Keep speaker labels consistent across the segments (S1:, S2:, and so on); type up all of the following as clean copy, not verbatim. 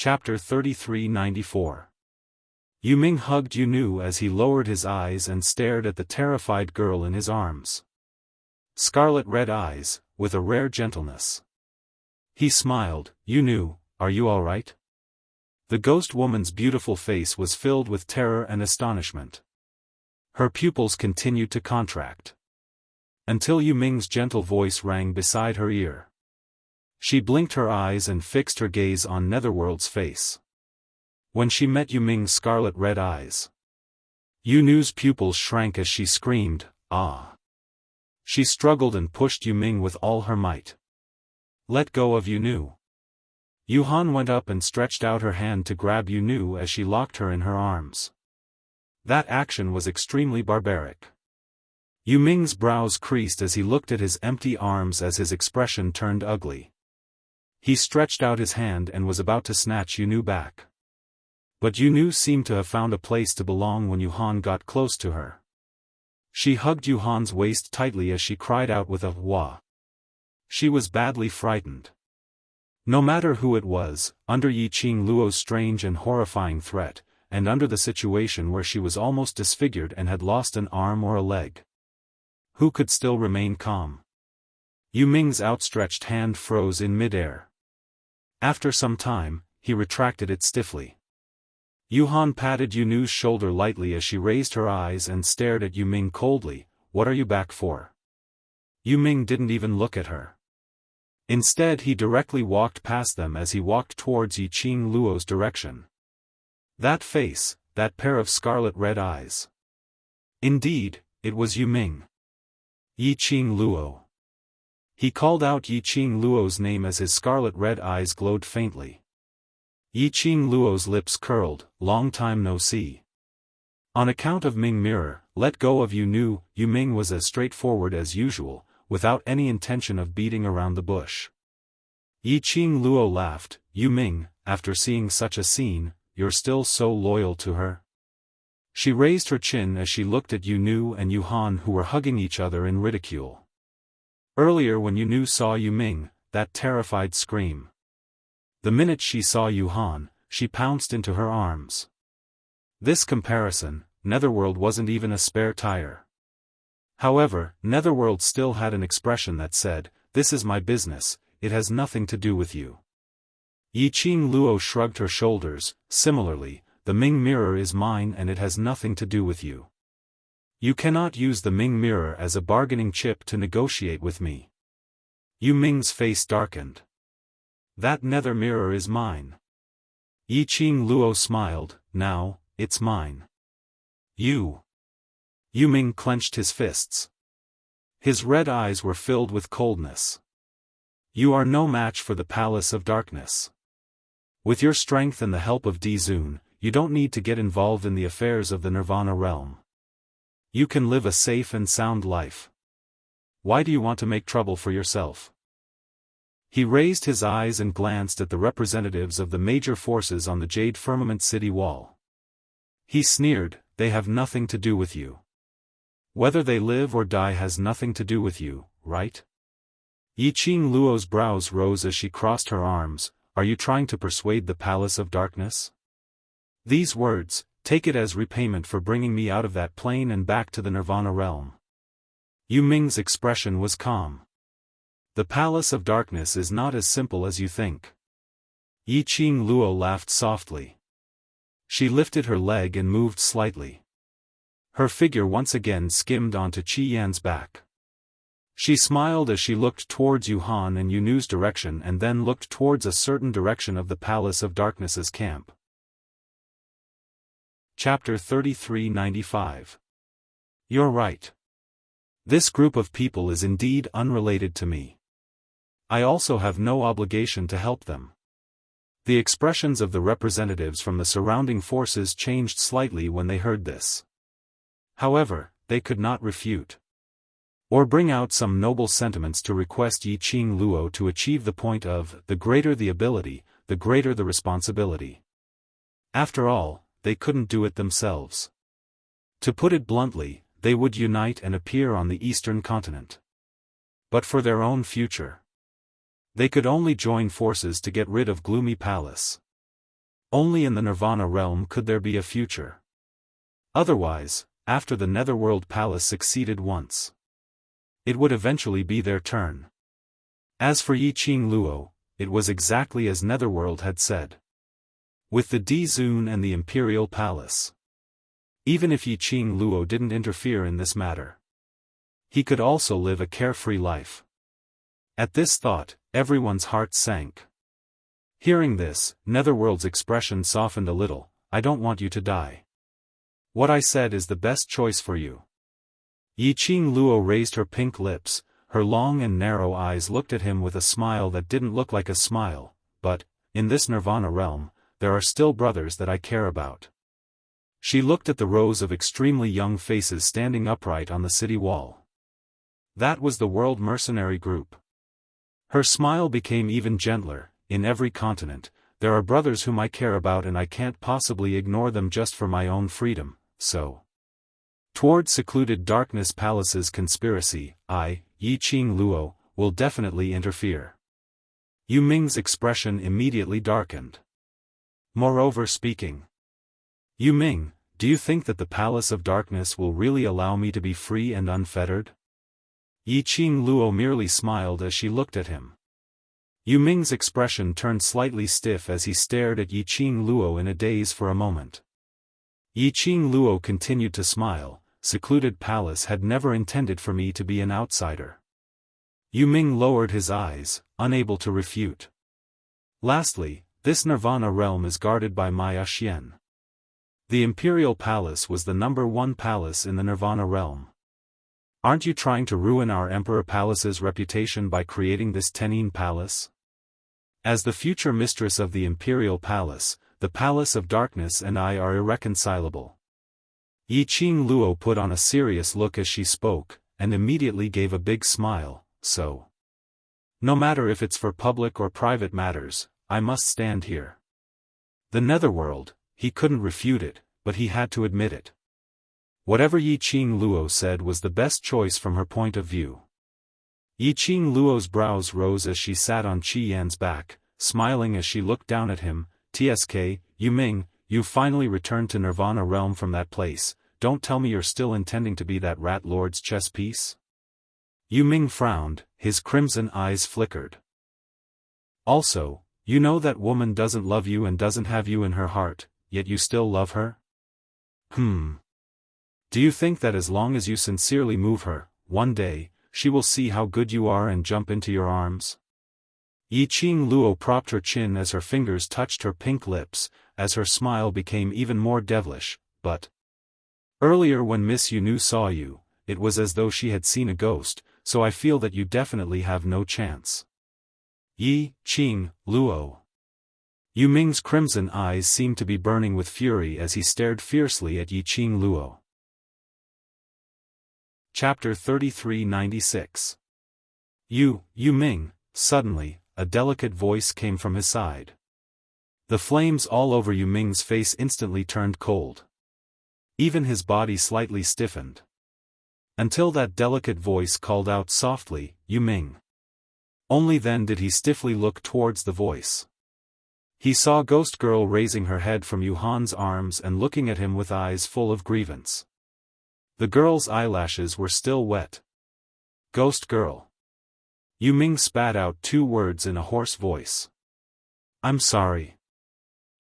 S1: Chapter 3394. Yu Ming hugged Yu Nu as he lowered his eyes and stared at the terrified girl in his arms. Scarlet red eyes, with a rare gentleness. He smiled. "Yu Nu, are you all right?" The ghost woman's beautiful face was filled with terror and astonishment. Her pupils continued to contract. Until Yu Ming's gentle voice rang beside her ear. She blinked her eyes and fixed her gaze on Netherworld's face. When she met Yu Ming's scarlet red eyes, Yu Nu's pupils shrank as she screamed, "Ah!" She struggled and pushed Yu Ming with all her might. "Let go of Yu Nu." Yu Han went up and stretched out her hand to grab Yu Nu as she locked her in her arms. That action was extremely barbaric. Yu Ming's brows creased as he looked at his empty arms as his expression turned ugly. He stretched out his hand and was about to snatch Yu Nu back. But Yu Nu seemed to have found a place to belong when Yu Han got close to her. She hugged Yu Han's waist tightly as she cried out with a "wah." She was badly frightened. No matter who it was, under Yi Qing Luo's strange and horrifying threat, and under the situation where she was almost disfigured and had lost an arm or a leg, who could still remain calm? Yu Ming's outstretched hand froze in midair. After some time, he retracted it stiffly. Yu Han patted Yu Nu's shoulder lightly as she raised her eyes and stared at Yu Ming coldly. "What are you back for?" Yu Ming didn't even look at her. Instead he directly walked past them as he walked towards Yi Qing Luo's direction. That face, that pair of scarlet red eyes. Indeed, it was Yu Ming. Yi Qing Luo. He called out Yi Qing Luo's name as his scarlet red eyes glowed faintly. Yi Qing Luo's lips curled. "Long time no see." On account of Ming Mirror, let go of Yu Nu. Yu Ming was as straightforward as usual, without any intention of beating around the bush. Yi Qing Luo laughed. "Yu Ming, after seeing such a scene, you're still so loyal to her?" She raised her chin as she looked at Yu Nu and Yu Han, who were hugging each other in ridicule. Earlier when Yu Nu saw Yu Ming, that terrified scream. The minute she saw Yu Han, she pounced into her arms. This comparison, Netherworld wasn't even a spare tire. However, Netherworld still had an expression that said, "This is my business, it has nothing to do with you." Yi Qing Luo shrugged her shoulders. "Similarly, the Ming Mirror is mine and it has nothing to do with you. You cannot use the Ming Mirror as a bargaining chip to negotiate with me." Yu Ming's face darkened. "That nether mirror is mine." Yi Qing Luo smiled. "Now, it's mine." "You." Yu Ming clenched his fists. His red eyes were filled with coldness. "You are no match for the Palace of Darkness. With your strength and the help of Di Zun, you don't need to get involved in the affairs of the Nirvana realm. You can live a safe and sound life. Why do you want to make trouble for yourself?" He raised his eyes and glanced at the representatives of the major forces on the Jade Firmament city wall. He sneered, "They have nothing to do with you. Whether they live or die has nothing to do with you, right?" Yi Qing Luo's brows rose as she crossed her arms. "Are you trying to persuade the Palace of Darkness?" These words, "Take it as repayment for bringing me out of that plane and back to the Nirvana realm." Yu Ming's expression was calm. "The Palace of Darkness is not as simple as you think." Yi Qing Luo laughed softly. She lifted her leg and moved slightly. Her figure once again skimmed onto Qi Yan's back. She smiled as she looked towards Yu Han and Yu Nu's direction and then looked towards a certain direction of the Palace of Darkness's camp. Chapter 3395. You're right. This group of people is indeed unrelated to me. I also have no obligation to help them. The expressions of the representatives from the surrounding forces changed slightly when they heard this. However, they could not refute or bring out some noble sentiments to request Yi Qing Luo to achieve the point of, the greater the ability, the greater the responsibility. After all, they couldn't do it themselves. To put it bluntly, they would unite and appear on the eastern continent. But for their own future, they could only join forces to get rid of Gloomy Palace. Only in the Nirvana realm could there be a future. Otherwise, after the Netherworld Palace succeeded once, it would eventually be their turn. As for Yi Qing Luo, it was exactly as Netherworld had said. With the D-Zune and the Imperial Palace, even if Yi Qing Luo didn't interfere in this matter, he could also live a carefree life. At this thought, everyone's heart sank. Hearing this, Netherworld's expression softened a little. I don't want you to die. What I said is the best choice for you. Yi Qing Luo raised her pink lips, her long and narrow eyes looked at him with a smile that didn't look like a smile, but, in this Nirvana realm, there are still brothers that I care about. She looked at the rows of extremely young faces standing upright on the city wall. That was the World Mercenary Group. Her smile became even gentler. In every continent, there are brothers whom I care about and I can't possibly ignore them just for my own freedom, so. Toward secluded Darkness Palace's conspiracy, I, Yi Qing Luo, will definitely interfere. Yu Ming's expression immediately darkened. Moreover speaking, Yu Ming, do you think that the Palace of Darkness will really allow me to be free and unfettered? Yi Qing Luo merely smiled as she looked at him. Yu Ming's expression turned slightly stiff as he stared at Yi Qing Luo in a daze for a moment. Yi Qing Luo continued to smile. Secluded Palace had never intended for me to be an outsider. Yu Ming lowered his eyes, unable to refute. Lastly, this Nirvana realm is guarded by Maya Xian. The Imperial Palace was the #1 palace in the Nirvana realm. Aren't you trying to ruin our Emperor Palace's reputation by creating this Tenin Palace? As the future mistress of the Imperial Palace, the Palace of Darkness and I are irreconcilable. Yi Qing Luo put on a serious look as she spoke, and immediately gave a big smile, so. No matter if it's for public or private matters, I must stand here. The Netherworld, he couldn't refute it, but he had to admit it. Whatever Yi Qing Luo said was the best choice from her point of view. Yi Qing Luo's brows rose as she sat on Qi Yan's back, smiling as she looked down at him. TSK, Yu Ming, you finally returned to Nirvana realm from that place. Don't tell me you're still intending to be that rat lord's chess piece? Yu Ming frowned, his crimson eyes flickered. Also, you know that woman doesn't love you and doesn't have you in her heart, yet you still love her? Do you think that as long as you sincerely move her, one day, she will see how good you are and jump into your arms? Yi Qing Luo propped her chin as her fingers touched her pink lips, as her smile became even more devilish, but earlier when Miss Yunu saw you, it was as though she had seen a ghost, so I feel that you definitely have no chance. Yi Qing Luo. Yu Ming's crimson eyes seemed to be burning with fury as he stared fiercely at Yi Qing Luo. Chapter 3396. Yu Ming, suddenly, a delicate voice came from his side. The flames all over Yu Ming's face instantly turned cold. Even his body slightly stiffened. Until that delicate voice called out softly, Yu Ming. Only then did he stiffly look towards the voice. He saw Ghost Girl raising her head from Yu Han's arms and looking at him with eyes full of grievance. The girl's eyelashes were still wet. Ghost Girl. Yu Ming spat out 2 words in a hoarse voice. I'm sorry.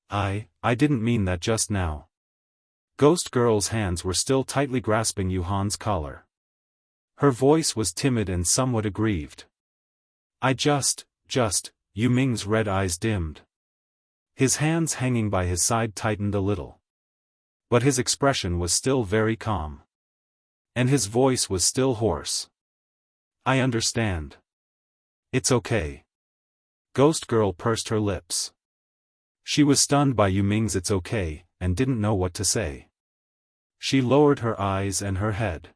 S1: I didn't mean that just now. Ghost Girl's hands were still tightly grasping Yu Han's collar. Her voice was timid and somewhat aggrieved. I just, Yu Ming's red eyes dimmed. His hands hanging by his side tightened a little. But his expression was still very calm. And his voice was still hoarse. I understand. It's okay. Ghost Girl pursed her lips. She was stunned by Yu Ming's "it's okay," and didn't know what to say. She lowered her eyes and her head.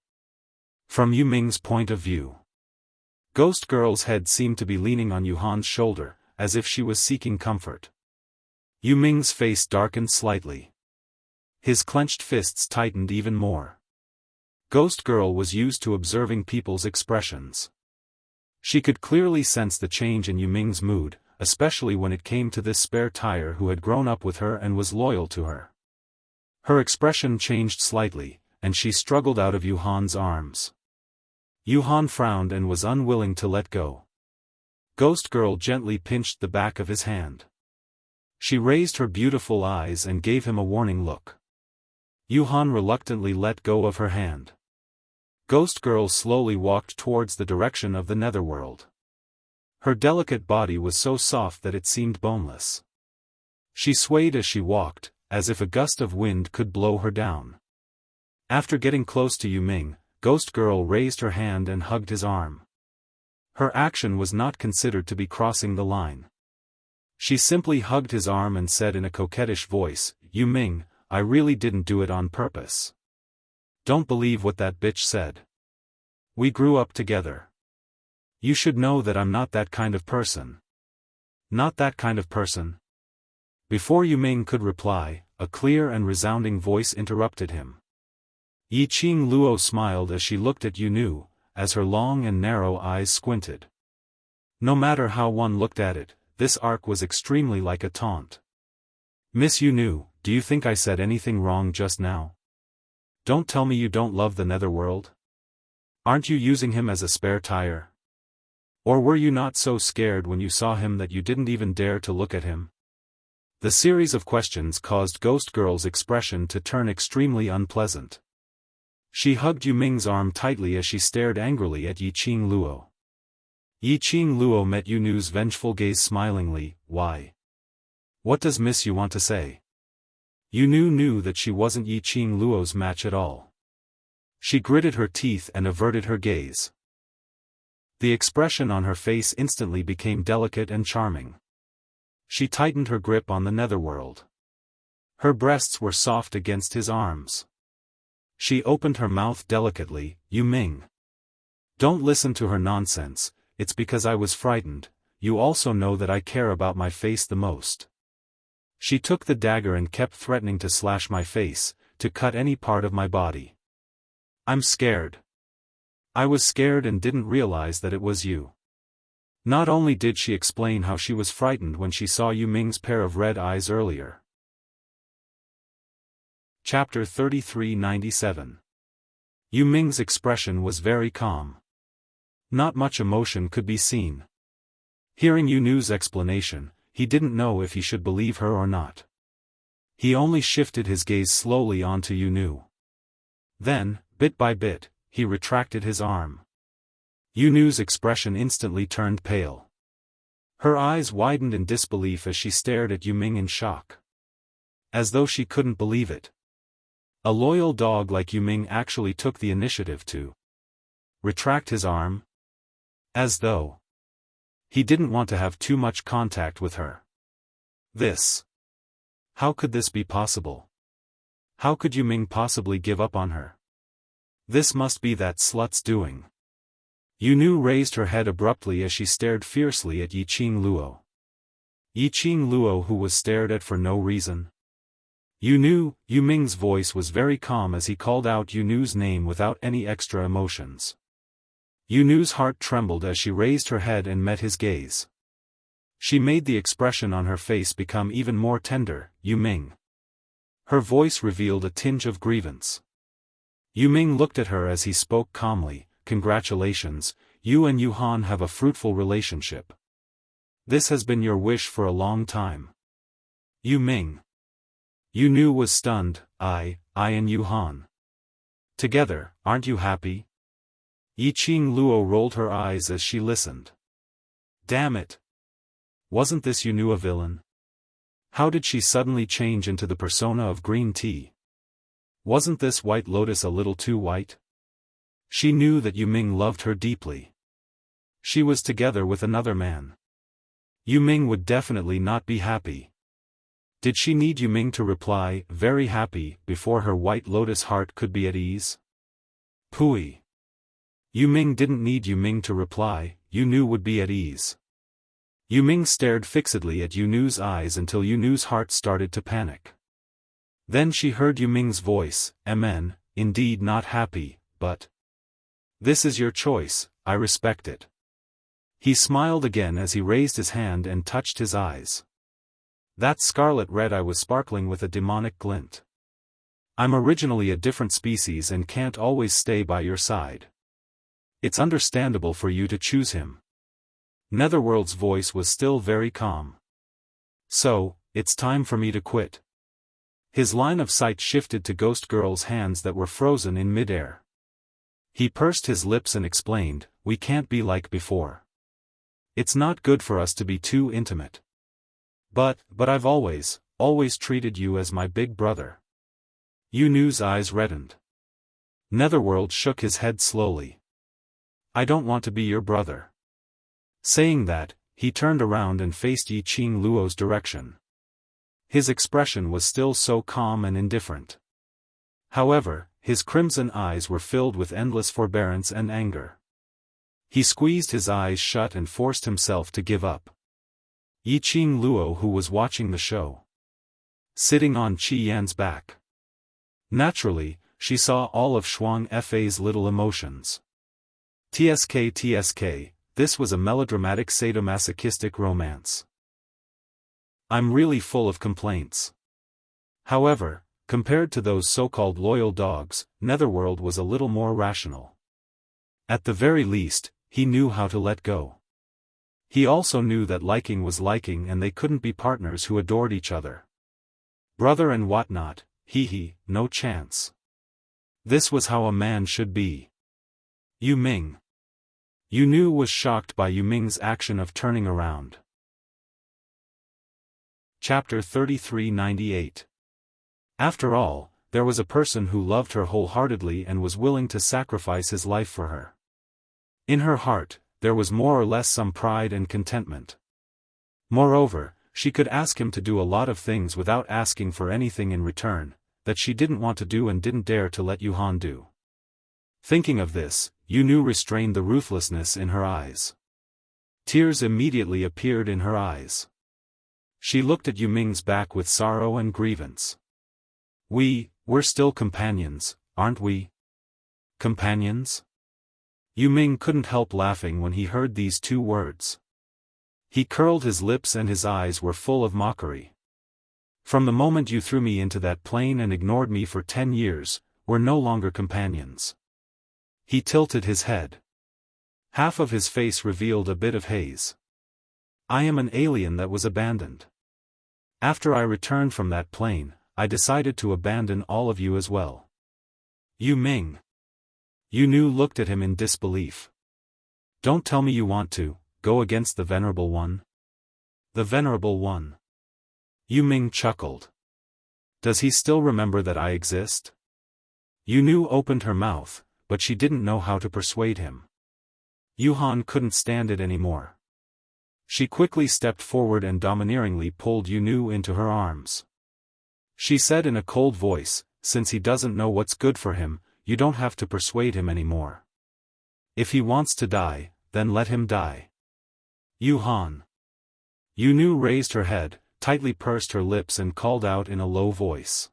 S1: From Yu Ming's point of view, Ghost Girl's head seemed to be leaning on Yu Han's shoulder, as if she was seeking comfort. Yu Ming's face darkened slightly. His clenched fists tightened even more. Ghost Girl was used to observing people's expressions. She could clearly sense the change in Yu Ming's mood, especially when it came to this spare tire who had grown up with her and was loyal to her. Her expression changed slightly, and she struggled out of Yuhan's arms. Yuhan frowned and was unwilling to let go. Ghost Girl gently pinched the back of his hand. She raised her beautiful eyes and gave him a warning look. Yuhan reluctantly let go of her hand. Ghost Girl slowly walked towards the direction of the netherworld. Her delicate body was so soft that it seemed boneless. She swayed as she walked, as if a gust of wind could blow her down. After getting close to Yuming, Ghost Girl raised her hand and hugged his arm. Her action was not considered to be crossing the line. She simply hugged his arm and said in a coquettish voice, "Yuming, I really didn't do it on purpose. Don't believe what that bitch said. We grew up together. You should know that I'm not that kind of person." "Not that kind of person?" Before Yuming could reply, a clear and resounding voice interrupted him. Yiqing Luo smiled as she looked at Yunu, as her long and narrow eyes squinted. No matter how one looked at it, this arc was extremely like a taunt. "Miss Yunu, do you think I said anything wrong just now? Don't tell me you don't love the netherworld? Aren't you using him as a spare tire? Or were you not so scared when you saw him that you didn't even dare to look at him?" The series of questions caused Ghost Girl's expression to turn extremely unpleasant. She hugged Yuming's arm tightly as she stared angrily at Yiqing Luo. Yiqing Luo met Yunu's vengeful gaze smilingly. "Why? What does Miss Yu want to say?" Yunu knew that she wasn't Yiqing Luo's match at all. She gritted her teeth and averted her gaze. The expression on her face instantly became delicate and charming. She tightened her grip on the netherworld. Her breasts were soft against his arms. She opened her mouth delicately. "Yuming. Don't listen to her nonsense, it's because I was frightened, you also know that I care about my face the most." She took the dagger and kept threatening to slash my face, to cut any part of my body. "I'm scared. I was scared and didn't realize that it was you." Not only did she explain how she was frightened when she saw Yuming's pair of red eyes earlier. Chapter 3397. Yuming's expression was very calm. Not much emotion could be seen. Hearing Yunu's explanation, he didn't know if he should believe her or not. He only shifted his gaze slowly onto Yunu. Then, bit by bit, he retracted his arm. Yunu's expression instantly turned pale. Her eyes widened in disbelief as she stared at Yuming in shock. As though she couldn't believe it. A loyal dog like Yuming actually took the initiative to retract his arm? As though he didn't want to have too much contact with her. How could this be possible? How could Yuming possibly give up on her? This must be that slut's doing. Yunu raised her head abruptly as she stared fiercely at Yiqing Luo. Yiqing Luo who was stared at for no reason. Yuming's voice was very calm as he called out Yunu's name without any extra emotions. Yunu's heart trembled as she raised her head and met his gaze. She made the expression on her face become even more tender. "Yuming." Her voice revealed a tinge of grievance. Yuming looked at her as he spoke calmly. "Congratulations, you and Yuhan have a fruitful relationship. This has been your wish for a long time." "Yuming." Yunu was stunned. I and Yuhan. Together, aren't you happy?" Yiqing Luo rolled her eyes as she listened. Damn it! Wasn't this Yunu a villain? How did she suddenly change into the persona of green tea? Wasn't this White Lotus a little too white? She knew that Yuming loved her deeply. She was together with another man. Yuming would definitely not be happy. Did she need Yuming to reply, "very happy," before her White Lotus heart could be at ease? Pooey. Yuming didn't need Yuming to reply, Yunu would be at ease. Yuming stared fixedly at Yunu's eyes until Yunu's heart started to panic. Then she heard Yuming's voice, "Mn, indeed not happy, but this is your choice, I respect it." He smiled again as he raised his hand and touched his eyes. That scarlet red eye was sparkling with a demonic glint. I'm originally a different species and can't always stay by your side. It's understandable for you to choose him. Netherworld's voice was still very calm. So, it's time for me to quit. His line of sight shifted to Ghost Girl's hands that were frozen in midair. He pursed his lips and explained, we can't be like before. It's not good for us to be too intimate. But I've always treated you as my big brother. Yunu's eyes reddened. Netherworld shook his head slowly. I don't want to be your brother. Saying that, he turned around and faced Yi Qing Luo's direction. His expression was still so calm and indifferent. However, his crimson eyes were filled with endless forbearance and anger. He squeezed his eyes shut and forced himself to give up. Yi Qing Luo, who was watching the show, sitting on Qi Yan's back. Naturally, she saw all of Shuang Fa's little emotions. TSK, this was a melodramatic sadomasochistic romance. I'm really full of complaints. However, compared to those so-called loyal dogs, Netherworld was a little more rational. At the very least, he knew how to let go. He also knew that liking was liking and they couldn't be partners who adored each other. Brother and whatnot, no chance. This was how a man should be. Yu Ming. Yunu was shocked by Yu Ming's action of turning around. Chapter 3398. After all, there was a person who loved her wholeheartedly and was willing to sacrifice his life for her. In her heart, there was more or less some pride and contentment. Moreover, she could ask him to do a lot of things without asking for anything in return, that she didn't want to do and didn't dare to let Yuhan do. Thinking of this, Yunu restrained the ruthlessness in her eyes. Tears immediately appeared in her eyes. She looked at Yu Ming's back with sorrow and grievance. We're still companions, aren't we? Companions? Yu Ming couldn't help laughing when he heard these two words. He curled his lips and his eyes were full of mockery. From the moment you threw me into that plane and ignored me for 10 years, we're no longer companions. He tilted his head. Half of his face revealed a bit of haze. I am an alien that was abandoned. After I returned from that plane, I decided to abandon all of you as well. Yu Ming. Yunu looked at him in disbelief. Don't tell me you want to go against the Venerable One. The Venerable One. Yu Ming chuckled. Does he still remember that I exist? Yunu opened her mouth, but she didn't know how to persuade him. Yuhan couldn't stand it anymore. She quickly stepped forward and domineeringly pulled Yunu into her arms. She said in a cold voice, since he doesn't know what's good for him, you don't have to persuade him anymore. If he wants to die, then let him die. Yuhan. Yunu raised her head, tightly pursed her lips and called out in a low voice.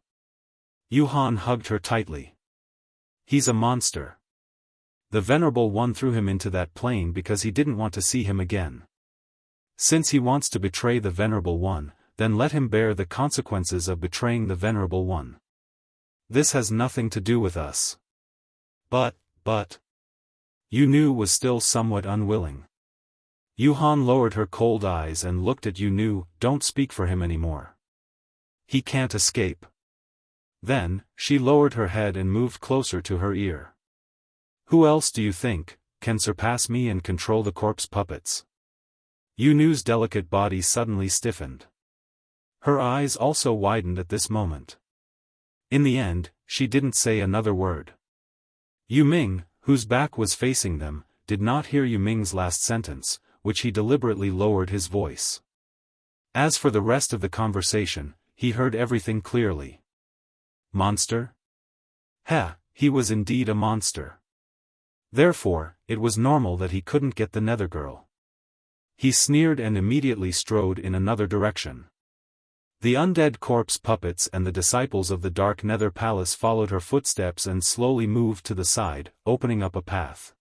S1: Yuhan hugged her tightly. He's a monster. The Venerable One threw him into that plane because he didn't want to see him again. Since he wants to betray the Venerable One, then let him bear the consequences of betraying the Venerable One. This has nothing to do with us. But. Yunu was still somewhat unwilling. Yuhan lowered her cold eyes and looked at Yunu. Don't speak for him anymore. He can't escape. Then, she lowered her head and moved closer to her ear. Who else do you think can surpass me and control the corpse puppets? Yunu's delicate body suddenly stiffened. Her eyes also widened at this moment. In the end, she didn't say another word. Yu Ming, whose back was facing them, did not hear Yu Ming's last sentence, which he deliberately lowered his voice. As for the rest of the conversation, he heard everything clearly. Monster? He was indeed a monster. Therefore, it was normal that he couldn't get the Nether Girl. He sneered and immediately strode in another direction. The undead corpse puppets and the disciples of the Dark Nether Palace followed her footsteps and slowly moved to the side, opening up a path.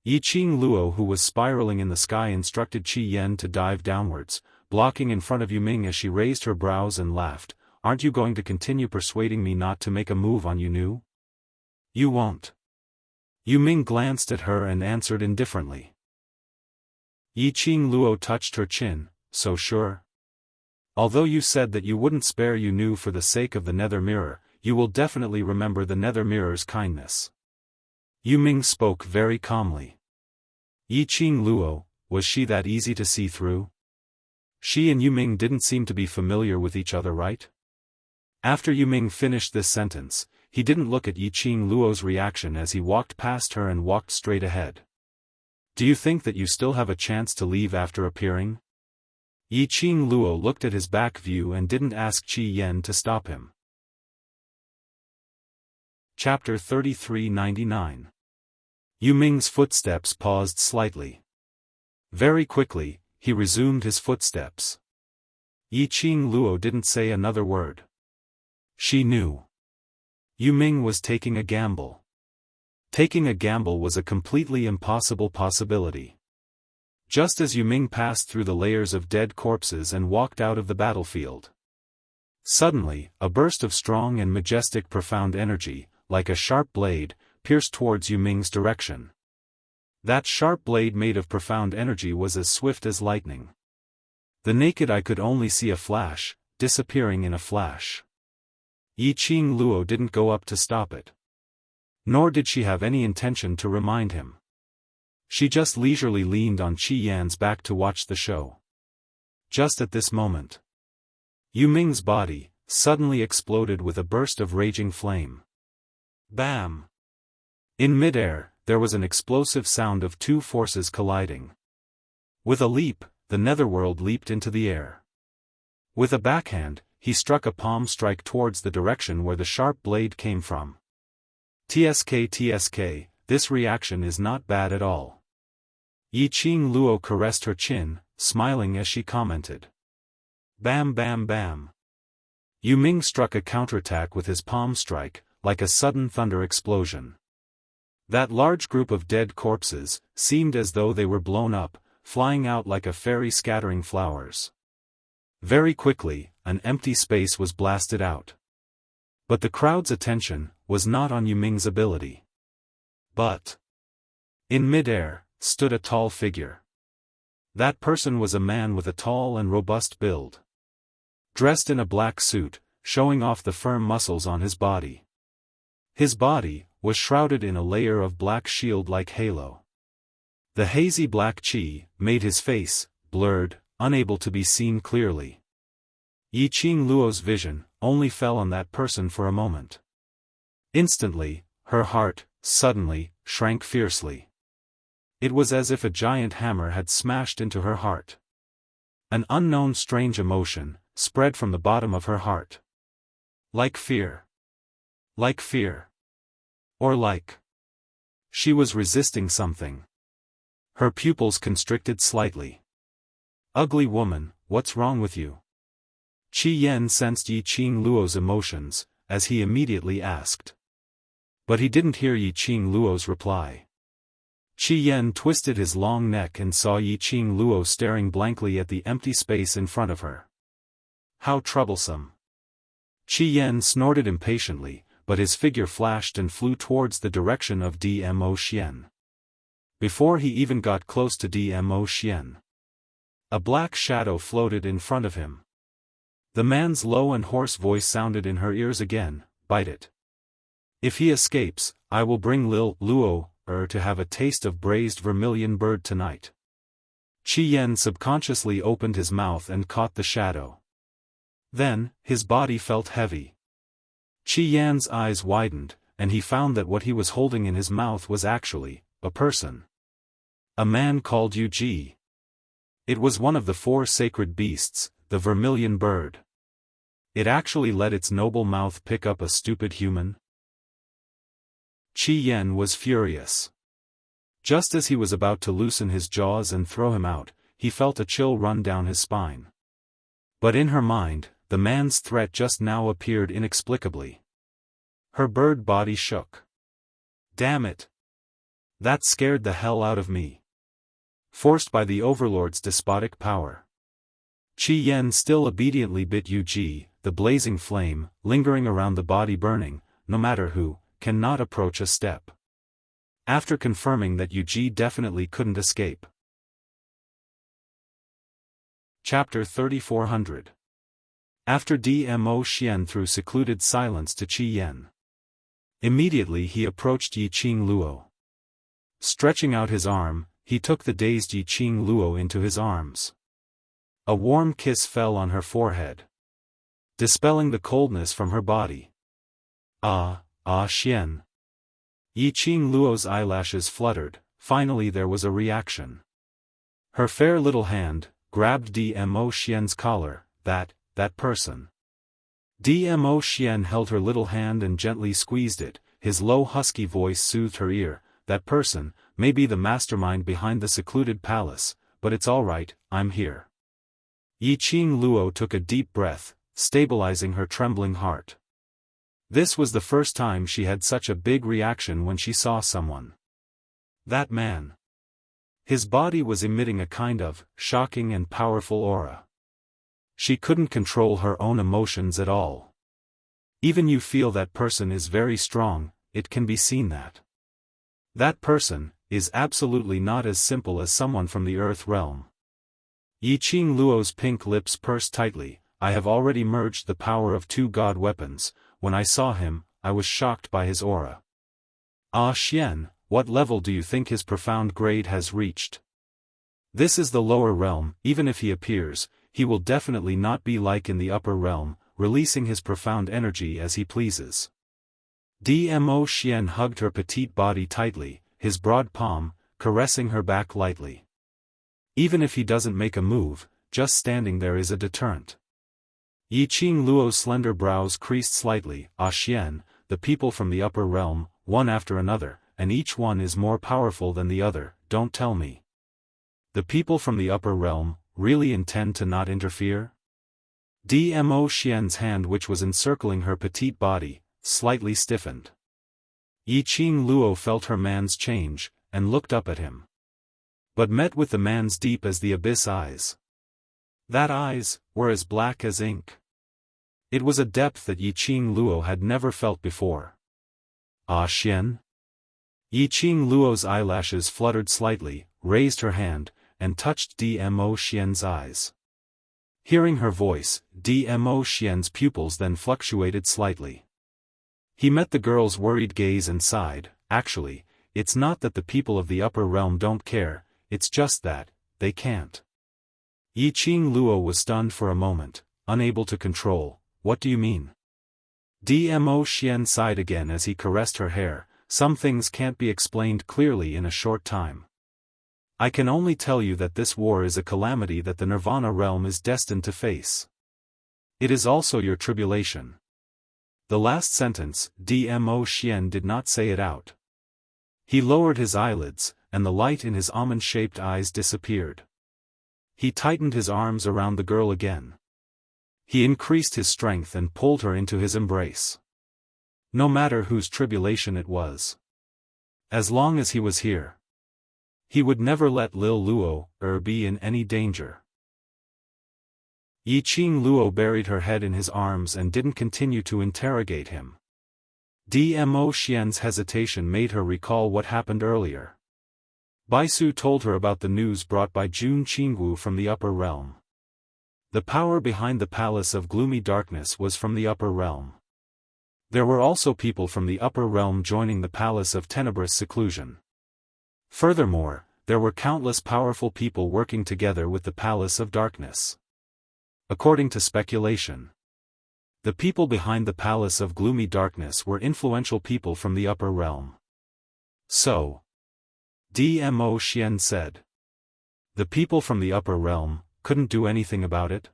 S1: Yi Qing Luo, who was spiraling in the sky, instructed Qi Yan to dive downwards, blocking in front of Yu Ming as she raised her brows and laughed. Aren't you going to continue persuading me not to make a move on Yu? You won't. Yu Ming glanced at her and answered indifferently. Yi Qing Luo touched her chin. So sure? Although you said that you wouldn't spare Yu for the sake of the Nether Mirror, you will definitely remember the Nether Mirror's kindness. Yu Ming spoke very calmly. Yi Qing Luo, was she that easy to see through? She and Yu Ming didn't seem to be familiar with each other, right? After Yu Ming finished this sentence, he didn't look at Yi Qing Luo's reaction as he walked past her and walked straight ahead. Do you think that you still have a chance to leave after appearing? Yi Qing Luo looked at his back view and didn't ask Qi Yan to stop him. Chapter 3399. Yu Ming's footsteps paused slightly. Very quickly, he resumed his footsteps. Yi Qing Luo didn't say another word. She knew. Yu Ming was taking a gamble. Taking a gamble was a completely impossible possibility. Just as Yu Ming passed through the layers of dead corpses and walked out of the battlefield. Suddenly, a burst of strong and majestic profound energy, like a sharp blade, pierced towards Yu Ming's direction. That sharp blade made of profound energy was as swift as lightning. The naked eye could only see a flash, disappearing in a flash. Yi Qing Luo didn't go up to stop it. Nor did she have any intention to remind him. She just leisurely leaned on Qi Yan's back to watch the show. Just at this moment, Yu Ming's body suddenly exploded with a burst of raging flame. Bam! In midair, there was an explosive sound of two forces colliding. With a leap, the netherworld leaped into the air. With a backhand, he struck a palm strike towards the direction where the sharp blade came from. TSK, this reaction is not bad at all. Yi Qing Luo caressed her chin, smiling as she commented. Bam bam bam. Yu Ming struck a counterattack with his palm strike, like a sudden thunder explosion. That large group of dead corpses seemed as though they were blown up, flying out like a fairy scattering flowers. Very quickly, an empty space was blasted out. But the crowd's attention was not on Yu Ming's ability. But in midair stood a tall figure. That person was a man with a tall and robust build. Dressed in a black suit, showing off the firm muscles on his body. His body was shrouded in a layer of black shield-like halo. The hazy black qi made his face blurred, unable to be seen clearly. Yi Qing Luo's vision only fell on that person for a moment. Instantly, her heart suddenly shrank fiercely. It was as if a giant hammer had smashed into her heart. An unknown strange emotion spread from the bottom of her heart. Like fear. Like fear. Or like. She was resisting something. Her pupils constricted slightly. Ugly woman, what's wrong with you? Qi Yan sensed Yi Qing Luo's emotions, as he immediately asked. But he didn't hear Yi Qing Luo's reply. Qi Yan twisted his long neck and saw Yi Qing Luo staring blankly at the empty space in front of her. How troublesome. Qi Yan snorted impatiently, but his figure flashed and flew towards the direction of Dmo Xian. Before he even got close to Dmo Xian, a black shadow floated in front of him. The man's low and hoarse voice sounded in her ears again, bite it. If he escapes, I will bring Lil Luo to have a taste of braised vermilion bird tonight. Qi Yan subconsciously opened his mouth and caught the shadow. Then, his body felt heavy. Qi Yan's eyes widened, and he found that what he was holding in his mouth was actually a person. A man called Yu Ji. It was one of the 4 sacred beasts, the vermilion bird. It actually let its noble mouth pick up a stupid human. Qi Yan was furious. Just as he was about to loosen his jaws and throw him out, he felt a chill run down his spine. But in her mind, the man's threat just now appeared inexplicably. Her bird body shook. Damn it! That scared the hell out of me. Forced by the overlord's despotic power. Qi Yen still obediently bit Yu, the blazing flame, lingering around the body burning, no matter who, cannot approach a step. After confirming that Yu definitely couldn't escape. Chapter 3400. After Dmo Xian threw secluded silence to Qi Yen. Immediately he approached Yiqing Luo. Stretching out his arm, he took the dazed Yiqing Luo into his arms. A warm kiss fell on her forehead, dispelling the coldness from her body. Xian. Yiqing Luo's eyelashes fluttered. Finally there was a reaction. Her fair little hand grabbed Dmo Xian's collar. That person. Dmo Xian held her little hand and gently squeezed it. His low husky voice soothed her ear. That person may be the mastermind behind the secluded palace, but it's all right, I'm here. Yiqing Luo took a deep breath, stabilizing her trembling heart. This was the first time she had such a big reaction when she saw someone. That man. His body was emitting a kind of shocking and powerful aura. She couldn't control her own emotions at all. Even you feel that person is very strong, it can be seen that. That person is absolutely not as simple as someone from the Earth realm. Yiqing Luo's pink lips pursed tightly. I have already merged the power of 2 god weapons. When I saw him, I was shocked by his aura. Xian, what level do you think his profound grade has reached? This is the lower realm. Even if he appears, he will definitely not be like in the upper realm, releasing his profound energy as he pleases. Dmo Xian hugged her petite body tightly, his broad palm, caressing her back lightly. Even if he doesn't make a move, just standing there is a deterrent. Yiqing Luo's slender brows creased slightly. Xian, the people from the upper realm, one after another, and each one is more powerful than the other, don't tell me. The people from the upper realm really intend to not interfere? Dmo Xian's hand, which was encircling her petite body, slightly stiffened. Yiqing Luo felt her man's change, and looked up at him. But met with the man's deep as the abyss eyes. That eyes were as black as ink. It was a depth that Yiqing Luo had never felt before. Xian? Yiqing Luo's eyelashes fluttered slightly, raised her hand, and touched Dmo Xian's eyes. Hearing her voice, Dmo Xian's pupils then fluctuated slightly. He met the girl's worried gaze and sighed. Actually, it's not that the people of the upper realm don't care, it's just that they can't. Yiqing Luo was stunned for a moment, unable to control. What do you mean? Dmo Xian sighed again as he caressed her hair. Some things can't be explained clearly in a short time. I can only tell you that this war is a calamity that the Nirvana realm is destined to face. It is also your tribulation. The last sentence, Dmo Xian did not say it out. He lowered his eyelids, and the light in his almond-shaped eyes disappeared. He tightened his arms around the girl again. He increased his strength and pulled her into his embrace. No matter whose tribulation it was. As long as he was here. He would never let Lil Luo be in any danger. Yiqing Luo buried her head in his arms and didn't continue to interrogate him. Dmo Xian's hesitation made her recall what happened earlier. Baisu told her about the news brought by Jun Qingwu from the upper realm. The power behind the Palace of Gloomy Darkness was from the upper realm. There were also people from the upper realm joining the Palace of Tenebrous Seclusion. Furthermore, there were countless powerful people working together with the Palace of Darkness. According to speculation, the people behind the Palace of Gloomy Darkness were influential people from the upper realm. So, Dmo Xian said, the people from the upper realm couldn't do anything about it?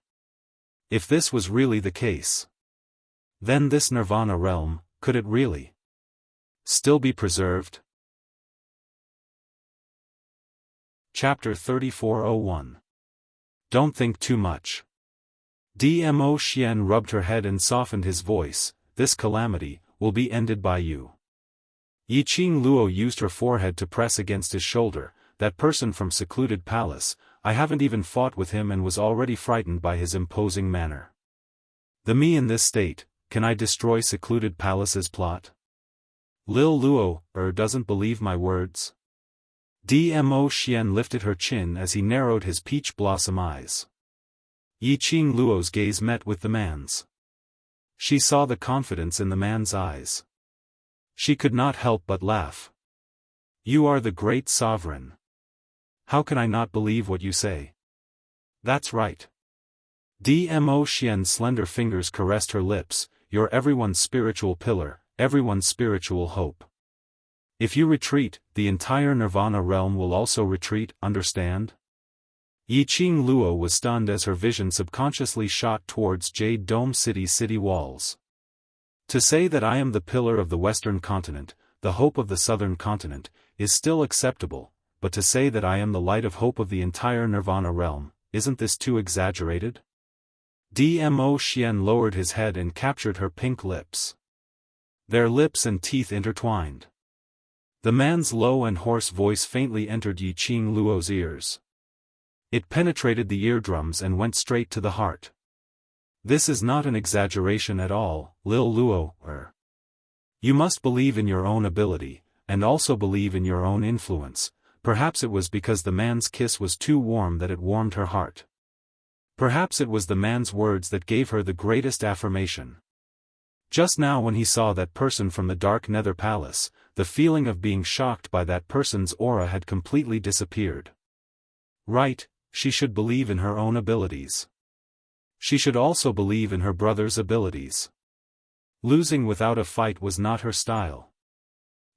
S1: If this was really the case, then this Nirvana realm, could it really still be preserved? Chapter 3401. Don't think too much. Dmo Xian rubbed her head and softened his voice. This calamity will be ended by you. Yiqing Luo used her forehead to press against his shoulder. That person from secluded palace, I haven't even fought with him and was already frightened by his imposing manner. The me in this state, can I destroy secluded palace's plot? Lil Luo, doesn't believe my words? Dmo Xian lifted her chin as he narrowed his peach blossom eyes. Yiqing Luo's gaze met with the man's. She saw the confidence in the man's eyes. She could not help but laugh. You are the great sovereign. How can I not believe what you say? That's right. Dmo Xian's slender fingers caressed her lips. You're everyone's spiritual pillar, everyone's spiritual hope. If you retreat, the entire Nirvana realm will also retreat, understand? Yiqing Luo was stunned as her vision subconsciously shot towards Jade Dome City's city walls. To say that I am the pillar of the Western continent, the hope of the Southern continent, is still acceptable, but to say that I am the light of hope of the entire Nirvana realm, isn't this too exaggerated? Dmo Xian lowered his head and captured her pink lips. Their lips and teeth intertwined. The man's low and hoarse voice faintly entered Yiqing Luo's ears. It penetrated the eardrums and went straight to the heart. This is not an exaggeration at all, Lil Luo, You must believe in your own ability, and also believe in your own influence. Perhaps it was because the man's kiss was too warm that it warmed her heart. Perhaps it was the man's words that gave her the greatest affirmation. Just now when he saw that person from the dark nether palace, the feeling of being shocked by that person's aura had completely disappeared. Right, she should believe in her own abilities. She should also believe in her brother's abilities. Losing without a fight was not her style.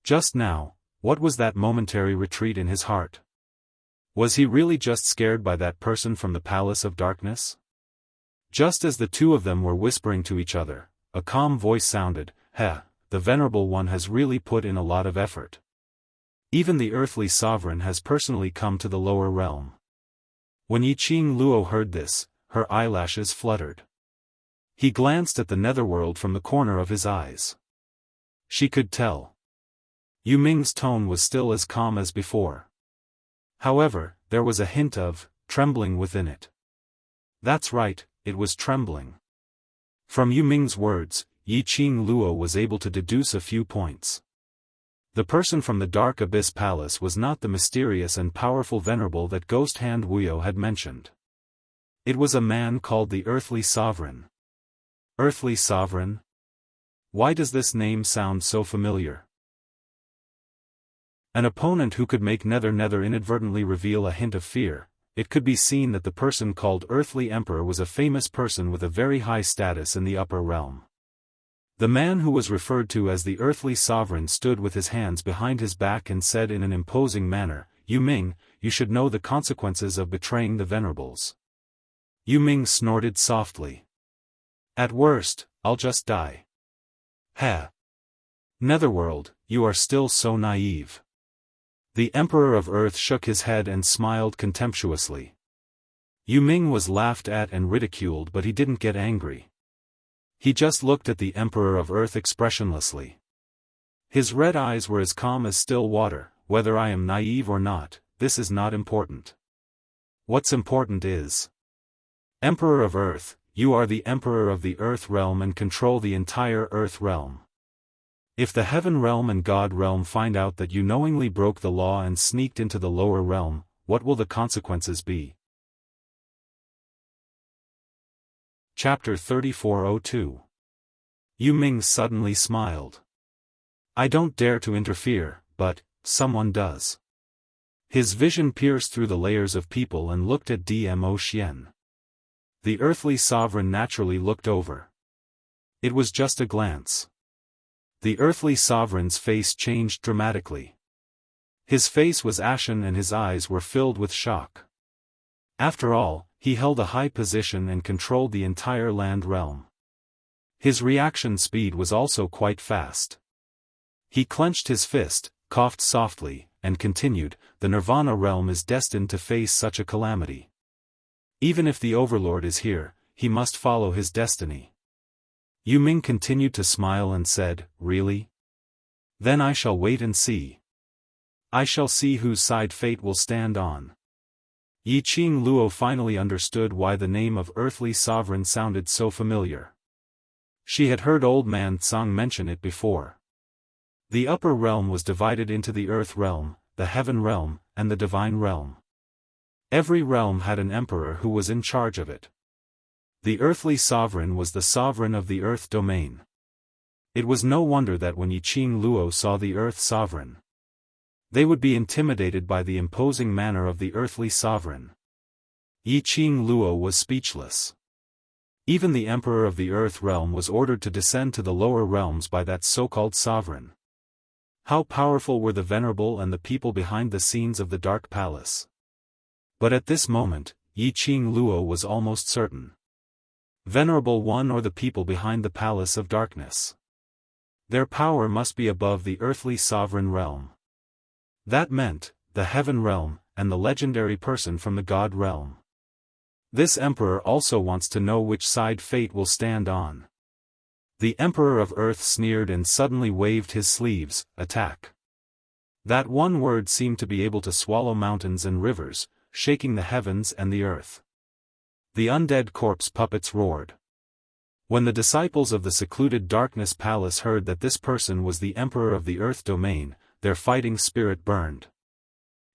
S1: Just now, what was that momentary retreat in his heart? Was he really just scared by that person from the Palace of Darkness? Just as the two of them were whispering to each other, a calm voice sounded, the Venerable One has really put in a lot of effort. Even the earthly sovereign has personally come to the lower realm. When Yiqing Luo heard this, her eyelashes fluttered. He glanced at the netherworld from the corner of his eyes. She could tell. Yu Ming's tone was still as calm as before. However, there was a hint of trembling within it. That's right, it was trembling. From Yu Ming's words, Yiqing Luo was able to deduce a few points. The person from the Dark Abyss Palace was not the mysterious and powerful venerable that Ghost Hand Wuyo had mentioned. It was a man called the Earthly Sovereign. Earthly Sovereign? Why does this name sound so familiar? An opponent who could make Nether inadvertently reveal a hint of fear. It could be seen that the person called Earthly Emperor was a famous person with a very high status in the upper realm. The man who was referred to as the Earthly Sovereign stood with his hands behind his back and said in an imposing manner, Yu Ming, you should know the consequences of betraying the Venerables. Yu Ming snorted softly. At worst, I'll just die. Netherworld, you are still so naive. The Emperor of Earth shook his head and smiled contemptuously. Yu Ming was laughed at and ridiculed, but he didn't get angry. He just looked at the Emperor of Earth expressionlessly. His red eyes were as calm as still water. Whether I am naive or not, this is not important. What's important is, Emperor of Earth, you are the Emperor of the Earth realm and control the entire Earth realm. If the Heaven realm and God realm find out that you knowingly broke the law and sneaked into the lower realm, what will the consequences be? Chapter 3402. Yu Ming suddenly smiled. I don't dare to interfere, but someone does. His vision pierced through the layers of people and looked at Dmo Xian. The Earthly Sovereign naturally looked over. It was just a glance. The Earthly Sovereign's face changed dramatically. His face was ashen and his eyes were filled with shock. After all, he held a high position and controlled the entire land realm. His reaction speed was also quite fast. He clenched his fist, coughed softly, and continued, the Nirvana realm is destined to face such a calamity. Even if the Overlord is here, he must follow his destiny. Yu Ming continued to smile and said, really? Then I shall wait and see. I shall see whose side fate will stand on. Yi Qing Luo finally understood why the name of earthly sovereign sounded so familiar. She had heard old man Tsang mention it before. The upper realm was divided into the earth realm, the heaven realm, and the divine realm. Every realm had an emperor who was in charge of it. The earthly sovereign was the sovereign of the earth domain. It was no wonder that when Yi Qing Luo saw the earth sovereign, they would be intimidated by the imposing manner of the earthly sovereign. Yi Qing Luo was speechless. Even the emperor of the earth realm was ordered to descend to the lower realms by that so-called sovereign. How powerful were the venerable and the people behind the scenes of the Dark Palace. But at this moment, Yi Qing Luo was almost certain. Venerable One or the people behind the Palace of Darkness. Their power must be above the earthly sovereign realm. That meant, the heaven realm, and the legendary person from the god realm. This emperor also wants to know which side fate will stand on. The emperor of earth sneered and suddenly waved his sleeves, attack. That one word seemed to be able to swallow mountains and rivers, shaking the heavens and the earth. The undead corpse puppets roared. When the disciples of the secluded darkness palace heard that this person was the emperor of the earth domain, their fighting spirit burned.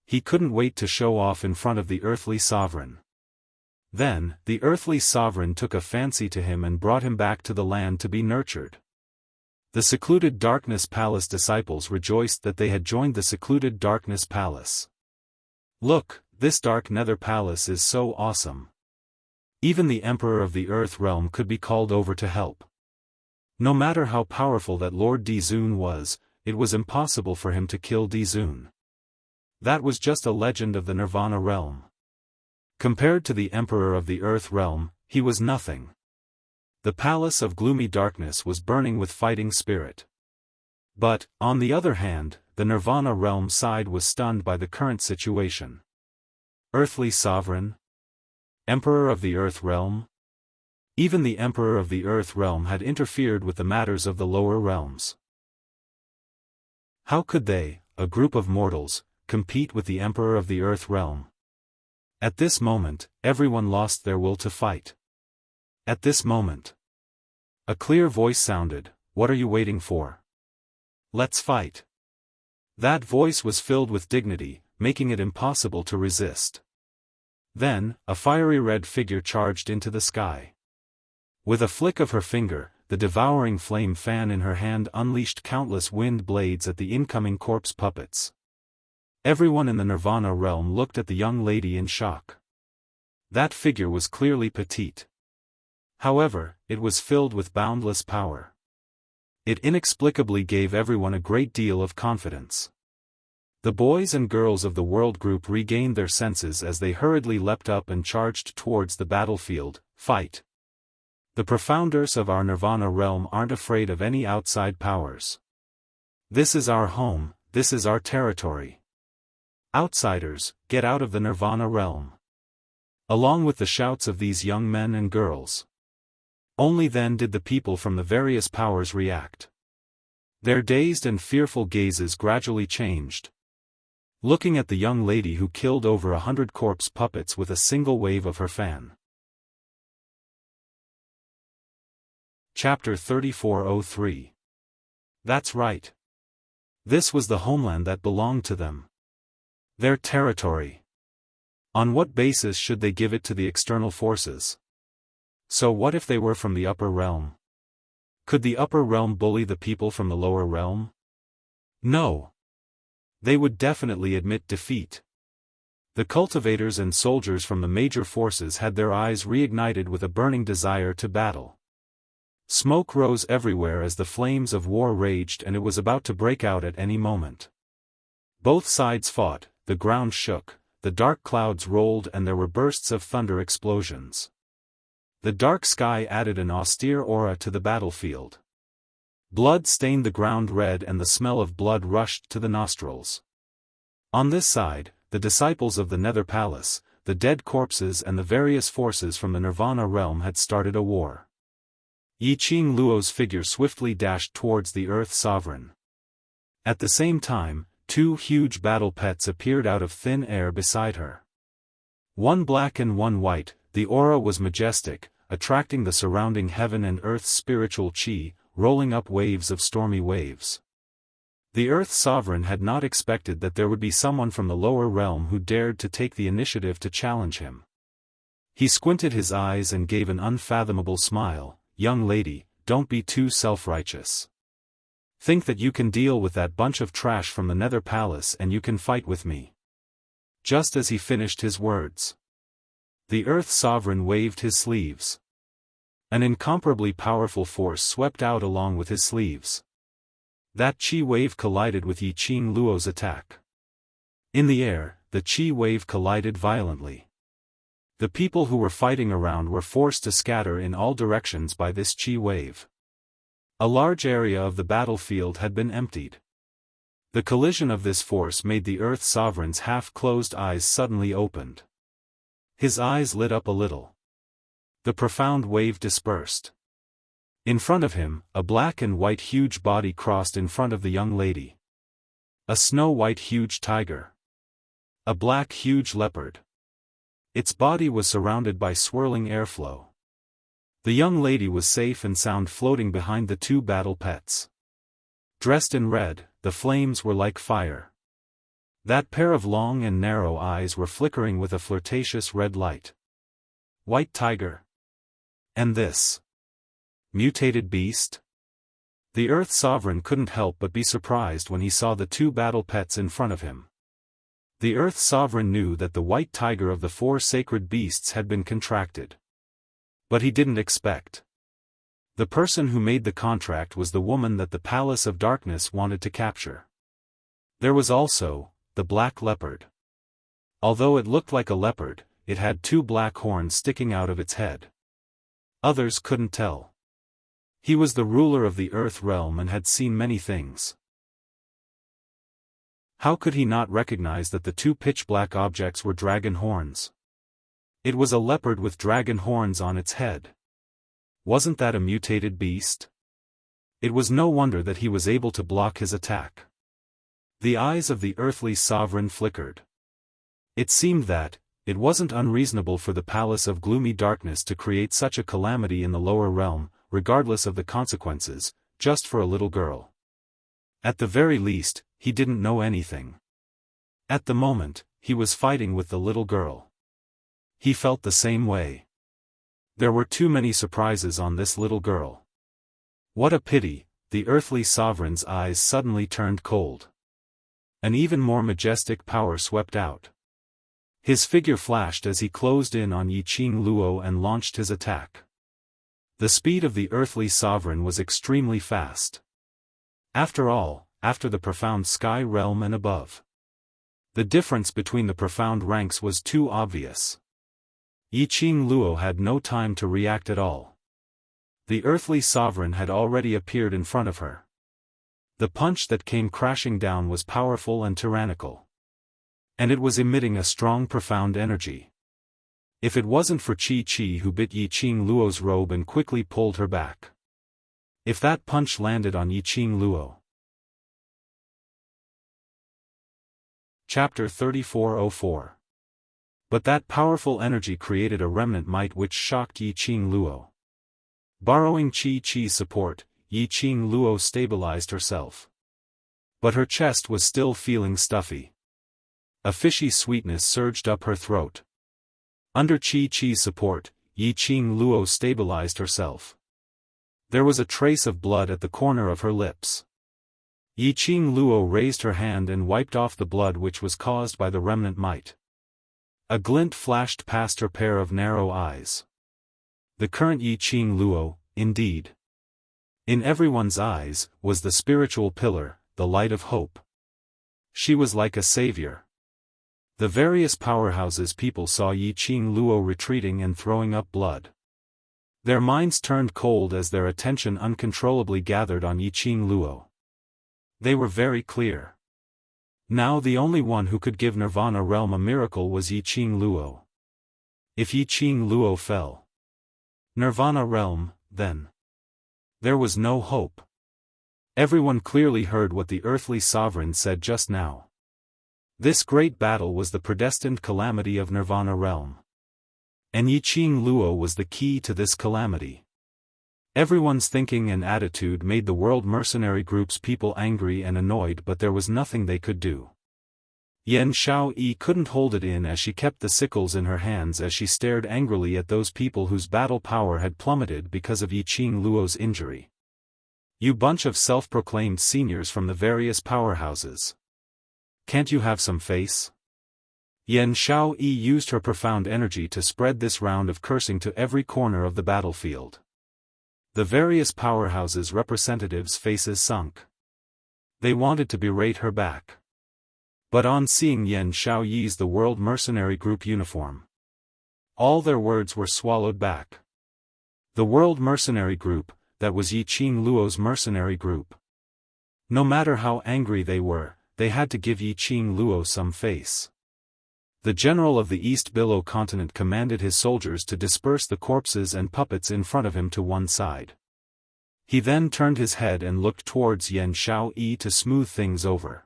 S1: He couldn't wait to show off in front of the earthly sovereign. Then, the earthly sovereign took a fancy to him and brought him back to the land to be nurtured. The secluded darkness palace disciples rejoiced that they had joined the secluded darkness palace. Look, this dark nether palace is so awesome. Even the emperor of the earth realm could be called over to help. No matter how powerful that Lord Dizun was, it was impossible for him to kill Dizun. That was just a legend of the Nirvana realm. Compared to the emperor of the earth realm, he was nothing. The palace of gloomy darkness was burning with fighting spirit. But, on the other hand, the Nirvana realm side was stunned by the current situation. Earthly sovereign? Emperor of the earth realm? Even the emperor of the earth realm had interfered with the matters of the lower realms. How could they, a group of mortals, compete with the emperor of the earth realm? At this moment, everyone lost their will to fight. At this moment, a clear voice sounded, "What are you waiting for? Let's fight." That voice was filled with dignity, making it impossible to resist. Then, a fiery red figure charged into the sky. With a flick of her finger, the devouring flame fan in her hand unleashed countless wind blades at the incoming corpse puppets. Everyone in the Nirvana realm looked at the young lady in shock. That figure was clearly petite. However, it was filled with boundless power. It inexplicably gave everyone a great deal of confidence. The boys and girls of the world group regained their senses as they hurriedly leapt up and charged towards the battlefield. Fight! The profounders of our Nirvana realm aren't afraid of any outside powers. This is our home, this is our territory. Outsiders, get out of the Nirvana realm. Along with the shouts of these young men and girls. Only then did the people from the various powers react. Their dazed and fearful gazes gradually changed. Looking at the young lady who killed over 100 corpse puppets with a single wave of her fan. Chapter 3403. That's right. This was the homeland that belonged to them. Their territory. On what basis should they give it to the external forces? So what if they were from the upper realm? Could the upper realm bully the people from the lower realm? No. They would definitely admit defeat. The cultivators and soldiers from the major forces had their eyes reignited with a burning desire to battle. Smoke rose everywhere as the flames of war raged, and it was about to break out at any moment. Both sides fought, the ground shook, the dark clouds rolled, and there were bursts of thunder explosions. The dark sky added an austere aura to the battlefield. Blood stained the ground red, and the smell of blood rushed to the nostrils. On this side, the disciples of the Nether Palace, the dead corpses and the various forces from the Nirvana realm had started a war. Yi Qing Luo's figure swiftly dashed towards the Earth Sovereign. At the same time, two huge battle pets appeared out of thin air beside her. One black and one white, the aura was majestic, attracting the surrounding heaven and earth's spiritual chi, rolling up waves of stormy waves. The Earth Sovereign had not expected that there would be someone from the lower realm who dared to take the initiative to challenge him. He squinted his eyes and gave an unfathomable smile. "Young lady, don't be too self-righteous. Think that you can deal with that bunch of trash from the Nether Palace and you can fight with me." Just as he finished his words, the Earth Sovereign waved his sleeves. An incomparably powerful force swept out along with his sleeves. That chi wave collided with Yi Qing Luo's attack. In the air, the chi wave collided violently. The people who were fighting around were forced to scatter in all directions by this chi wave. A large area of the battlefield had been emptied. The collision of this force made the Earth Sovereign's half-closed eyes suddenly opened. His eyes lit up a little. The profound wave dispersed. In front of him, a black and white huge body crossed in front of the young lady. A snow-white huge tiger. A black huge leopard. Its body was surrounded by swirling airflow. The young lady was safe and sound floating behind the two battle pets. Dressed in red, the flames were like fire. That pair of long and narrow eyes were flickering with a flirtatious red light. White tiger. And this mutated beast? The Earth Sovereign couldn't help but be surprised when he saw the two battle pets in front of him. The Earth Sovereign knew that the white tiger of the four sacred beasts had been contracted. But he didn't expect. The person who made the contract was the woman that the Palace of Darkness wanted to capture. There was also the black leopard. Although it looked like a leopard, it had two black horns sticking out of its head. Others couldn't tell. He was the ruler of the Earth realm and had seen many things. How could he not recognize that the two pitch-black objects were dragon horns? It was a leopard with dragon horns on its head. Wasn't that a mutated beast? It was no wonder that he was able to block his attack. The eyes of the earthly sovereign flickered. It seemed that it wasn't unreasonable for the Palace of Gloomy Darkness to create such a calamity in the lower realm, regardless of the consequences, just for a little girl. At the very least, he didn't know anything. At the moment, he was fighting with the little girl. He felt the same way. There were too many surprises on this little girl. What a pity, the earthly sovereign's eyes suddenly turned cold. An even more majestic power swept out. His figure flashed as he closed in on Yi Qing Luo and launched his attack. The speed of the earthly sovereign was extremely fast. After all, after the profound sky realm and above. The difference between the profound ranks was too obvious. Yi Qing Luo had no time to react at all. The earthly sovereign had already appeared in front of her. The punch that came crashing down was powerful and tyrannical. And it was emitting a strong profound energy. If it wasn't for Chi who bit Yi Qing Luo's robe and quickly pulled her back. If that punch landed on Yi Qing Luo. Chapter 3404. But that powerful energy created a remnant might which shocked Yi Qing Luo. Borrowing Chi's support, Yi Qing Luo stabilized herself. But her chest was still feeling stuffy. A fishy sweetness surged up her throat. Under Chi's support, Yi Qing Luo stabilized herself. There was a trace of blood at the corner of her lips. Yi Qing Luo raised her hand and wiped off the blood which was caused by the remnant might. A glint flashed past her pair of narrow eyes. The current Yi Qing Luo, indeed. In everyone's eyes, was the spiritual pillar, the light of hope. She was like a savior. The various powerhouses people saw Yi Qing Luo retreating and throwing up blood. Their minds turned cold as their attention uncontrollably gathered on Yi Qing Luo. They were very clear. Now the only one who could give Nirvana realm a miracle was Yi Qing Luo. If Yi Qing Luo fell, Nirvana realm, then there was no hope. Everyone clearly heard what the earthly sovereign said just now. This great battle was the predestined calamity of Nirvana realm. And Yiqing Luo was the key to this calamity. Everyone's thinking and attitude made the World Mercenary Group's people angry and annoyed, but there was nothing they could do. Yan Xiaoyi couldn't hold it in as she kept the sickles in her hands as she stared angrily at those people whose battle power had plummeted because of Yiqing Luo's injury. You bunch of self-proclaimed seniors from the various powerhouses. Can't you have some face? Yan Xiaoyi used her profound energy to spread this round of cursing to every corner of the battlefield. The various powerhouses' representatives' faces sunk. They wanted to berate her back. But on seeing Yan Xiaoyi's the World Mercenary Group uniform, all their words were swallowed back. The World Mercenary Group, that was Yiqing Luo's mercenary group. No matter how angry they were, they had to give Yiqing Luo some face. The general of the East Billow continent commanded his soldiers to disperse the corpses and puppets in front of him to one side. He then turned his head and looked towards Yan Xiaoyi to smooth things over.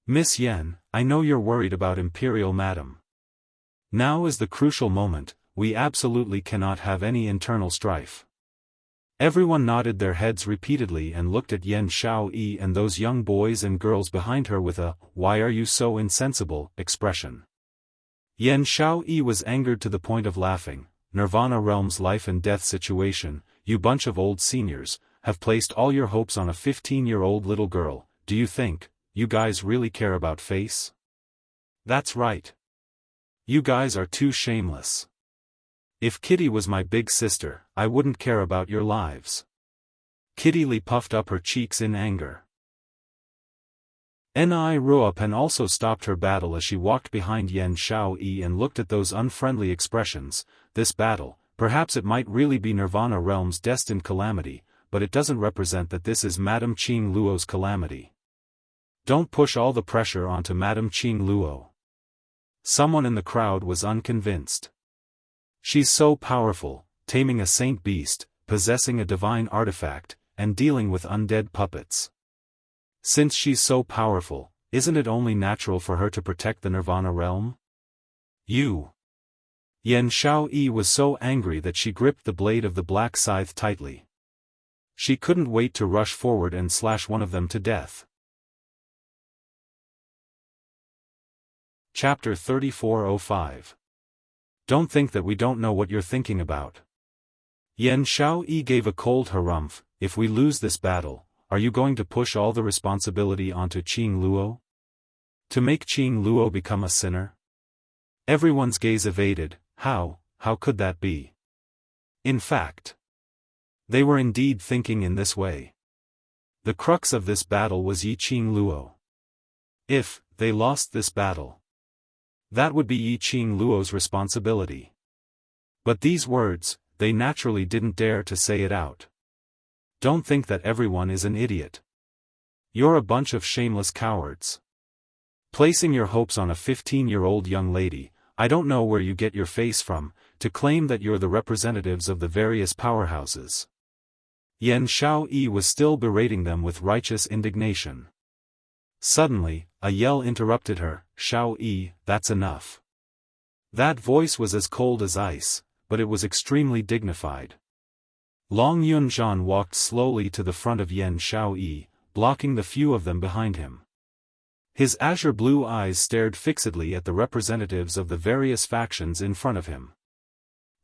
S1: Miss Yan, I know you're worried about Imperial Madam. Now is the crucial moment, we absolutely cannot have any internal strife. Everyone nodded their heads repeatedly and looked at Yan Xiaoyi and those young boys and girls behind her with a, "Why are you so insensible?" expression. Yan Xiaoyi was angered to the point of laughing. Nirvana Realm's life and death situation, you bunch of old seniors, have placed all your hopes on a 15-year-old little girl. Do you think you guys really care about face? That's right. You guys are too shameless. If Kitty was my big sister, I wouldn't care about your lives. Kitty Lee puffed up her cheeks in anger. Ni Ruopan also stopped her battle as she walked behind Yan Xiaoyi and looked at those unfriendly expressions. This battle, perhaps it might really be Nirvana Realm's destined calamity, but it doesn't represent that this is Madame Qing Luo's calamity. Don't push all the pressure onto Madame Qing Luo. Someone in the crowd was unconvinced. She's so powerful, taming a saint beast, possessing a divine artifact, and dealing with undead puppets. Since she's so powerful, isn't it only natural for her to protect the Nirvana realm? You. Yan Xiaoyi was so angry that she gripped the blade of the black scythe tightly. She couldn't wait to rush forward and slash one of them to death. Chapter 3405. Don't think that we don't know what you're thinking about. Yan Xiaoyi gave a cold harumph. If we lose this battle, are you going to push all the responsibility onto Qing Luo? To make Qing Luo become a sinner? Everyone's gaze evaded. How could that be? In fact, they were indeed thinking in this way. The crux of this battle was Yiqing Luo. If they lost this battle, that would be Yiqing Luo's responsibility. But these words, they naturally didn't dare to say it out. Don't think that everyone is an idiot. You're a bunch of shameless cowards. Placing your hopes on a 15-year-old young lady, I don't know where you get your face from, to claim that you're the representatives of the various powerhouses. Yan Xiaoyi was still berating them with righteous indignation. Suddenly, a yell interrupted her. "Xiaoyi, that's enough." That voice was as cold as ice, but it was extremely dignified. Long Yunzhan walked slowly to the front of Yan Xiaoyi, blocking the few of them behind him. His azure blue eyes stared fixedly at the representatives of the various factions in front of him.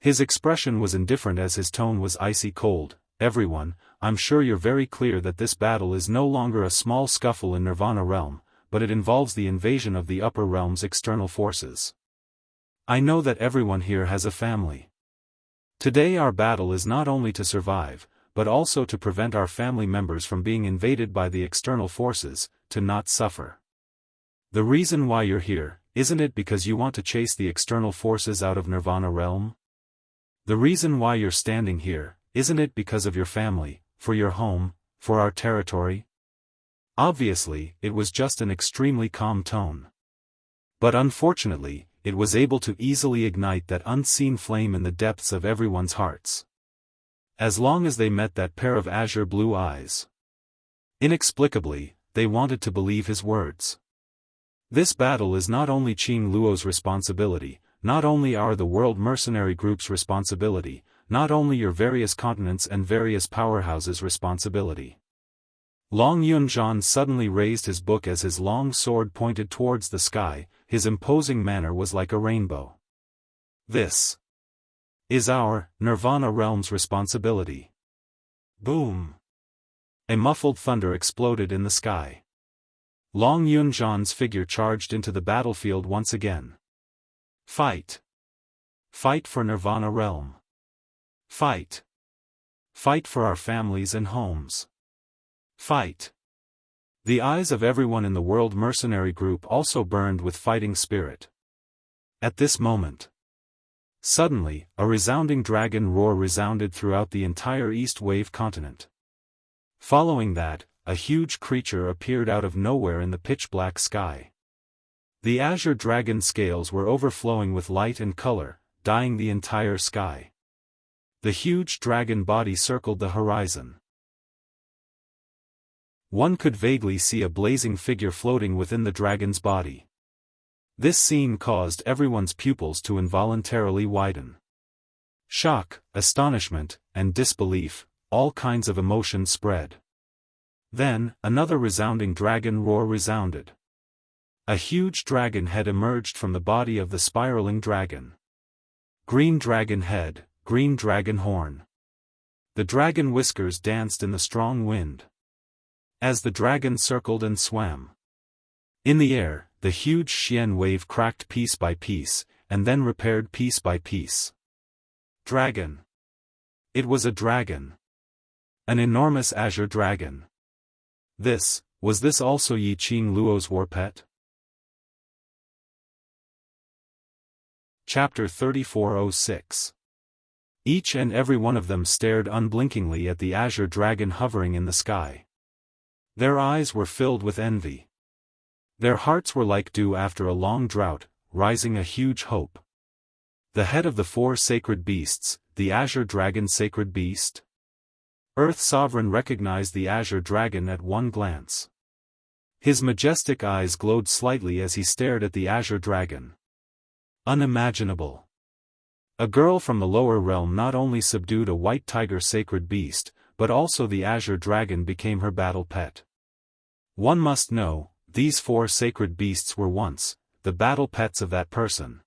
S1: His expression was indifferent as his tone was icy cold. "Everyone, I'm sure you're very clear that this battle is no longer a small scuffle in Nirvana realm, but it involves the invasion of the upper realm's external forces. I know that everyone here has a family. Today our battle is not only to survive, but also to prevent our family members from being invaded by the external forces, to not suffer. The reason why you're here, isn't it because you want to chase the external forces out of Nirvana realm? The reason why you're standing here, isn't it because of your family, for your home, for our territory?" Obviously, it was just an extremely calm tone. But unfortunately, it was able to easily ignite that unseen flame in the depths of everyone's hearts. As long as they met that pair of azure blue eyes. Inexplicably, they wanted to believe his words. This battle is not only Qing Luo's responsibility, not only are the World Mercenary Group's responsibility, not only your various continents and various powerhouses' responsibility. Long Yunzhan suddenly raised his book as his long sword pointed towards the sky. His imposing manner was like a rainbow. This is our Nirvana realm's responsibility. Boom! A muffled thunder exploded in the sky. Long Yunzhan's figure charged into the battlefield once again. Fight! Fight for Nirvana realm! Fight! Fight for our families and homes! Fight! The eyes of everyone in the World Mercenary Group also burned with fighting spirit. At this moment, suddenly, a resounding dragon roar resounded throughout the entire East Wave continent. Following that, a huge creature appeared out of nowhere in the pitch-black sky. The azure dragon scales were overflowing with light and color, dyeing the entire sky. The huge dragon body circled the horizon. One could vaguely see a blazing figure floating within the dragon's body. This scene caused everyone's pupils to involuntarily widen. Shock, astonishment, and disbelief, all kinds of emotions spread. Then, another resounding dragon roar resounded. A huge dragon head emerged from the body of the spiraling dragon. Green dragon head, green dragon horn. The dragon whiskers danced in the strong wind. As the dragon circled and swam in the air, the huge Xian wave cracked piece by piece, and then repaired piece by piece. Dragon. It was a dragon. An enormous azure dragon. Was this also Yi Qing Luo's war pet? Chapter 3406. Each and every one of them stared unblinkingly at the azure dragon hovering in the sky. Their eyes were filled with envy. Their hearts were like dew after a long drought, rising a huge hope. The head of the four sacred beasts, the azure dragon sacred beast? Earth Sovereign recognized the azure dragon at one glance. His majestic eyes glowed slightly as he stared at the azure dragon. Unimaginable. A girl from the lower realm not only subdued a white tiger sacred beast, but also the azure dragon became her battle pet. One must know, these four sacred beasts were once the battle pets of that person.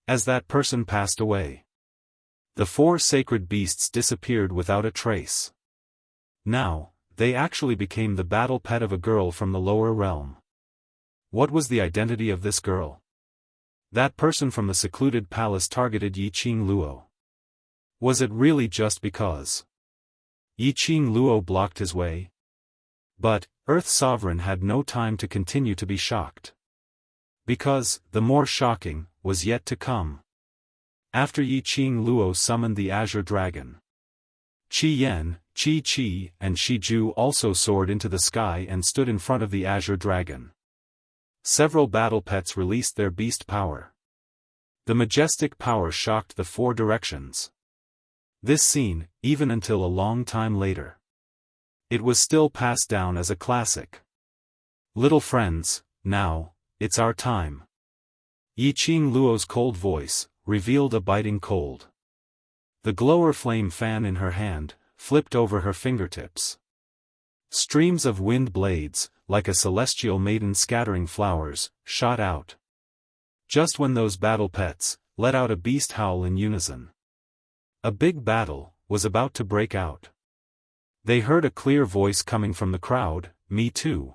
S1: As that person passed away, the four sacred beasts disappeared without a trace. Now, they actually became the battle pet of a girl from the lower realm. What was the identity of this girl? That person from the secluded palace targeted Yi Qing Luo. Was it really just because Yi Qing Luo blocked his way? But, Earth Sovereign had no time to continue to be shocked. Because, the more shocking, was yet to come. After Yi Qing Luo summoned the azure dragon, Qi Yan, Qi Qi, and Shi Ju also soared into the sky and stood in front of the azure dragon. Several battle pets released their beast power. The majestic power shocked the four directions. This scene, even until a long time later, it was still passed down as a classic. Little friends, now, it's our time. Yi Qing Luo's cold voice revealed a biting cold. The glower flame fan in her hand flipped over her fingertips. Streams of wind blades, like a celestial maiden scattering flowers, shot out. Just when those battle pets let out a beast howl in unison. A big battle was about to break out. They heard a clear voice coming from the crowd, "Me too."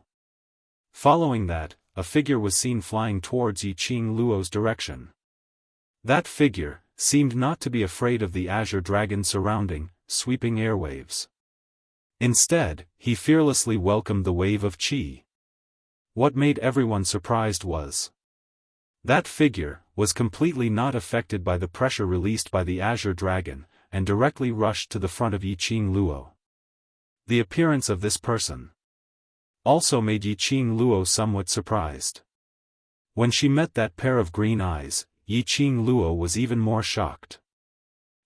S1: Following that, a figure was seen flying towards Yi Qing Luo's direction. That figure seemed not to be afraid of the azure dragon surrounding, sweeping airwaves. Instead, he fearlessly welcomed the wave of qi. What made everyone surprised was that figure was completely not affected by the pressure released by the azure dragon, and directly rushed to the front of Yi Qing Luo. The appearance of this person also made Yi Qing Luo somewhat surprised. When she met that pair of green eyes, Yi Qing Luo was even more shocked.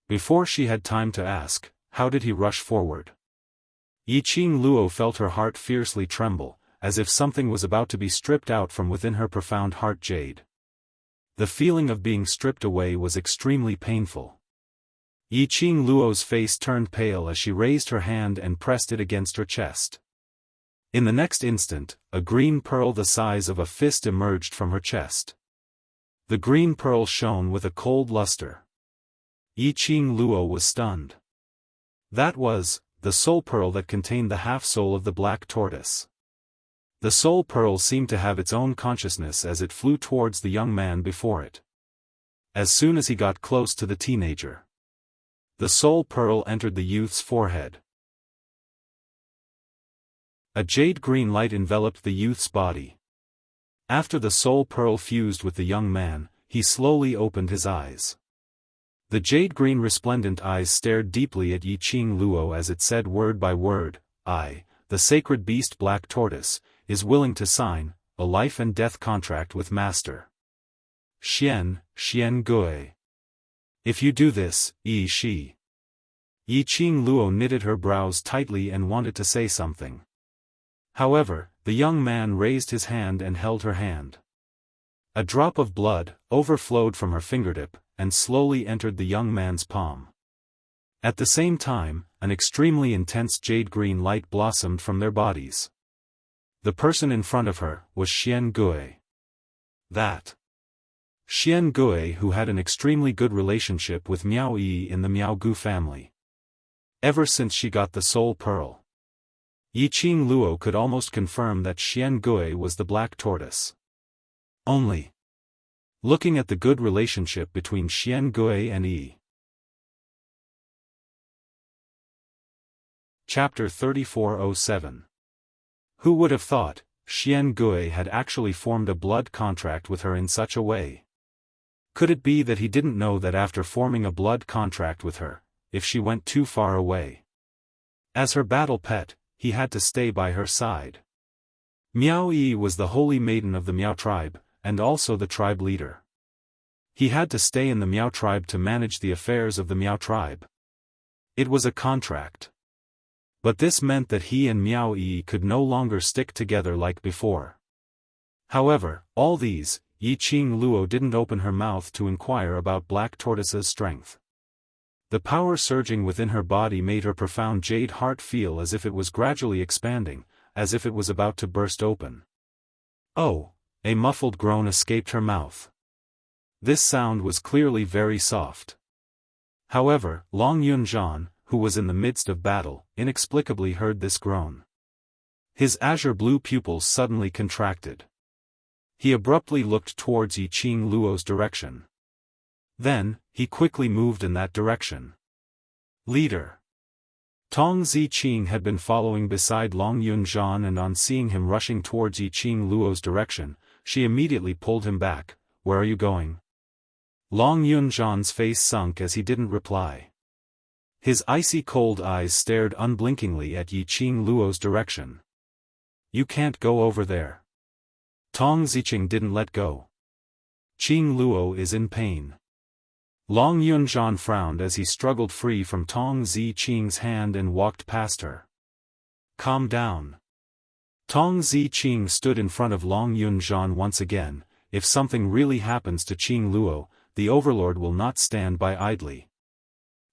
S1: Before she had time to ask, how did he rush forward? Yi Qing Luo felt her heart fiercely tremble, as if something was about to be stripped out from within her profound heart jade. The feeling of being stripped away was extremely painful. Yi Qing Luo's face turned pale as she raised her hand and pressed it against her chest. In the next instant, a green pearl the size of a fist emerged from her chest. The green pearl shone with a cold luster. Yi Qing Luo was stunned. That was the soul pearl that contained the half-soul of the black tortoise. The soul pearl seemed to have its own consciousness as it flew towards the young man before it. As soon as he got close to the teenager, the soul pearl entered the youth's forehead. A jade-green light enveloped the youth's body. After the soul pearl fused with the young man, he slowly opened his eyes. The jade-green resplendent eyes stared deeply at Yi Qing Luo as it said word by word, "I, the sacred beast Black Tortoise, is willing to sign a life and death contract with Master Xian Gui. If you do this, Yi Qing Luo knitted her brows tightly and wanted to say something. However, the young man raised his hand and held her hand. A drop of blood overflowed from her fingertip and slowly entered the young man's palm. At the same time, an extremely intense jade-green light blossomed from their bodies. The person in front of her was Xian Gui. That Xian Gui, who had an extremely good relationship with Miao Yi in the Miao Gu family. Ever since she got the soul pearl, Yi Qing Luo could almost confirm that Xian Gui was the black tortoise. Only looking at the good relationship between Xian Gui and Yi. Chapter 3407. Who would have thought Xian Gui had actually formed a blood contract with her in such a way? Could it be that he didn't know that after forming a blood contract with her, if she went too far away, as her battle pet, he had to stay by her side? Miao Yi was the holy maiden of the Miao tribe, and also the tribe leader. He had to stay in the Miao tribe to manage the affairs of the Miao tribe. It was a contract. But this meant that he and Miao Yi could no longer stick together like before. However, all these, Yi Qing Luo didn't open her mouth to inquire about Black Tortoise's strength. The power surging within her body made her profound jade heart feel as if it was gradually expanding, as if it was about to burst open. Oh! A muffled groan escaped her mouth. This sound was clearly very soft. However, Long Yunzhan, who was in the midst of battle, inexplicably heard this groan. His azure-blue pupils suddenly contracted. He abruptly looked towards Yi Qing Luo's direction. Then, he quickly moved in that direction. Leader. Tong Ziqing had been following beside Long Yunzhan, and on seeing him rushing towards Yi Qing Luo's direction, she immediately pulled him back. Where are you going? Long Yunzhan's face sunk as he didn't reply. His icy cold eyes stared unblinkingly at Yi Qing Luo's direction. You can't go over there. Tong Ziqing didn't let go. Qing Luo is in pain. Long Yunzhan frowned as he struggled free from Tong Ziqing's hand and walked past her. Calm down. Tong Ziqing stood in front of Long Yunzhan once again. If something really happens to Qing Luo, the overlord will not stand by idly.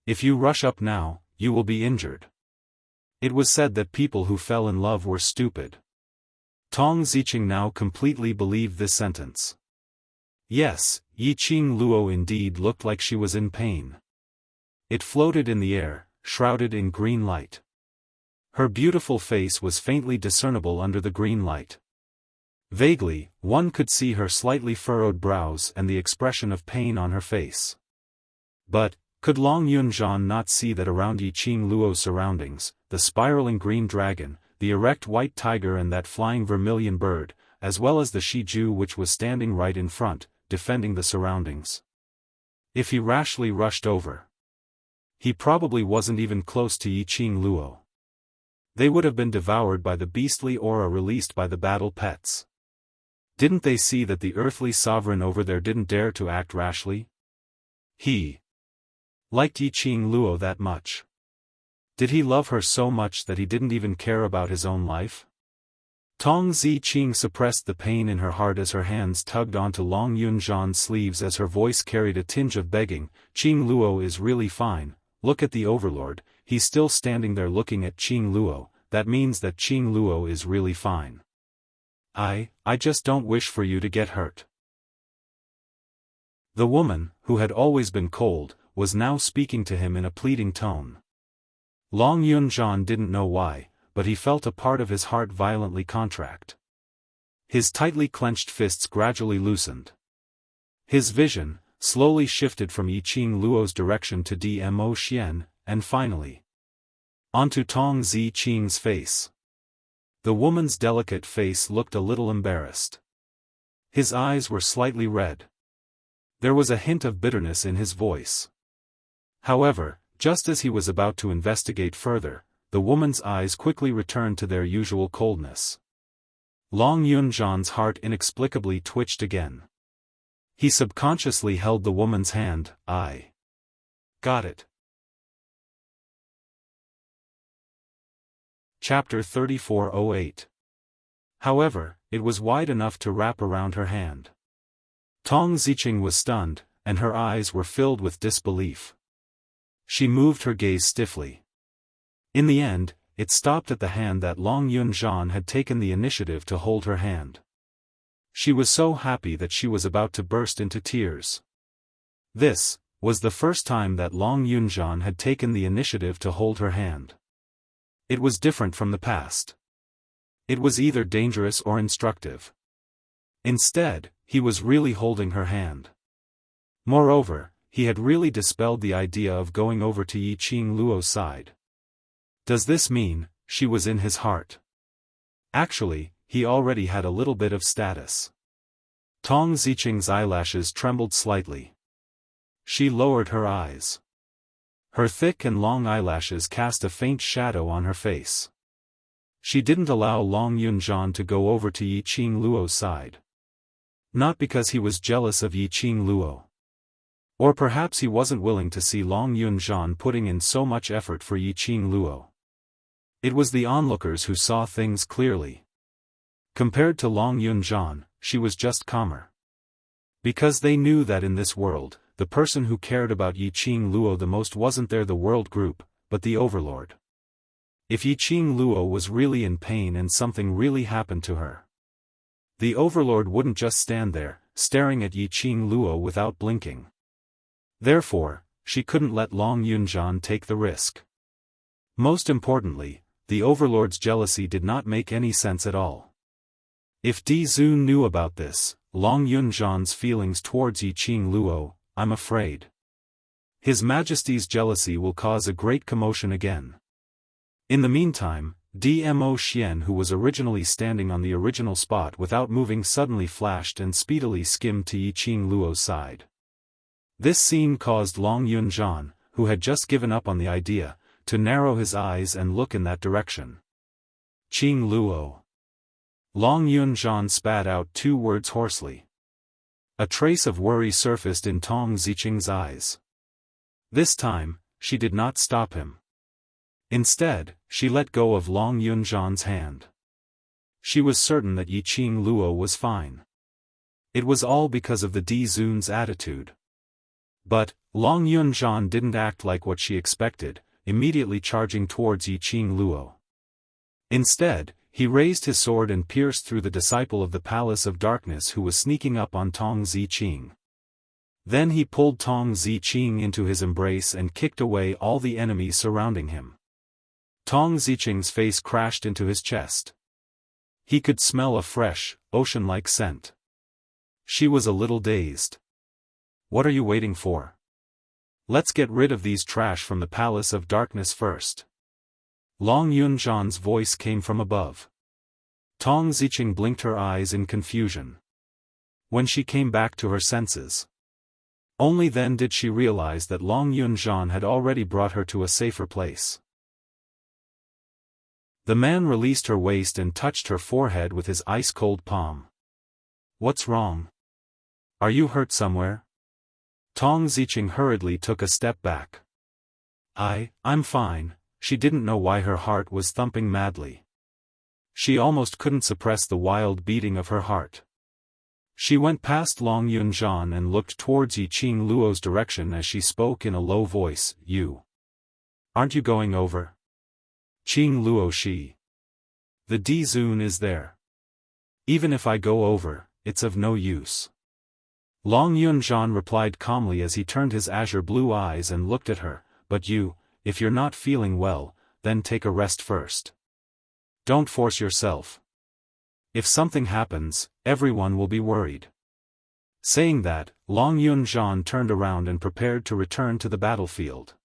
S1: If you rush up now, you will be injured. It was said that people who fell in love were stupid. Tong Ziqing now completely believed this sentence. Yes, Yi Qing Luo indeed looked like she was in pain. It floated in the air, shrouded in green light. Her beautiful face was faintly discernible under the green light. Vaguely, one could see her slightly furrowed brows and the expression of pain on her face. But, could Long Yunzhan not see that around Yi Qing Luo's surroundings, the spiraling green dragon, the erect white tiger and that flying vermilion bird, as well as the Shiju which was standing right in front, defending the surroundings? If he rashly rushed over, he probably wasn't even close to Yi Qing Luo. They would have been devoured by the beastly aura released by the battle pets. Didn't they see that the earthly sovereign over there didn't dare to act rashly? He liked Yi Qing Luo that much. Did he love her so much that he didn't even care about his own life? Tong Ziqing suppressed the pain in her heart as her hands tugged onto Long Yunzhan's sleeves as her voice carried a tinge of begging. Qing Luo is really fine, look at the overlord, he's still standing there looking at Qing Luo, that means that Qing Luo is really fine. I just don't wish for you to get hurt. The woman, who had always been cold, was now speaking to him in a pleading tone. Long Yunzhan didn't know why, but he felt a part of his heart violently contract. His tightly clenched fists gradually loosened. His vision slowly shifted from Yiqing Luo's direction to Dmo Xian, and finally onto Tong Ziqing's face. The woman's delicate face looked a little embarrassed. His eyes were slightly red. There was a hint of bitterness in his voice. However, just as he was about to investigate further, the woman's eyes quickly returned to their usual coldness. Long Yunzhan's heart inexplicably twitched again. He subconsciously held the woman's hand. I got it. Chapter 3408. However, it was wide enough to wrap around her hand. Tong Ziqing was stunned, and her eyes were filled with disbelief. She moved her gaze stiffly. In the end, it stopped at the hand that Long Yunzhan had taken the initiative to hold her hand. She was so happy that she was about to burst into tears. This was the first time that Long Yunzhan had taken the initiative to hold her hand. It was different from the past. It was either dangerous or instructive. Instead, he was really holding her hand. Moreover, he had really dispelled the idea of going over to Yiqing Luo's side. Does this mean she was in his heart? Actually, he already had a little bit of status. Tong Ziqing's eyelashes trembled slightly. She lowered her eyes. Her thick and long eyelashes cast a faint shadow on her face. She didn't allow Long Yunzhan to go over to Yiqing Luo's side. Not because he was jealous of Yiqing Luo. Or perhaps he wasn't willing to see Long Yunzhan putting in so much effort for Yiqing Luo. It was the onlookers who saw things clearly. Compared to Long Yunzhan, she was just calmer. Because they knew that in this world, the person who cared about Yiqing Luo the most wasn't there the world group, but the overlord. If Yiqing Luo was really in pain and something really happened to her, the overlord wouldn't just stand there, staring at Yiqing Luo without blinking. Therefore, she couldn't let Long Yunzhan take the risk. Most importantly, the overlord's jealousy did not make any sense at all. If Di Zun knew about this, Long Yunzhan's feelings towards Yiqing Luo, I'm afraid His Majesty's jealousy will cause a great commotion again. In the meantime, Dmo Xian, who was originally standing on the original spot without moving, suddenly flashed and speedily skimmed to Yiqing Luo's side. This scene caused Long Yunzhan, who had just given up on the idea, to narrow his eyes and look in that direction. Qing Luo. Long Yunzhan spat out 2 words hoarsely. A trace of worry surfaced in Tong Ziqing's eyes. This time, she did not stop him. Instead, she let go of Long Yunzhan's hand. She was certain that Yiqing Luo was fine. It was all because of the Di Zun's attitude. But, Long Yunzhan didn't act like what she expected, immediately charging towards Yiqing Luo. Instead, he raised his sword and pierced through the disciple of the Palace of Darkness who was sneaking up on Tong Ziqing. Then he pulled Tong Ziqing into his embrace and kicked away all the enemies surrounding him. Tong Ziqing's face crashed into his chest. He could smell a fresh, ocean-like scent. She was a little dazed. What are you waiting for? Let's get rid of these trash from the Palace of Darkness first. Long Yunzhan's voice came from above. Tong Ziqing blinked her eyes in confusion. When she came back to her senses, only then did she realize that Long Yunzhan had already brought her to a safer place. The man released her waist and touched her forehead with his ice-cold palm. What's wrong? Are you hurt somewhere? Tong Ziqing hurriedly took a step back. I'm fine, she didn't know why her heart was thumping madly. She almost couldn't suppress the wild beating of her heart. She went past Long Yunzhan and looked towards Yiqing Luo's direction as she spoke in a low voice, "You. Aren't you going over? Qing Luo Shi. The D-Zun is there. Even if I go over, it's of no use." Long Yunzhan replied calmly as he turned his azure blue eyes and looked at her, "But you, if you're not feeling well, then take a rest first. Don't force yourself. If something happens, everyone will be worried." Saying that, Long Yunzhan turned around and prepared to return to the battlefield.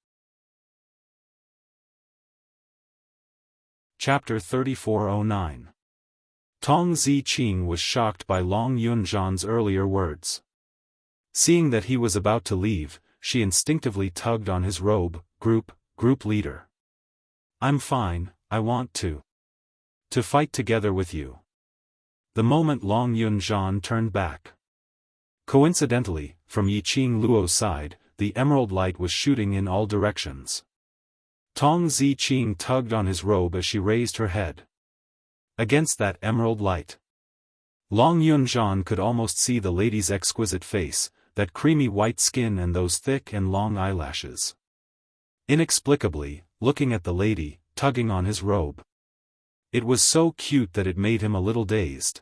S1: Chapter 3409. Tong Ziqing was shocked by Long Yunzhan's earlier words. Seeing that he was about to leave, she instinctively tugged on his robe. Group leader. "I'm fine, I want to fight together with you." The moment Long Yunzhan turned back. Coincidentally, from Yiqing Luo's side, the emerald light was shooting in all directions. Tong Ziqing tugged on his robe as she raised her head. Against that emerald light, Long Yunzhan could almost see the lady's exquisite face, that creamy white skin and those thick and long eyelashes. Inexplicably, looking at the lady, tugging on his robe. It was so cute that it made him a little dazed.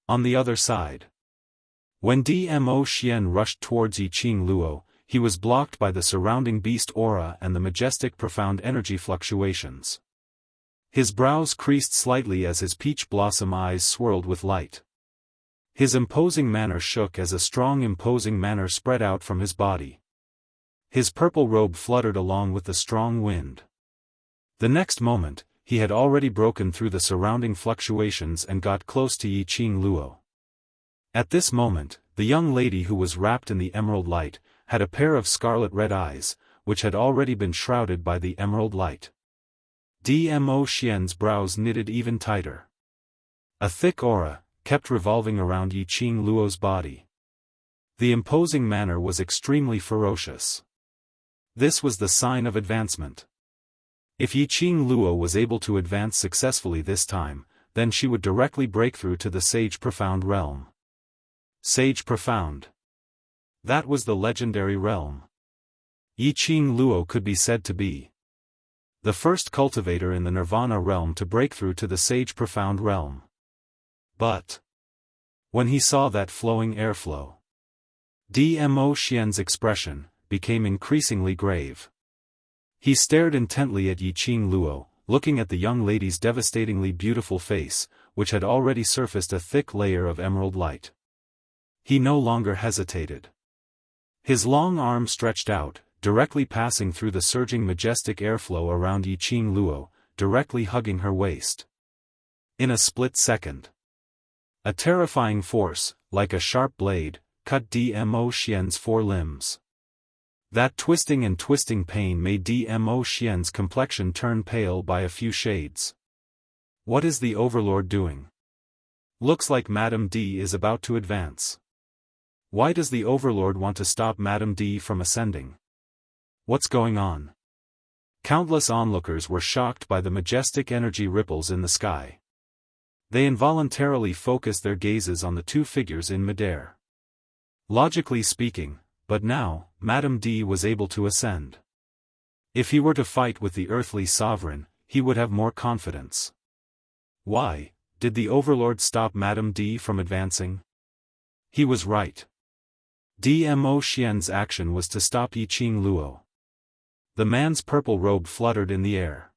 S1: On the other side, when Dmo Xian rushed towards Yiqing Luo, he was blocked by the surrounding beast aura and the majestic profound energy fluctuations. His brows creased slightly as his peach blossom eyes swirled with light. His imposing manner shook as a strong imposing manner spread out from his body. His purple robe fluttered along with the strong wind. The next moment, he had already broken through the surrounding fluctuations and got close to Yiqing Luo. At this moment, the young lady who was wrapped in the emerald light, had a pair of scarlet red eyes, which had already been shrouded by the emerald light. Dmo Xian's brows knitted even tighter. A thick aura kept revolving around Yiqing Luo's body. The imposing manner was extremely ferocious. This was the sign of advancement. If Yiqing Luo was able to advance successfully this time, then she would directly break through to the Sage Profound realm. Sage Profound. That was the legendary realm. Yiqing Luo could be said to be the first cultivator in the Nirvana realm to break through to the Sage Profound realm. But when he saw that flowing airflow, Dmo Xian's expression became increasingly grave. He stared intently at Yiqing Luo, looking at the young lady's devastatingly beautiful face, which had already surfaced a thick layer of emerald light. He no longer hesitated. His long arm stretched out, directly passing through the surging majestic airflow around Yiqing Luo, directly hugging her waist. In a split second, a terrifying force, like a sharp blade, cut Dmo Xian's four limbs. That twisting and twisting pain made Dmo Xian's complexion turn pale by a few shades. What is the Overlord doing? Looks like Madame D is about to advance. Why does the Overlord want to stop Madame D from ascending? What's going on? Countless onlookers were shocked by the majestic energy ripples in the sky. They involuntarily focused their gazes on the two figures in midair. Logically speaking, but now, Madame D was able to ascend. If he were to fight with the earthly sovereign, he would have more confidence. Why did the Overlord stop Madame D from advancing? He was right. Dmo Xian's action was to stop Yiqing Luo. The man's purple robe fluttered in the air.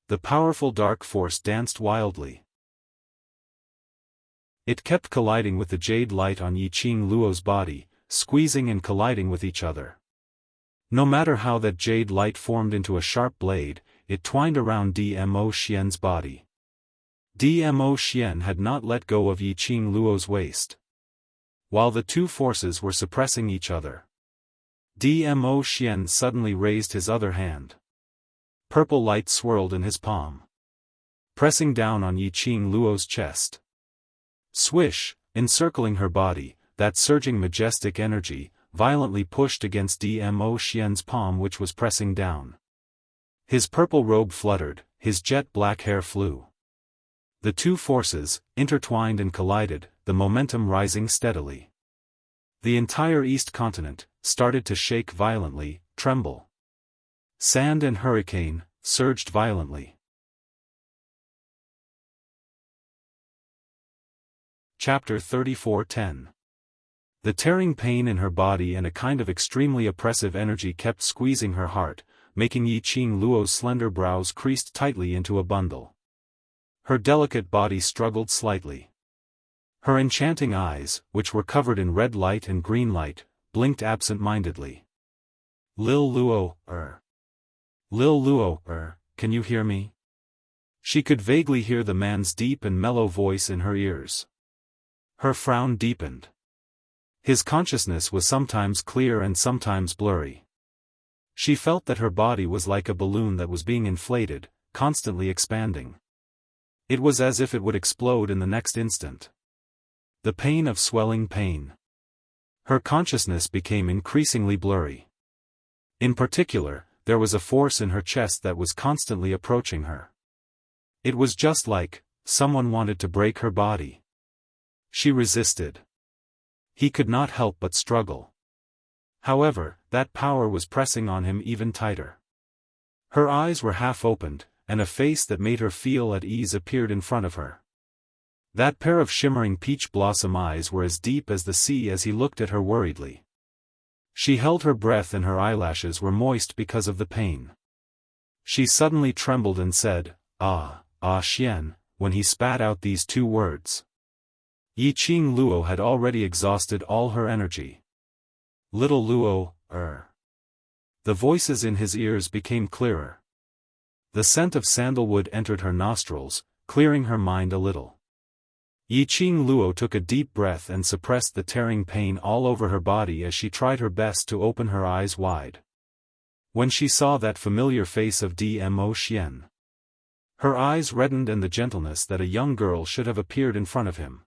S1: The powerful dark force danced wildly. It kept colliding with the jade light on Yiqing Luo's body, squeezing and colliding with each other. No matter how that jade light formed into a sharp blade, it twined around Dmo Xian's body. Dmo Xian had not let go of Yiqing Luo's waist. While the two forces were suppressing each other, Dmo Xian suddenly raised his other hand. Purple light swirled in his palm, pressing down on Yiqing Luo's chest. Swish, encircling her body, that surging majestic energy, violently pushed against Dmo Xian's palm which was pressing down. His purple robe fluttered, his jet black hair flew. The two forces, intertwined and collided, the momentum rising steadily. The entire East Continent started to shake violently, tremble. Sand and hurricane surged violently. Chapter 34:10. The tearing pain in her body and a kind of extremely oppressive energy kept squeezing her heart, making Yi Qing Luo's slender brows creased tightly into a bundle. Her delicate body struggled slightly. Her enchanting eyes, which were covered in red light and green light, blinked absent-mindedly. Lil Luo, Lil Luo, can you hear me? She could vaguely hear the man's deep and mellow voice in her ears. Her frown deepened. His consciousness was sometimes clear and sometimes blurry. She felt that her body was like a balloon that was being inflated, constantly expanding. It was as if it would explode in the next instant. The pain of swelling pain. Her consciousness became increasingly blurry. In particular, there was a force in her chest that was constantly approaching her. It was just like someone wanted to break her body. She resisted. He could not help but struggle. However, that power was pressing on him even tighter. Her eyes were half opened, and a face that made her feel at ease appeared in front of her. That pair of shimmering peach blossom eyes were as deep as the sea as he looked at her worriedly. She held her breath and her eyelashes were moist because of the pain. She suddenly trembled and said, Xian, when he spat out these two words. Yi Qing Luo had already exhausted all her energy. Little Luo, The voices in his ears became clearer. The scent of sandalwood entered her nostrils, clearing her mind a little. Yi Qing Luo took a deep breath and suppressed the tearing pain all over her body as she tried her best to open her eyes wide. When she saw that familiar face of Dmo Xian, her eyes reddened and the gentleness that a young girl should have appeared in front of him.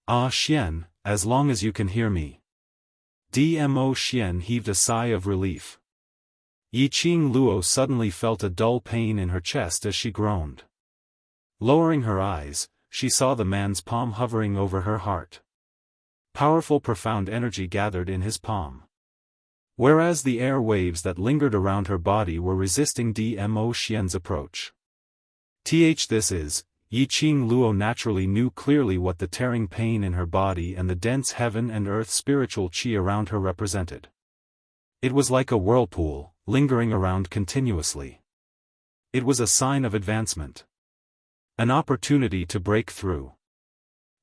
S1: Xian, as long as you can hear me. Dmo Xian heaved a sigh of relief. Yi Qing Luo suddenly felt a dull pain in her chest as she groaned. Lowering her eyes, she saw the man's palm hovering over her heart. Powerful profound energy gathered in his palm. Whereas the air waves that lingered around her body were resisting Dmo Xian's approach. This is, Yi Qing Luo naturally knew clearly what the tearing pain in her body and the dense heaven and earth spiritual qi around her represented. It was like a whirlpool, lingering around continuously. It was a sign of advancement. An opportunity to break through.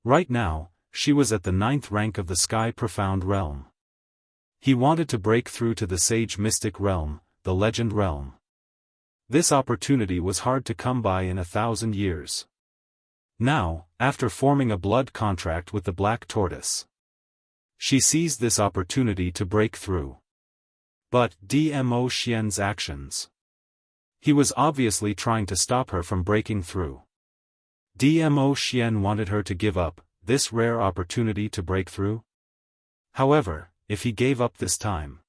S1: Right now, she was at the 9th rank of the Sky Profound Realm. He wanted to break through to the Sage Mystic Realm, the Legend Realm. This opportunity was hard to come by in 1,000 years. Now, after forming a blood contract with the Black Tortoise, she seized this opportunity to break through. But Dmo Xian's actions. He was obviously trying to stop her from breaking through. Dmo Xian wanted her to give up this rare opportunity to break through. However, if he gave up this time,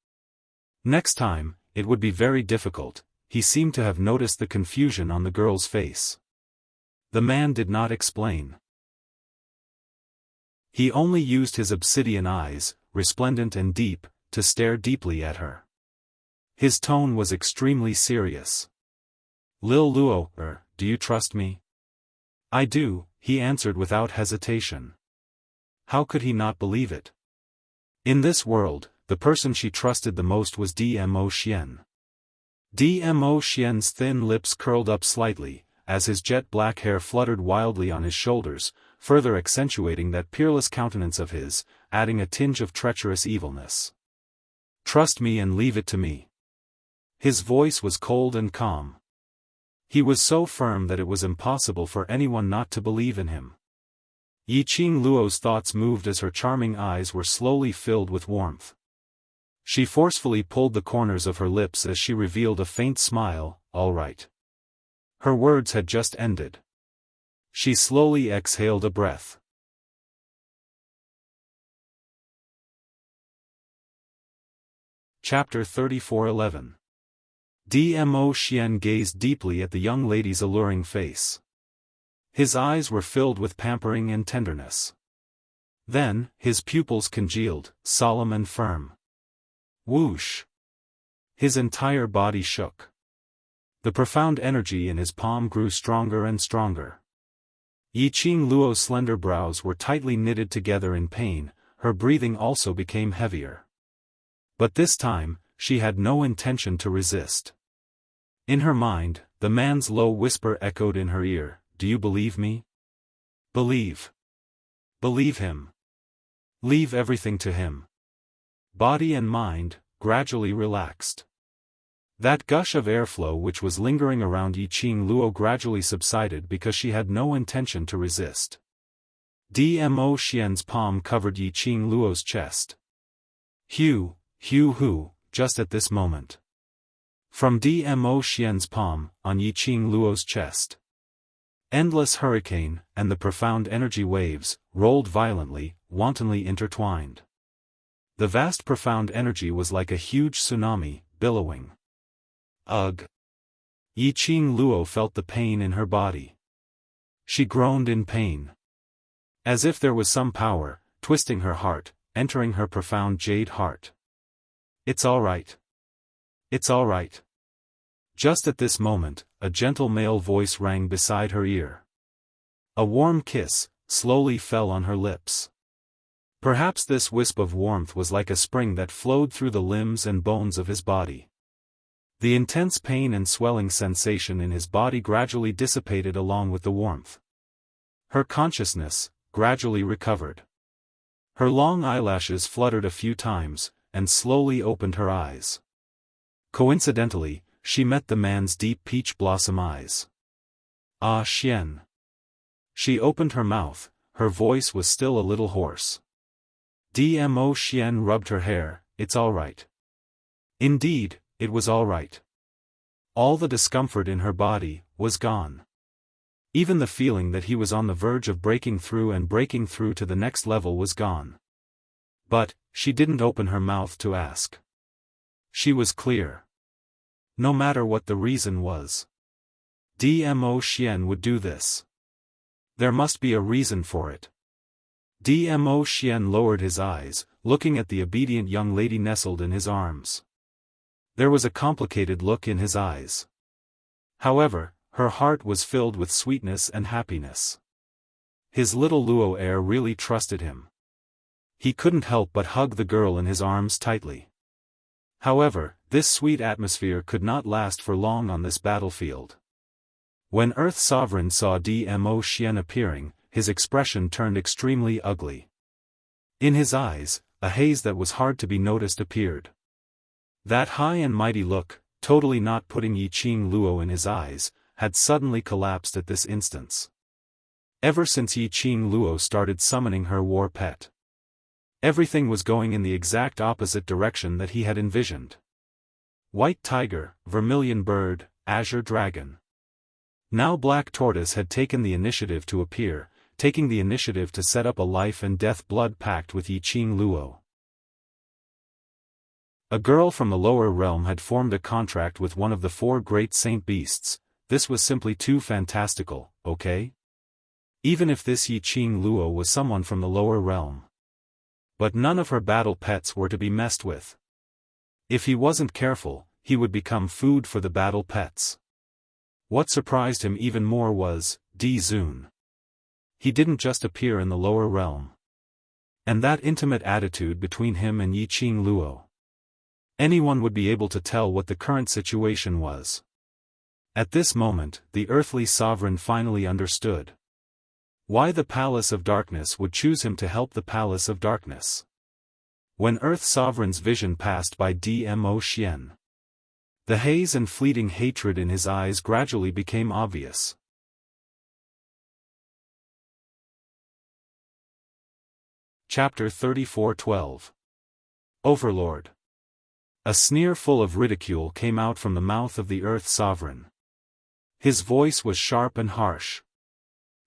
S1: next time, it would be very difficult. He seemed to have noticed the confusion on the girl's face. The man did not explain. He only used his obsidian eyes, resplendent and deep, to stare deeply at her. His tone was extremely serious. Lil Luo, do you trust me? I do, he answered without hesitation. How could he not believe it? In this world, the person she trusted the most was Dmo Xian. Dmo Xian's thin lips curled up slightly, as his jet black hair fluttered wildly on his shoulders, further accentuating that peerless countenance of his, adding a tinge of treacherous evilness. Trust me and leave it to me. His voice was cold and calm. He was so firm that it was impossible for anyone not to believe in him. Yi Qing Luo's thoughts moved as her charming eyes were slowly filled with warmth. She forcefully pulled the corners of her lips as she revealed a faint smile, all right. Her words had just ended. She slowly exhaled a breath. Chapter 34:11. Dmo Xian gazed deeply at the young lady's alluring face. His eyes were filled with pampering and tenderness. Then, his pupils congealed, solemn and firm. Whoosh! His entire body shook. The profound energy in his palm grew stronger and stronger. Yiqing Luo's slender brows were tightly knitted together in pain, her breathing also became heavier. But this time, she had no intention to resist. In her mind, the man's low whisper echoed in her ear, "Do you believe me? Believe. Believe him. Leave everything to him." Body and mind gradually relaxed. That gush of airflow which was lingering around Yiqing Luo gradually subsided because she had no intention to resist. Dmo Xian's palm covered Yiqing Luo's chest. Hu, just at this moment. From Dmo Xian's palm, on Yiqing Luo's chest. Endless hurricane, and the profound energy waves, rolled violently, wantonly intertwined. The vast profound energy was like a huge tsunami, billowing. Ugh! Yiqing Luo felt the pain in her body. She groaned in pain. As if there was some power, twisting her heart, entering her profound jade heart. "It's all right. It's all right." Just at this moment, a gentle male voice rang beside her ear. A warm kiss slowly fell on her lips. Perhaps this wisp of warmth was like a spring that flowed through the limbs and bones of his body. The intense pain and swelling sensation in his body gradually dissipated along with the warmth. Her consciousness gradually recovered. Her long eyelashes fluttered a few times, and slowly opened her eyes. Coincidentally, she met the man's deep peach blossom eyes. "Ah, Xian." She opened her mouth, her voice was still a little hoarse. Dmo Xian rubbed her hair. "It's all right." Indeed, it was all right. All the discomfort in her body was gone. Even the feeling that he was on the verge of breaking through to the next level was gone. But, she didn't open her mouth to ask. She was clear. No matter what the reason was, Dmo Xian would do this. There must be a reason for it. Dmo Xian lowered his eyes, looking at the obedient young lady nestled in his arms. There was a complicated look in his eyes. However, her heart was filled with sweetness and happiness. His little Luo heir really trusted him. He couldn't help but hug the girl in his arms tightly. However, this sweet atmosphere could not last for long on this battlefield. When Earth Sovereign saw Dmo Xian appearing, his expression turned extremely ugly. In his eyes, a haze that was hard to be noticed appeared. That high and mighty look, totally not putting Yiqing Luo in his eyes, had suddenly collapsed at this instance. Ever since Yiqing Luo started summoning her war pet, everything was going in the exact opposite direction that he had envisioned. White tiger, vermilion bird, azure dragon. Now Black Tortoise had taken the initiative to appear, taking the initiative to set up a life and death blood pact with Yiqing Luo. A girl from the lower realm had formed a contract with one of the 4 great saint beasts. This was simply too fantastical, okay? Even if this Yiqing Luo was someone from the lower realm. But none of her battle pets were to be messed with. If he wasn't careful, he would become food for the battle pets. What surprised him even more was, Zun. He didn't just appear in the lower realm. And that intimate attitude between him and Yiqing Luo. Anyone would be able to tell what the current situation was. At this moment, the earthly sovereign finally understood why the Palace of Darkness would choose him to help the Palace of Darkness. When Earth Sovereign's vision passed by Dmo Xian, the haze and fleeting hatred in his eyes gradually became obvious. Chapter 34:12 Overlord. A sneer full of ridicule came out from the mouth of the Earth Sovereign. His voice was sharp and harsh.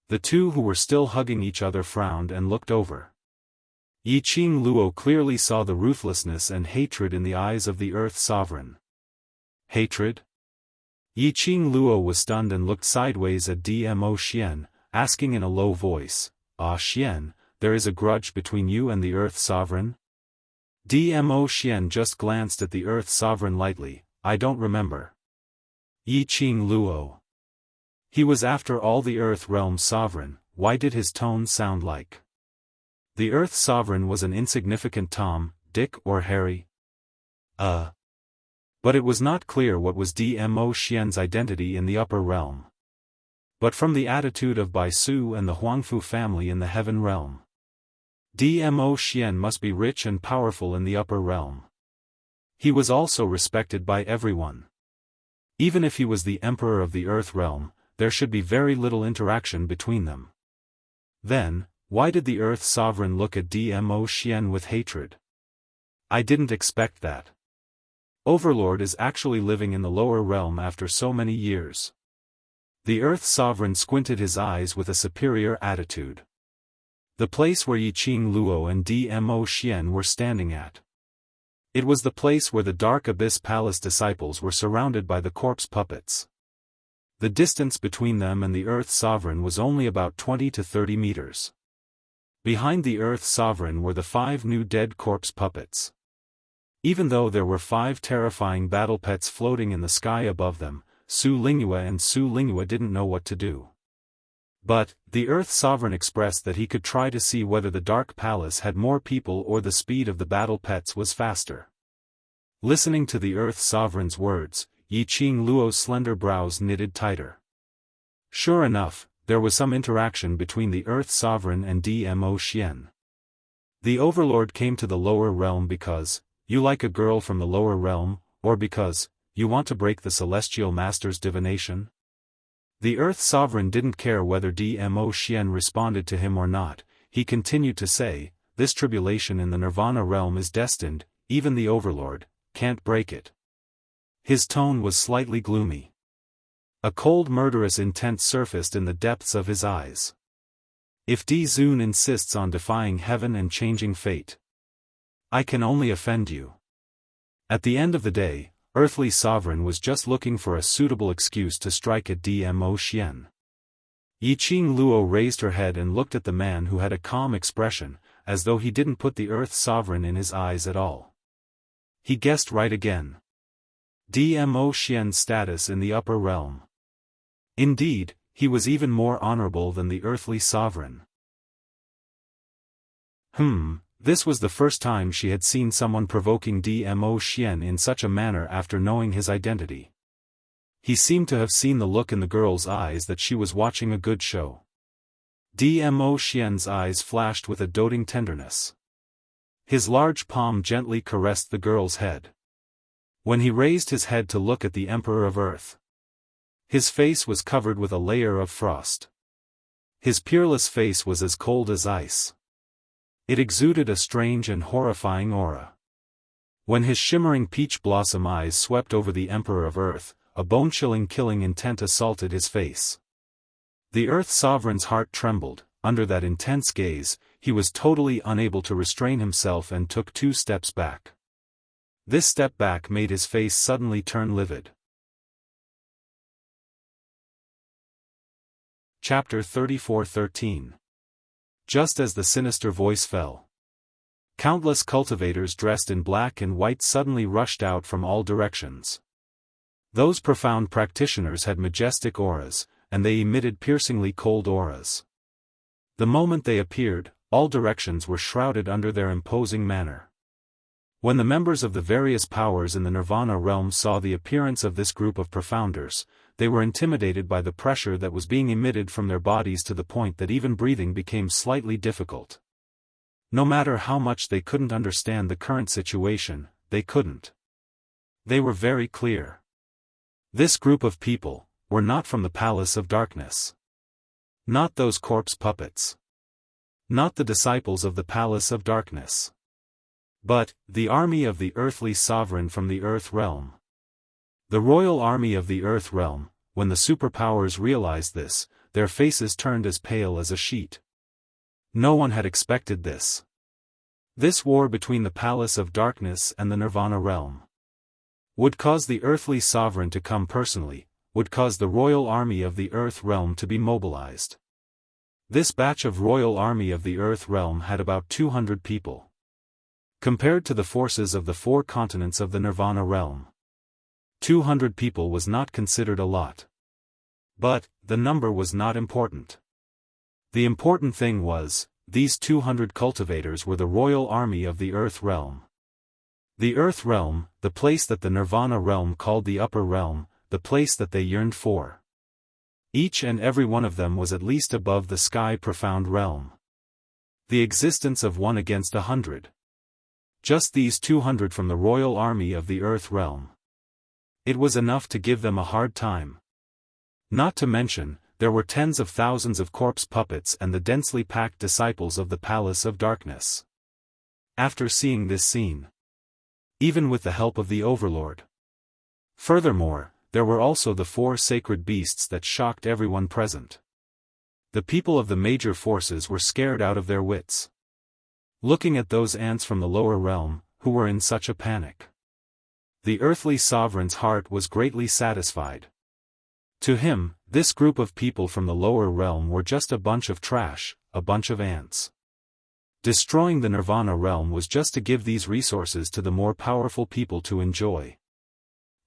S1: The two who were still hugging each other frowned and looked over. Yiqing Luo clearly saw the ruthlessness and hatred in the eyes of the Earth Sovereign. Hatred? Yi Qing Luo was stunned and looked sideways at Dmo Xian, asking in a low voice, "Ah Xian, there is a grudge between you and the Earth Sovereign?" Dmo Xian just glanced at the Earth Sovereign lightly. "I don't remember." Yi Qing Luo. He was after all the Earth Realm Sovereign. Why did his tone sound like the Earth Sovereign was an insignificant Tom, Dick or Harry? But it was not clear what was Dmo Xian's identity in the upper realm. But from the attitude of Bai Su and the Huangfu family in the heaven realm, Dmo Xian must be rich and powerful in the upper realm. He was also respected by everyone. Even if he was the emperor of the Earth realm, there should be very little interaction between them. Then, why did the Earth Sovereign look at Dmo Xian with hatred? I didn't expect that. Overlord is actually living in the lower realm after so many years. The Earth Sovereign squinted his eyes with a superior attitude. The place where Yi Qing Luo and Dmo Xian were standing at. It was the place where the Dark Abyss Palace disciples were surrounded by the corpse puppets. The distance between them and the Earth Sovereign was only about 20 to 30 meters. Behind the Earth Sovereign were the 5 new dead corpse puppets. Even though there were 5 terrifying battle pets floating in the sky above them, Su Lingyue and Su Lingyue didn't know what to do. But, the Earth Sovereign expressed that he could try to see whether the Dark Palace had more people or the speed of the battle pets was faster. Listening to the Earth Sovereign's words, Yi Qing Luo's slender brows knitted tighter. Sure enough, there was some interaction between the Earth Sovereign and Dmo Xian. The Overlord came to the lower realm because, you like a girl from the lower realm, or because, you want to break the Celestial Master's divination? The Earth Sovereign didn't care whether Dmo Xian responded to him or not. He continued to say, this tribulation in the Nirvana realm is destined, even the Overlord can't break it. His tone was slightly gloomy. A cold murderous intent surfaced in the depths of his eyes. If Di Zun insists on defying heaven and changing fate, I can only offend you. At the end of the day, Earthly Sovereign was just looking for a suitable excuse to strike at Dmo Xian. Yi Qing Luo raised her head and looked at the man who had a calm expression, as though he didn't put the Earth Sovereign in his eyes at all. He guessed right again. Dmo Xian's status in the upper realm. Indeed, he was even more honorable than the Earthly Sovereign. This was the first time she had seen someone provoking Dmo Xian in such a manner after knowing his identity. He seemed to have seen the look in the girl's eyes that she was watching a good show. Dmo Xian's eyes flashed with a doting tenderness. His large palm gently caressed the girl's head. When he raised his head to look at the Emperor of Earth, his face was covered with a layer of frost. His peerless face was as cold as ice. It exuded a strange and horrifying aura. When his shimmering peach blossom eyes swept over the Emperor of Earth, a bone-chilling killing intent assaulted his face. The Earth Sovereign's heart trembled. Under that intense gaze, he was totally unable to restrain himself and took 2 steps back. This step back made his face suddenly turn livid. Chapter 34:13. Just as the sinister voice fell, countless cultivators dressed in black and white suddenly rushed out from all directions. Those profound practitioners had majestic auras, and they emitted piercingly cold auras. The moment they appeared, all directions were shrouded under their imposing manner. When the members of the various powers in the Nirvana realm saw the appearance of this group of profounders, they were intimidated by the pressure that was being emitted from their bodies to the point that even breathing became slightly difficult. No matter how much they couldn't understand the current situation, they couldn't. They were very clear. This group of people were not from the Palace of Darkness. Not those corpse puppets. Not the disciples of the Palace of Darkness. But, the army of the Earthly Sovereign from the Earth Realm. The royal army of the Earth Realm. When the superpowers realized this, their faces turned as pale as a sheet. No one had expected this. This war between the Palace of Darkness and the Nirvana realm would cause the Earthly Sovereign to come personally, would cause the royal army of the Earth Realm to be mobilized. This batch of royal army of the Earth Realm had about 200 people. Compared to the forces of the 4 continents of the Nirvana Realm, 200 people was not considered a lot. But, the number was not important. The important thing was, these 200 cultivators were the royal army of the Earth Realm. The Earth Realm, the place that the Nirvana Realm called the Upper Realm, the place that they yearned for. Each and every one of them was at least above the Sky Profound Realm. The existence of 1 against 100. Just these 200 from the royal army of the Earth Realm. It was enough to give them a hard time. Not to mention, there were tens of thousands of corpse puppets and the densely packed disciples of the Palace of Darkness. After seeing this scene, even with the help of the Overlord. Furthermore, there were also the 4 sacred beasts that shocked everyone present. The people of the major forces were scared out of their wits. Looking at those ants from the lower realm, who were in such a panic. The earthly sovereign's heart was greatly satisfied. To him, this group of people from the lower realm were just a bunch of trash, a bunch of ants. Destroying the Nirvana realm was just to give these resources to the more powerful people to enjoy.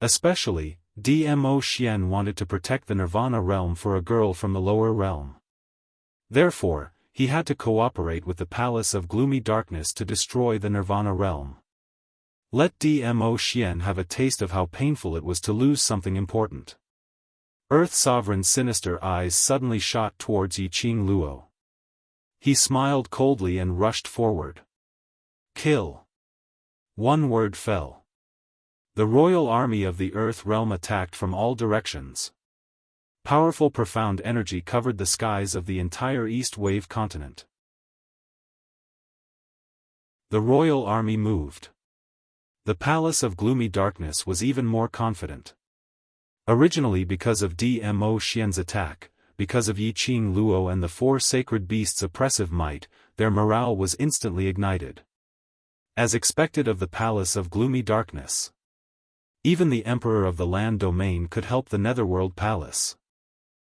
S1: Especially, Dmo Xian wanted to protect the Nirvana realm for a girl from the lower realm. Therefore, he had to cooperate with the Palace of Gloomy Darkness to destroy the Nirvana realm. Let Dmo Xian have a taste of how painful it was to lose something important. Earth Sovereign's sinister eyes suddenly shot towards Yiqing Luo. He smiled coldly and rushed forward. Kill. One word fell. The royal army of the Earth Realm attacked from all directions. Powerful profound energy covered the skies of the entire East Wave continent. The royal army moved. The Palace of Gloomy Darkness was even more confident. Originally because of Dmo Xian's attack, because of Yiqing Luo and the 4 sacred beasts' oppressive might, their morale was instantly ignited. As expected of the Palace of Gloomy Darkness. Even the Emperor of the Land Domain could help the Netherworld Palace.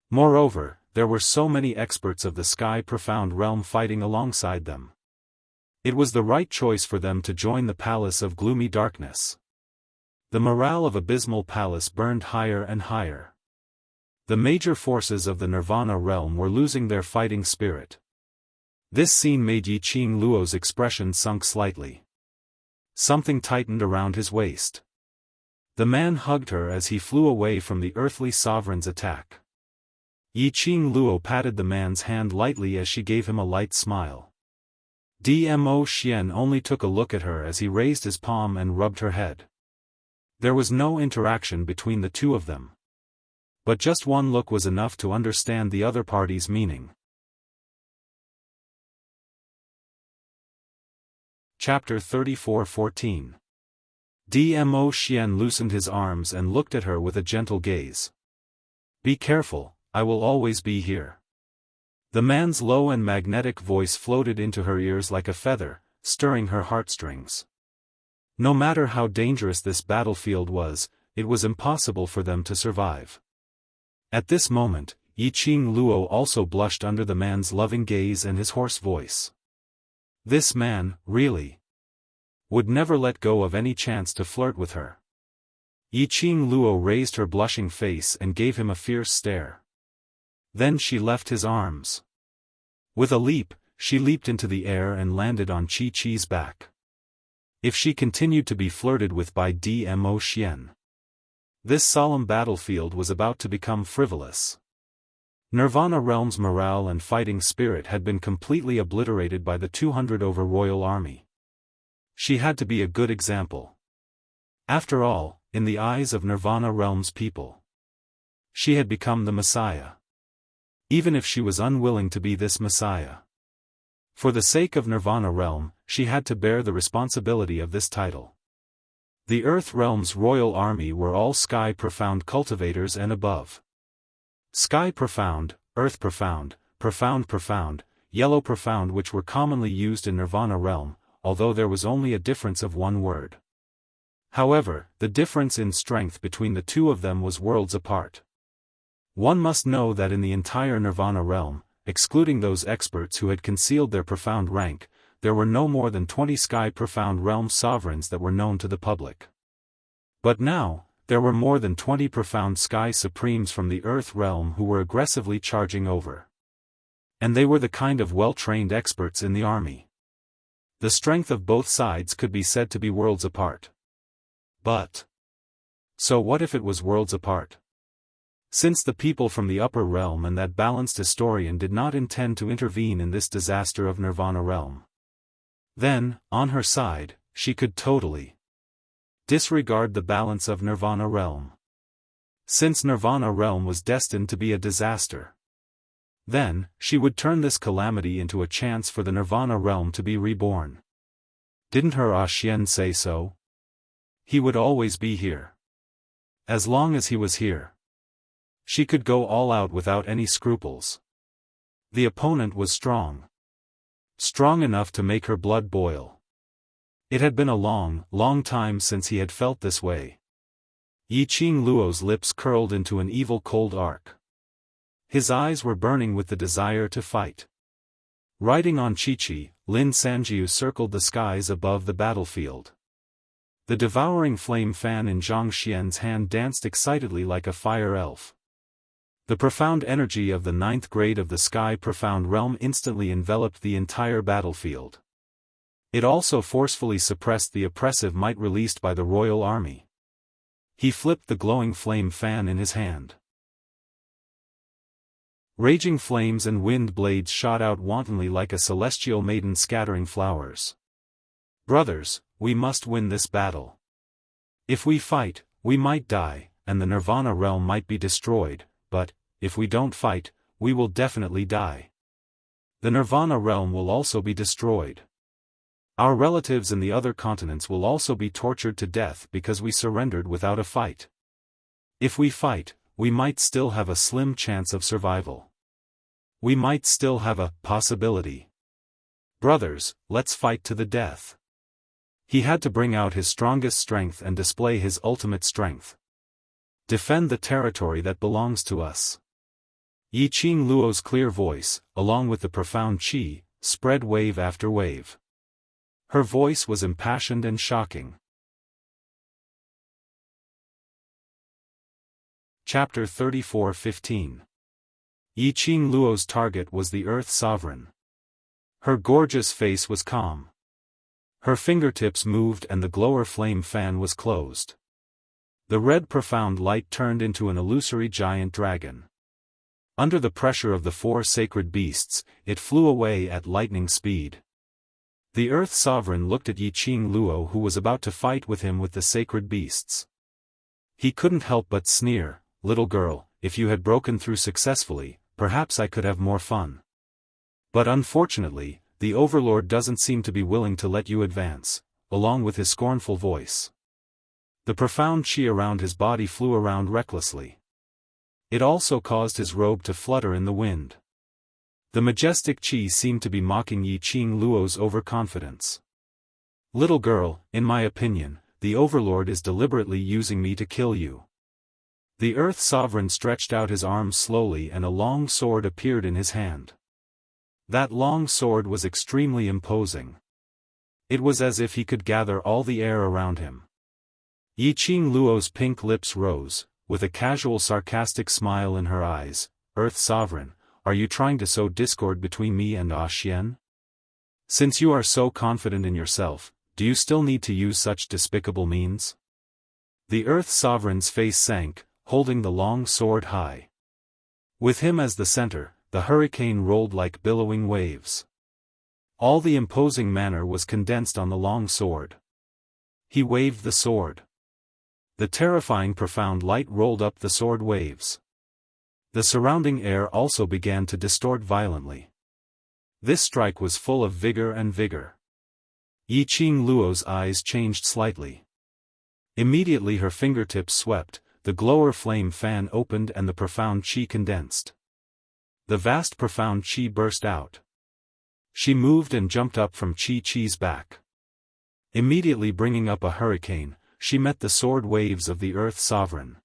S1: Moreover, there were so many experts of the Sky Profound Realm fighting alongside them. It was the right choice for them to join the Palace of Gloomy Darkness. The morale of Abysmal Palace burned higher and higher. The major forces of the Nirvana realm were losing their fighting spirit. This scene made Yiqing Luo's expression sunk slightly. Something tightened around his waist. The man hugged her as he flew away from the earthly sovereign's attack. Yiqing Luo patted the man's hand lightly as she gave him a light smile. Dmo Xian only took a look at her as he raised his palm and rubbed her head. There was no interaction between the two of them. But just one look was enough to understand the other party's meaning. Chapter 34:14. Dmo Xian loosened his arms and looked at her with a gentle gaze. Be careful, I will always be here. The man's low and magnetic voice floated into her ears like a feather, stirring her heartstrings. No matter how dangerous this battlefield was, it was impossible for them to survive. At this moment, Yiqing Luo also blushed under the man's loving gaze and his hoarse voice. This man, really, would never let go of any chance to flirt with her. Yiqing Luo raised her blushing face and gave him a fierce stare. Then she left his arms. With a leap, she leaped into the air and landed on Chi-Chi's back. If she continued to be flirted with by Dmo Xian, this solemn battlefield was about to become frivolous. Nirvana Realm's morale and fighting spirit had been completely obliterated by the 200 over royal army. She had to be a good example. After all, in the eyes of Nirvana Realm's people, she had become the Messiah. Even if she was unwilling to be this Messiah. For the sake of Nirvana Realm, she had to bear the responsibility of this title. The Earth Realm's royal army were all Sky Profound cultivators and above. Sky Profound, Earth Profound, Profound Profound, Yellow Profound, which were commonly used in Nirvana Realm, although there was only a difference of one word. However, the difference in strength between the two of them was worlds apart. One must know that in the entire Nirvana realm, excluding those experts who had concealed their profound rank, there were no more than 20 Sky Profound Realm sovereigns that were known to the public. But now, there were more than 20 Profound Sky Supremes from the Earth realm who were aggressively charging over. And they were the kind of well-trained experts in the army. The strength of both sides could be said to be worlds apart. But so what if it was worlds apart? Since the people from the upper realm and that balanced historian did not intend to intervene in this disaster of Nirvana realm, then, on her side, she could totally disregard the balance of Nirvana realm. Since Nirvana realm was destined to be a disaster, then, she would turn this calamity into a chance for the Nirvana realm to be reborn. Didn't her Xian say so? He would always be here. As long as he was here, she could go all out without any scruples. The opponent was strong. Strong enough to make her blood boil. It had been a long, long time since he had felt this way. Yiqing Luo's lips curled into an evil cold arc. His eyes were burning with the desire to fight. Riding on Chi-Chi, Lin Sanjiu circled the skies above the battlefield. The devouring flame fan in Zhang Xian's hand danced excitedly like a fire elf. The profound energy of the 9th grade of the Sky Profound Realm instantly enveloped the entire battlefield. It also forcefully suppressed the oppressive might released by the royal army. He flipped the glowing flame fan in his hand. Raging flames and wind blades shot out wantonly like a celestial maiden scattering flowers. Brothers, we must win this battle. If we fight, we might die, and the Nirvana realm might be destroyed, but, if we don't fight, we will definitely die. The Nirvana realm will also be destroyed. Our relatives in the other continents will also be tortured to death because we surrendered without a fight. If we fight, we might still have a slim chance of survival. We might still have a possibility. Brothers, let's fight to the death. He had to bring out his strongest strength and display his ultimate strength. Defend the territory that belongs to us. Yiqing Luo's clear voice, along with the profound qi, spread wave after wave. Her voice was impassioned and shocking. Chapter 34:15. Yiqing Luo's target was the Earth Sovereign. Her gorgeous face was calm. Her fingertips moved and the glower flame fan was closed. The red profound light turned into an illusory giant dragon. Under the pressure of the 4 sacred beasts, it flew away at lightning speed. The Earth Sovereign looked at Yiqing Luo, who was about to fight with him with the sacred beasts. He couldn't help but sneer, "Little girl, if you had broken through successfully, perhaps I could have more fun. But unfortunately, the Overlord doesn't seem to be willing to let you advance," along with his scornful voice. The profound qi around his body flew around recklessly. It also caused his robe to flutter in the wind. The majestic qi seemed to be mocking Yiqing Luo's overconfidence. "Little girl, in my opinion, the Overlord is deliberately using me to kill you." The Earth Sovereign stretched out his arms slowly and a long sword appeared in his hand. That long sword was extremely imposing. It was as if he could gather all the air around him. Yiqing Luo's pink lips rose, with a casual sarcastic smile in her eyes. "Earth Sovereign, are you trying to sow discord between me and Xian? Since you are so confident in yourself, do you still need to use such despicable means?" The Earth Sovereign's face sank, holding the long sword high. With him as the center, the hurricane rolled like billowing waves. All the imposing manner was condensed on the long sword. He waved the sword. The terrifying profound light rolled up the sword waves. The surrounding air also began to distort violently. This strike was full of vigor and vigor. Yiqing Luo's eyes changed slightly. Immediately her fingertips swept, the glower flame fan opened and the profound qi condensed. The vast profound qi burst out. She moved and jumped up from Chi-Chi's back. Immediately bringing up a hurricane, she met the sword waves of the Earth Sovereign.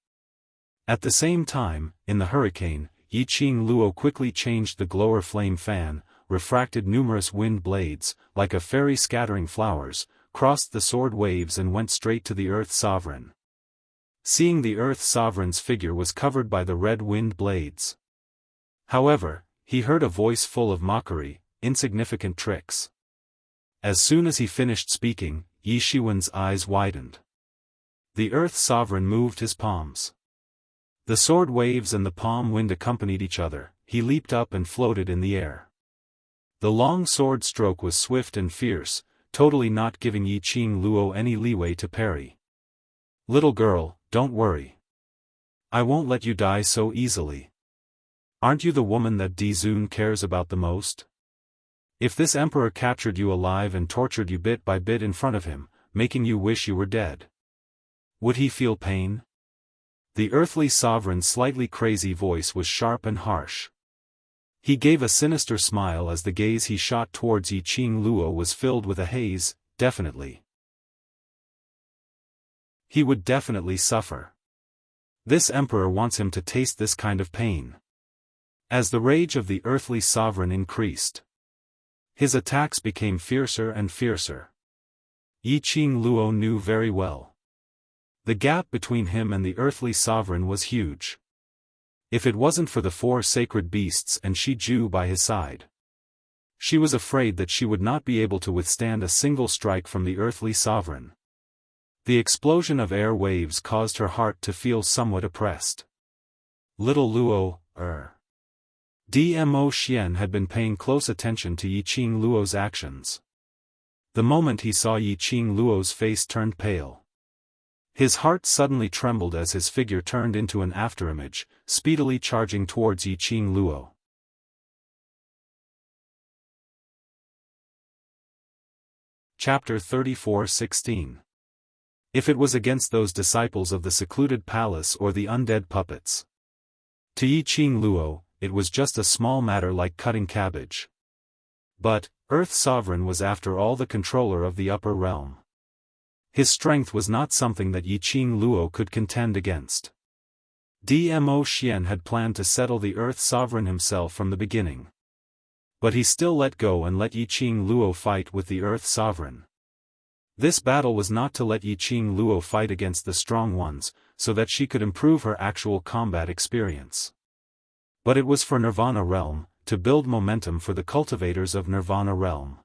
S1: At the same time, in the hurricane, Yi Qing Luo quickly changed the glower flame fan, refracted numerous wind blades, like a fairy scattering flowers, crossed the sword waves and went straight to the Earth Sovereign. Seeing the Earth Sovereign's figure was covered by the red wind blades. However, he heard a voice full of mockery, insignificant tricks. As soon as he finished speaking, Yi Shiwen's eyes widened. The Earth Sovereign moved his palms. The sword waves and the palm wind accompanied each other. He leaped up and floated in the air. The long sword stroke was swift and fierce, totally not giving Yi Qing Luo any leeway to parry. "Little girl, don't worry. I won't let you die so easily. Aren't you the woman that Di Zun cares about the most? If this emperor captured you alive and tortured you bit by bit in front of him, making you wish you were dead, would he feel pain?" The earthly sovereign's slightly crazy voice was sharp and harsh. He gave a sinister smile as the gaze he shot towards Yi Qing Luo was filled with a haze. Definitely. He would definitely suffer. This emperor wants him to taste this kind of pain. As the rage of the earthly sovereign increased, his attacks became fiercer and fiercer. Yi Qing Luo knew very well. The gap between him and the earthly sovereign was huge. If it wasn't for the 4 sacred beasts and Shi Ju by his side, she was afraid that she would not be able to withstand a single strike from the earthly sovereign. The explosion of air waves caused her heart to feel somewhat oppressed. Little Luo, Dmo Xian had been paying close attention to Yi Qing Luo's actions. The moment he saw Yi Qing Luo's face turned pale, his heart suddenly trembled as his figure turned into an afterimage, speedily charging towards Yi Qing Luo. Chapter 34:16. If it was against those disciples of the secluded palace or the undead puppets, to Yi Qing Luo, it was just a small matter like cutting cabbage. But, Earth Sovereign was after all the controller of the upper realm. His strength was not something that Yi Qing Luo could contend against. Dmo Xian had planned to settle the Earth Sovereign himself from the beginning. But he still let go and let Yi Qing Luo fight with the Earth Sovereign. This battle was not to let Yi Qing Luo fight against the strong ones, so that she could improve her actual combat experience. But it was for Nirvana Realm, to build momentum for the cultivators of Nirvana Realm.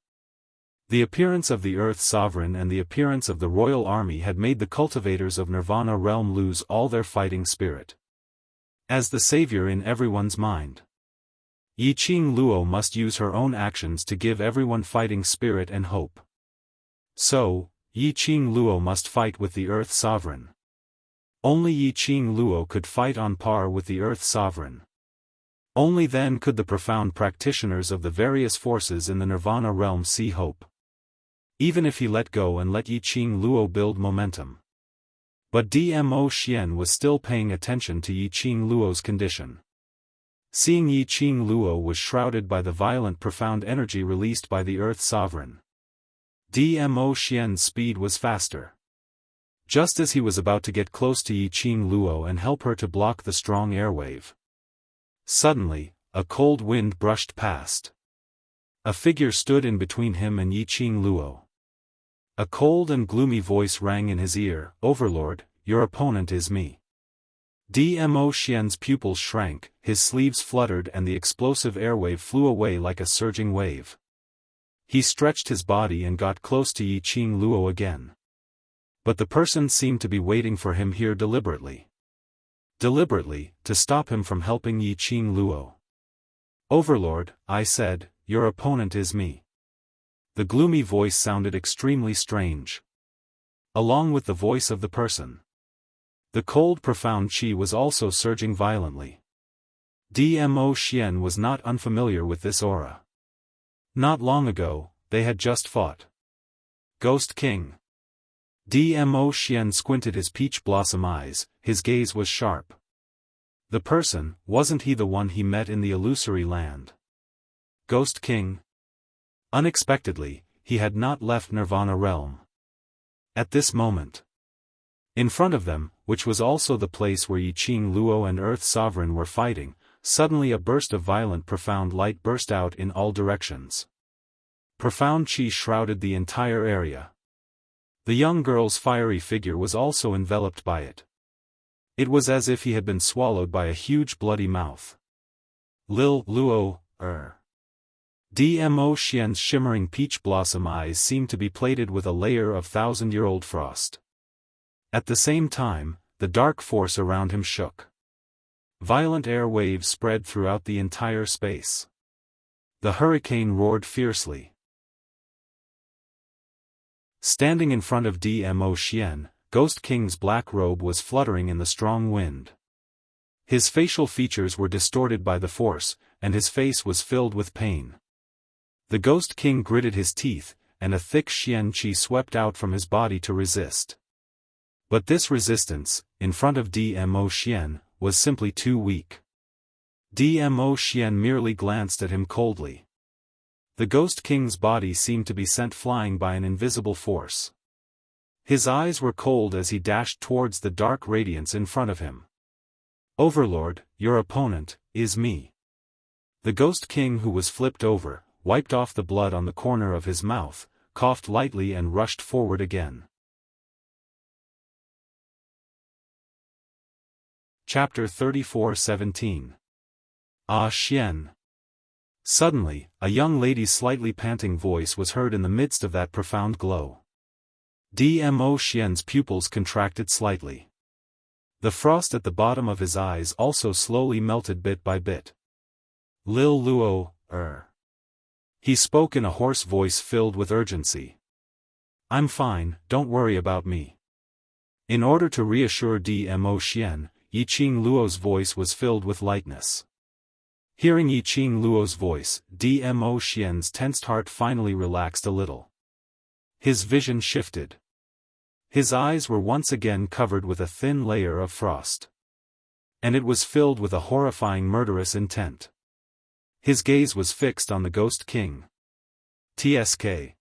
S1: The appearance of the Earth Sovereign and the appearance of the royal army had made the cultivators of Nirvana Realm lose all their fighting spirit. As the savior in everyone's mind, Yi Qing Luo must use her own actions to give everyone fighting spirit and hope. So, Yi Qing Luo must fight with the Earth Sovereign. Only Yi Qing Luo could fight on par with the Earth Sovereign. Only then could the profound practitioners of the various forces in the Nirvana Realm see hope. Even if he let go and let Yi Qing Luo build momentum. But Dmo Xian was still paying attention to Yi Qing Luo's condition. Seeing Yi Qing Luo was shrouded by the violent profound energy released by the Earth Sovereign, Dmo Xian's speed was faster. Just as he was about to get close to Yi Qing Luo and help her to block the strong airwave, suddenly, a cold wind brushed past. A figure stood in between him and Yi Qing Luo. A cold and gloomy voice rang in his ear, "Overlord, your opponent is me." Dmo Xian's pupils shrank, his sleeves fluttered and the explosive airwave flew away like a surging wave. He stretched his body and got close to Yi Qing Luo again. But the person seemed to be waiting for him here deliberately. Deliberately, to stop him from helping Yi Qing Luo. "Overlord," I said, "your opponent is me." The gloomy voice sounded extremely strange. Along with the voice of the person, the cold profound qi was also surging violently. Dmo Xian was not unfamiliar with this aura. Not long ago, they had just fought. Ghost King. Dmo Xian squinted his peach blossom eyes, his gaze was sharp. The person, wasn't he the one he met in the illusory land? Ghost King? Unexpectedly, he had not left Nirvana Realm. At this moment, In front of them, which was also the place where Yiqing Luo and Earth Sovereign were fighting, suddenly a burst of violent profound light burst out in all directions. Profound chi shrouded the entire area. The young girl's fiery figure was also enveloped by it. It was as if he had been swallowed by a huge bloody mouth. Lil Luo, Dmo Xian's shimmering peach blossom eyes seemed to be plated with a layer of thousand-year-old frost. At the same time, the dark force around him shook. Violent air waves spread throughout the entire space. The hurricane roared fiercely. Standing in front of Dmo Xian, Ghost King's black robe was fluttering in the strong wind. His facial features were distorted by the force, and his face was filled with pain. The Ghost King gritted his teeth, and a thick Xian qi swept out from his body to resist. But this resistance, in front of Dmo Xian, was simply too weak. Dmo Xian merely glanced at him coldly. The Ghost King's body seemed to be sent flying by an invisible force. His eyes were cold as he dashed towards the dark radiance in front of him. Overlord, your opponent, is me. The Ghost King, who was flipped over, wiped off the blood on the corner of his mouth, coughed lightly and rushed forward again. Chapter 34:17. Ah Xian. Suddenly, a young lady's slightly panting voice was heard in the midst of that profound glow. Dmo Xian's pupils contracted slightly. The frost at the bottom of his eyes also slowly melted bit by bit. Lil Luo, He spoke in a hoarse voice filled with urgency. I'm fine, don't worry about me. In order to reassure Dmo Xian, Yiqing Luo's voice was filled with lightness. Hearing Yiqing Luo's voice, Dmo Xian's tensed heart finally relaxed a little. His vision shifted. His eyes were once again covered with a thin layer of frost. And it was filled with a horrifying murderous intent. His gaze was fixed on the Ghost King. TSK.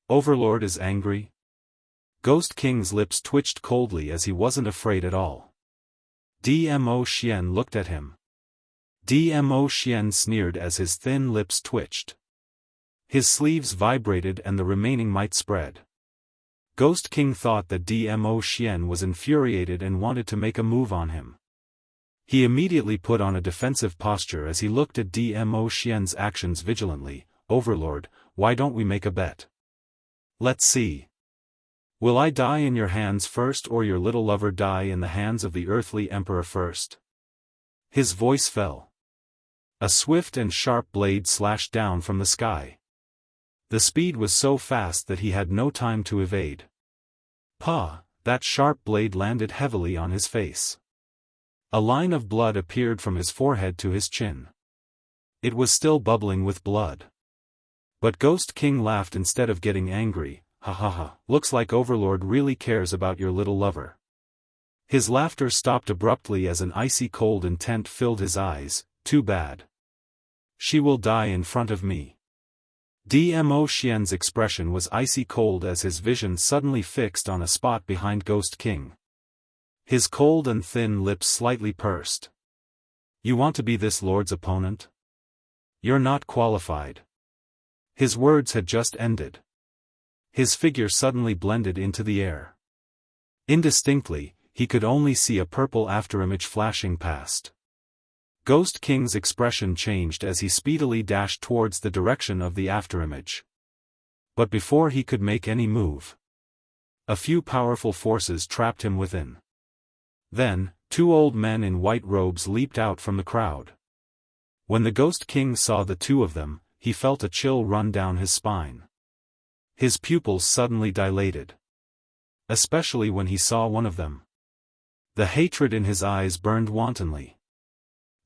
S1: Overlord is angry? Ghost King's lips twitched coldly as he wasn't afraid at all. Dmo Xian looked at him. Dmo Xian sneered as his thin lips twitched. His sleeves vibrated and the remaining might spread. Ghost King thought that Dmo Xian was infuriated and wanted to make a move on him. He immediately put on a defensive posture as he looked at Dmo Xian's actions vigilantly. Overlord, why don't we make a bet? Let's see. Will I die in your hands first or your little lover die in the hands of the earthly emperor first? His voice fell. A swift and sharp blade slashed down from the sky. The speed was so fast that he had no time to evade. Pa! That sharp blade landed heavily on his face. A line of blood appeared from his forehead to his chin. It was still bubbling with blood. But Ghost King laughed instead of getting angry. Ha ha ha, looks like Overlord really cares about your little lover. His laughter stopped abruptly as an icy cold intent filled his eyes. Too bad. She will die in front of me. Dmo Xian's expression was icy cold as his vision suddenly fixed on a spot behind Ghost King. His cold and thin lips slightly pursed. You want to be this lord's opponent? You're not qualified. His words had just ended. His figure suddenly blended into the air. Indistinctly, he could only see a purple afterimage flashing past. Ghost King's expression changed as he speedily dashed towards the direction of the afterimage. But before he could make any move, a few powerful forces trapped him within. Then, two old men in white robes leaped out from the crowd. When the Ghost King saw the two of them, he felt a chill run down his spine. His pupils suddenly dilated. Especially when he saw one of them. The hatred in his eyes burned wantonly.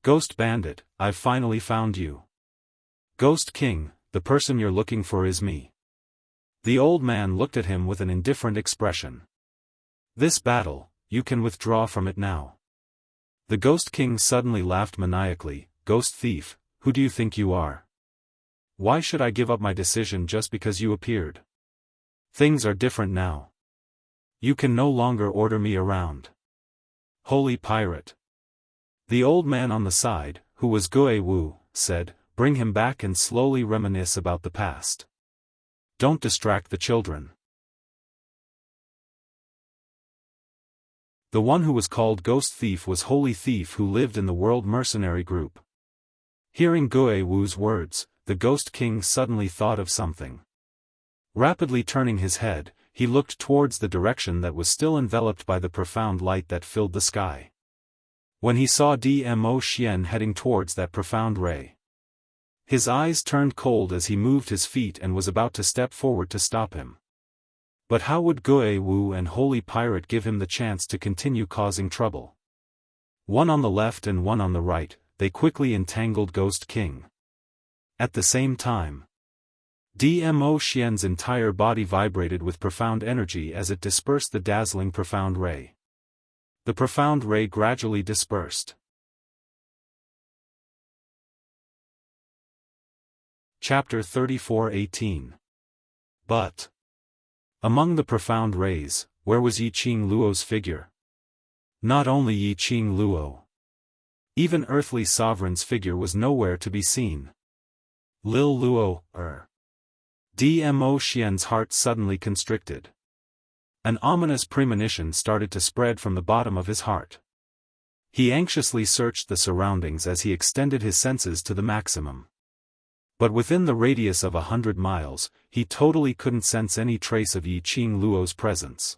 S1: Ghost Bandit, I've finally found you. Ghost King, the person you're looking for is me. The old man looked at him with an indifferent expression. This battle, you can withdraw from it now. The Ghost King suddenly laughed maniacally. Ghost Thief, who do you think you are? Why should I give up my decision just because you appeared? Things are different now. You can no longer order me around. Holy pirate. The old man on the side, who was Guo Wu, said, bring him back and slowly reminisce about the past. Don't distract the children. The one who was called Ghost Thief was Holy Thief, who lived in the World Mercenary Group. Hearing Guo Wu's words, the Ghost King suddenly thought of something. Rapidly turning his head, he looked towards the direction that was still enveloped by the profound light that filled the sky. When he saw Dmo Xian heading towards that profound ray, his eyes turned cold as he moved his feet and was about to step forward to stop him. But how would Guo Wu and Holy Pirate give him the chance to continue causing trouble? One on the left and one on the right, they quickly entangled Ghost King. At the same time, Dmo Xian's entire body vibrated with profound energy as it dispersed the dazzling profound ray. The profound ray gradually dispersed. Chapter 34:18. But among the profound rays, where was Yiqing Luo's figure? Not only Yiqing Luo. Even earthly sovereign's figure was nowhere to be seen. Lil Luo, Dmo Xian's heart suddenly constricted. An ominous premonition started to spread from the bottom of his heart. He anxiously searched the surroundings as he extended his senses to the maximum. But within the radius of 100 miles, he totally couldn't sense any trace of Yiqing Luo's presence.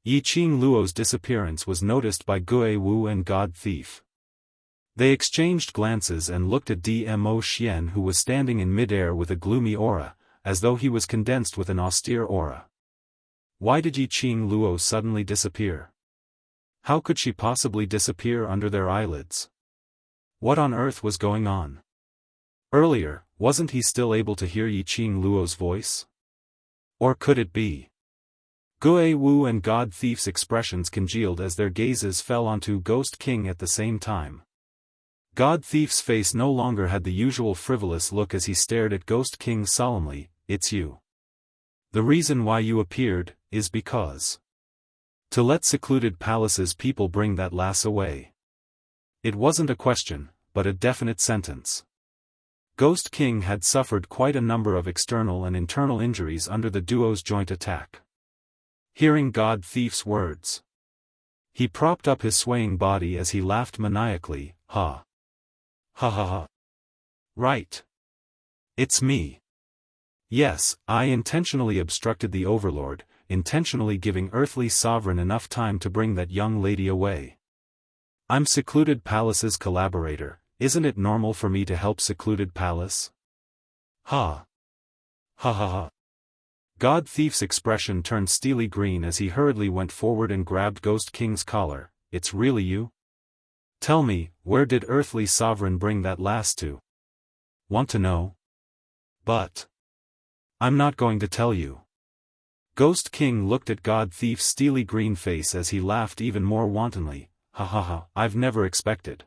S1: Yiqing Luo's disappearance was noticed by Guo Wu and God Thief. They exchanged glances and looked at Dmo Xian, who was standing in midair with a gloomy aura, as though he was condensed with an austere aura. Why did Yiqing Luo suddenly disappear? How could she possibly disappear under their eyelids? What on earth was going on? Earlier, wasn't he still able to hear Yiqing Luo's voice? Or could it be? Guo Wu and God Thief's expressions congealed as their gazes fell onto Ghost King at the same time. God Thief's face no longer had the usual frivolous look as he stared at Ghost King solemnly. It's you. The reason why you appeared, is because to let secluded palaces people bring that lass away. It wasn't a question, but a definite sentence. Ghost King had suffered quite a number of external and internal injuries under the duo's joint attack. Hearing God Thief's words, he propped up his swaying body as he laughed maniacally. Ha. Ha ha ha. Right. It's me. Yes, I intentionally obstructed the Overlord, intentionally giving Earthly Sovereign enough time to bring that young lady away. I'm Secluded Palace's collaborator. Isn't it normal for me to help Secluded Palace? Ha. Ha ha ha. God Thief's expression turned steely green as he hurriedly went forward and grabbed Ghost King's collar. It's really you? Tell me, where did Earthly Sovereign bring that lass to? Want to know? But I'm not going to tell you. Ghost King looked at God Thief's steely green face as he laughed even more wantonly. Ha ha ha, I've never expected.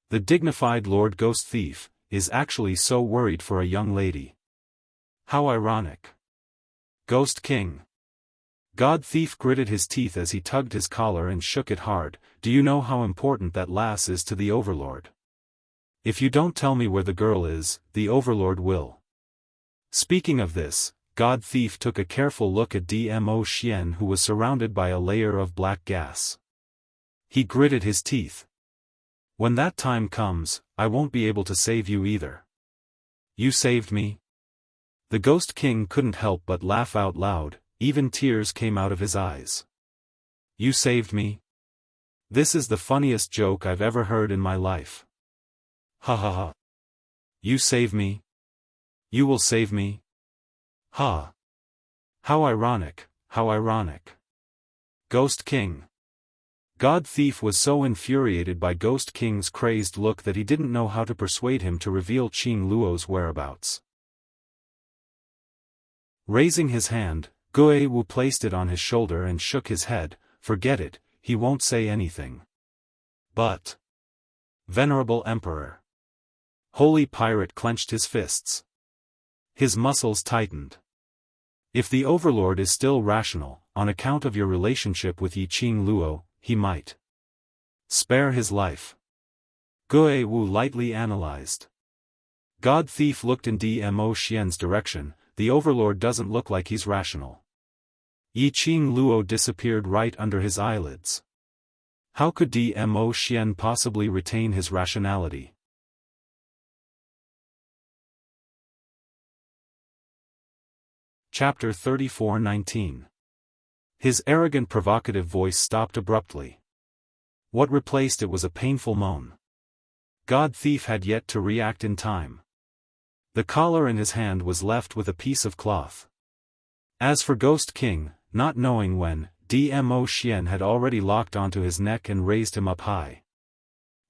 S1: The dignified Lord Ghost Thief is actually so worried for a young lady. How ironic. Ghost King. God Thief gritted his teeth as he tugged his collar and shook it hard. Do you know how important that lass is to the Overlord? If you don't tell me where the girl is, the Overlord will. Speaking of this, God Thief took a careful look at Dmo Xian, who was surrounded by a layer of black gas. He gritted his teeth. When that time comes, I won't be able to save you either. You saved me? The Ghost King couldn't help but laugh out loud, even tears came out of his eyes. You saved me? This is the funniest joke I've ever heard in my life. Ha ha ha. You save me? You will save me? Ha. How ironic, how ironic. Ghost King. God Thief was so infuriated by Ghost King's crazed look that he didn't know how to persuade him to reveal Qing Luo's whereabouts. Raising his hand, Guo Wu placed it on his shoulder and shook his head. Forget it, he won't say anything. But Venerable Emperor. Holy Pirate clenched his fists. His muscles tightened. If the Overlord is still rational, on account of your relationship with Yiqing Luo, he might spare his life. Gue Wu lightly analyzed. God Thief looked in Dmo Xian's direction. The overlord doesn't look like he's rational. Yiqing Luo disappeared right under his eyelids. How could Dmo Xian possibly retain his rationality? Chapter 34:19. His arrogant provocative voice stopped abruptly. What replaced it was a painful moan. God Thief had yet to react in time. The collar in his hand was left with a piece of cloth. As for Ghost King, not knowing when, Dmo Xian had already locked onto his neck and raised him up high.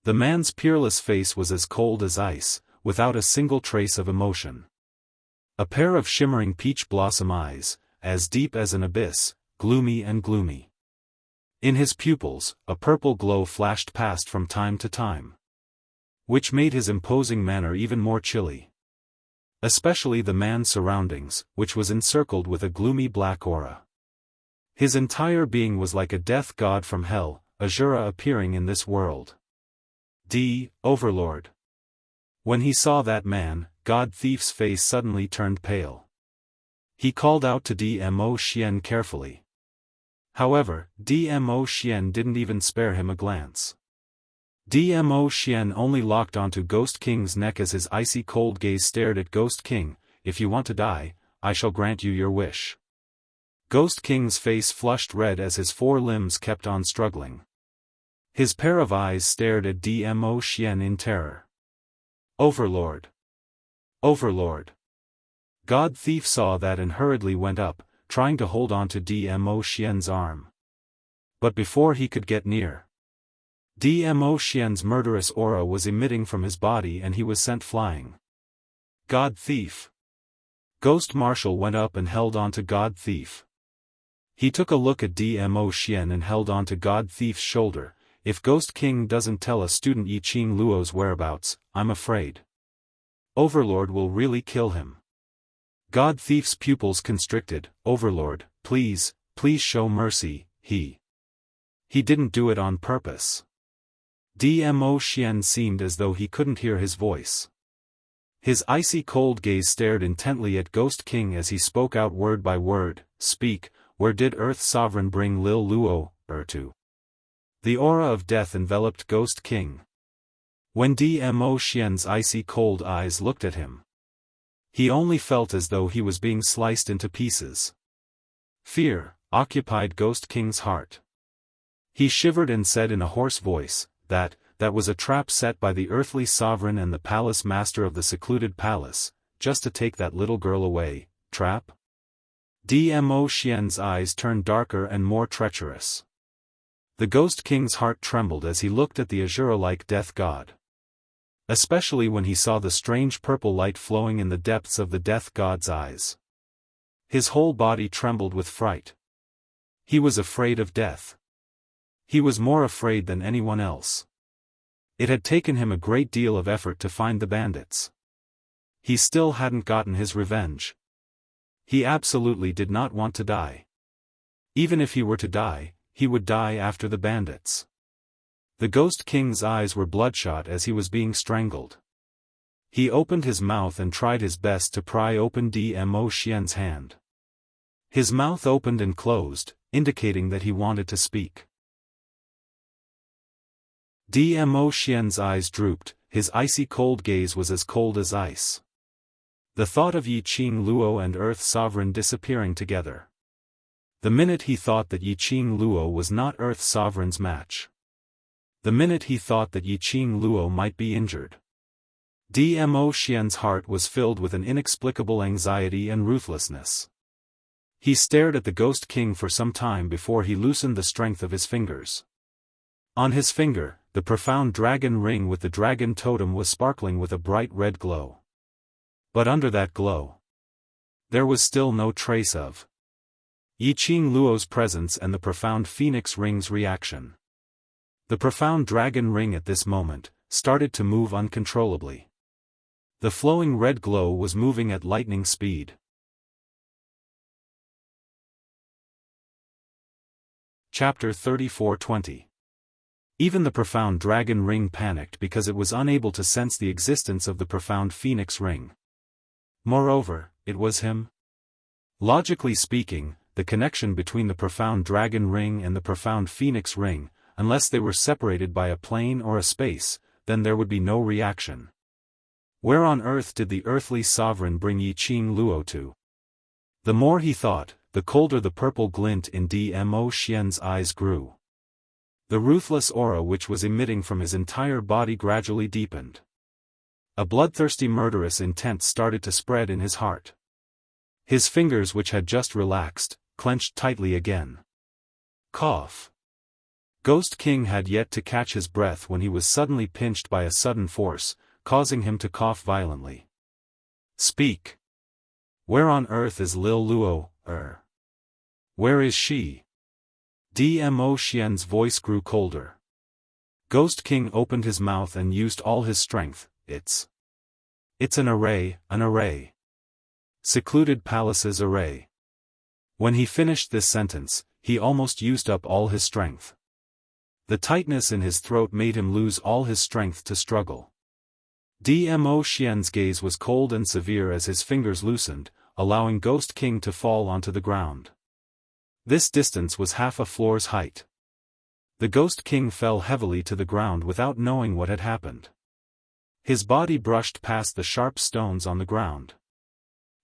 S1: The man's peerless face was as cold as ice, without a single trace of emotion. A pair of shimmering peach blossom eyes, as deep as an abyss, gloomy and gloomy. In his pupils, a purple glow flashed past from time to time, which made his imposing manner even more chilly. Especially the man's surroundings, which was encircled with a gloomy black aura. His entire being was like a death god from hell, Azura appearing in this world. Overlord. When he saw that man, God Thief's face suddenly turned pale. He called out to Dmo Xian carefully. However, Dmo Xian didn't even spare him a glance. Dmo Xian only locked onto Ghost King's neck as his icy cold gaze stared at Ghost King. If you want to die, I shall grant you your wish. Ghost King's face flushed red as his four limbs kept on struggling. His pair of eyes stared at Dmo Xian in terror. Overlord! Overlord! God Thief saw that and hurriedly went up, trying to hold on to Dmo Xian's arm. But before he could get near, Dmo Xian's murderous aura was emitting from his body and he was sent flying. God Thief! Ghost Marshal went up and held on to God Thief. He took a look at Dmo Xian and held on to God Thief's shoulder. If Ghost King doesn't tell a student Yiqing Luo's whereabouts, I'm afraid Overlord will really kill him. God Thief's pupils constricted. Overlord, please, please show mercy. He didn't do it on purpose. Dmo Xian seemed as though he couldn't hear his voice. His icy cold gaze stared intently at Ghost King as he spoke out word by word. Speak, where did Earth Sovereign bring Lil Luo, to? The aura of death enveloped Ghost King. When Dmo Xian's icy cold eyes looked at him, he only felt as though he was being sliced into pieces. Fear occupied Ghost King's heart. He shivered and said in a hoarse voice, that was a trap set by the earthly sovereign and the palace master of the secluded palace, just to take that little girl away. Trap? Dmo Xian's eyes turned darker and more treacherous. The Ghost King's heart trembled as he looked at the Azura-like death god. Especially when he saw the strange purple light flowing in the depths of the death god's eyes. His whole body trembled with fright. He was afraid of death. He was more afraid than anyone else. It had taken him a great deal of effort to find the bandits. He still hadn't gotten his revenge. He absolutely did not want to die. Even if he were to die, he would die after the bandits. The Ghost King's eyes were bloodshot as he was being strangled. He opened his mouth and tried his best to pry open Dmo Xian's hand. His mouth opened and closed, indicating that he wanted to speak. Dmo Xian's eyes drooped, his icy cold gaze was as cold as ice. The thought of Yiqing Luo and Earth Sovereign disappearing together. The minute he thought that Yiqing Luo was not Earth Sovereign's match. The minute he thought that Yiqing Luo might be injured. Dmo Xian's heart was filled with an inexplicable anxiety and ruthlessness. He stared at the Ghost King for some time before he loosened the strength of his fingers. On his finger, the profound dragon ring with the dragon totem was sparkling with a bright red glow. But under that glow, there was still no trace of Yiqing Luo's presence and the profound phoenix ring's reaction. The profound dragon ring at this moment started to move uncontrollably. The flowing red glow was moving at lightning speed. Chapter 34-20. Even the profound dragon ring panicked because it was unable to sense the existence of the profound phoenix ring. Moreover, it was him. Logically speaking, the connection between the profound dragon ring and the profound phoenix ring, unless they were separated by a plane or a space, then there would be no reaction. Where on earth did the earthly sovereign bring Yi Qing Luo to? The more he thought, the colder the purple glint in Dmo Xian's eyes grew. The ruthless aura which was emitting from his entire body gradually deepened. A bloodthirsty murderous intent started to spread in his heart. His fingers, which had just relaxed, clenched tightly again. Cough. Ghost King had yet to catch his breath when he was suddenly pinched by a sudden force, causing him to cough violently. Speak. Where on earth is Lil Luo, Where is she? Dmo Xian's voice grew colder. Ghost King opened his mouth and used all his strength. It's an array. Secluded Palace's array. When he finished this sentence, he almost used up all his strength. The tightness in his throat made him lose all his strength to struggle. Dmo Xian's gaze was cold and severe as his fingers loosened, allowing Ghost King to fall onto the ground. This distance was half a floor's height. The Ghost King fell heavily to the ground without knowing what had happened. His body brushed past the sharp stones on the ground.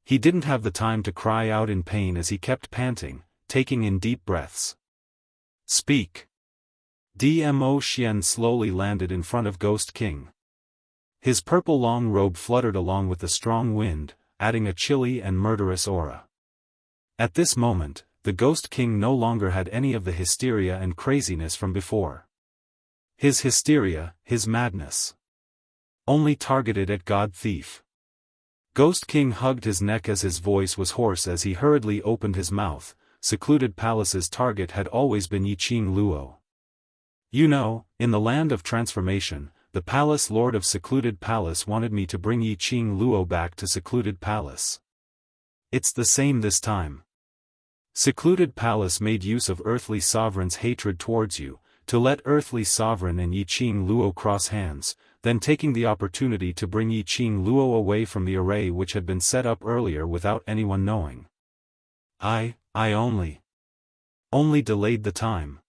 S1: He didn't have the time to cry out in pain as he kept panting, taking in deep breaths. Speak. Dmo Xian slowly landed in front of Ghost King. His purple long robe fluttered along with the strong wind, adding a chilly and murderous aura. At this moment, the Ghost King no longer had any of the hysteria and craziness from before. His hysteria, his madness, only targeted at God Thief. Ghost King hugged his neck as his voice was hoarse as he hurriedly opened his mouth. Secluded Palace's target had always been Yi Qing Luo. You know, in the land of transformation, the Palace Lord of Secluded Palace wanted me to bring Yi Qing Luo back to Secluded Palace. It's the same this time. Secluded Palace made use of Earthly Sovereign's hatred towards you, to let Earthly Sovereign and Yi Qing Luo cross hands, then taking the opportunity to bring Yi Qing Luo away from the array which had been set up earlier without anyone knowing. I only delayed the time.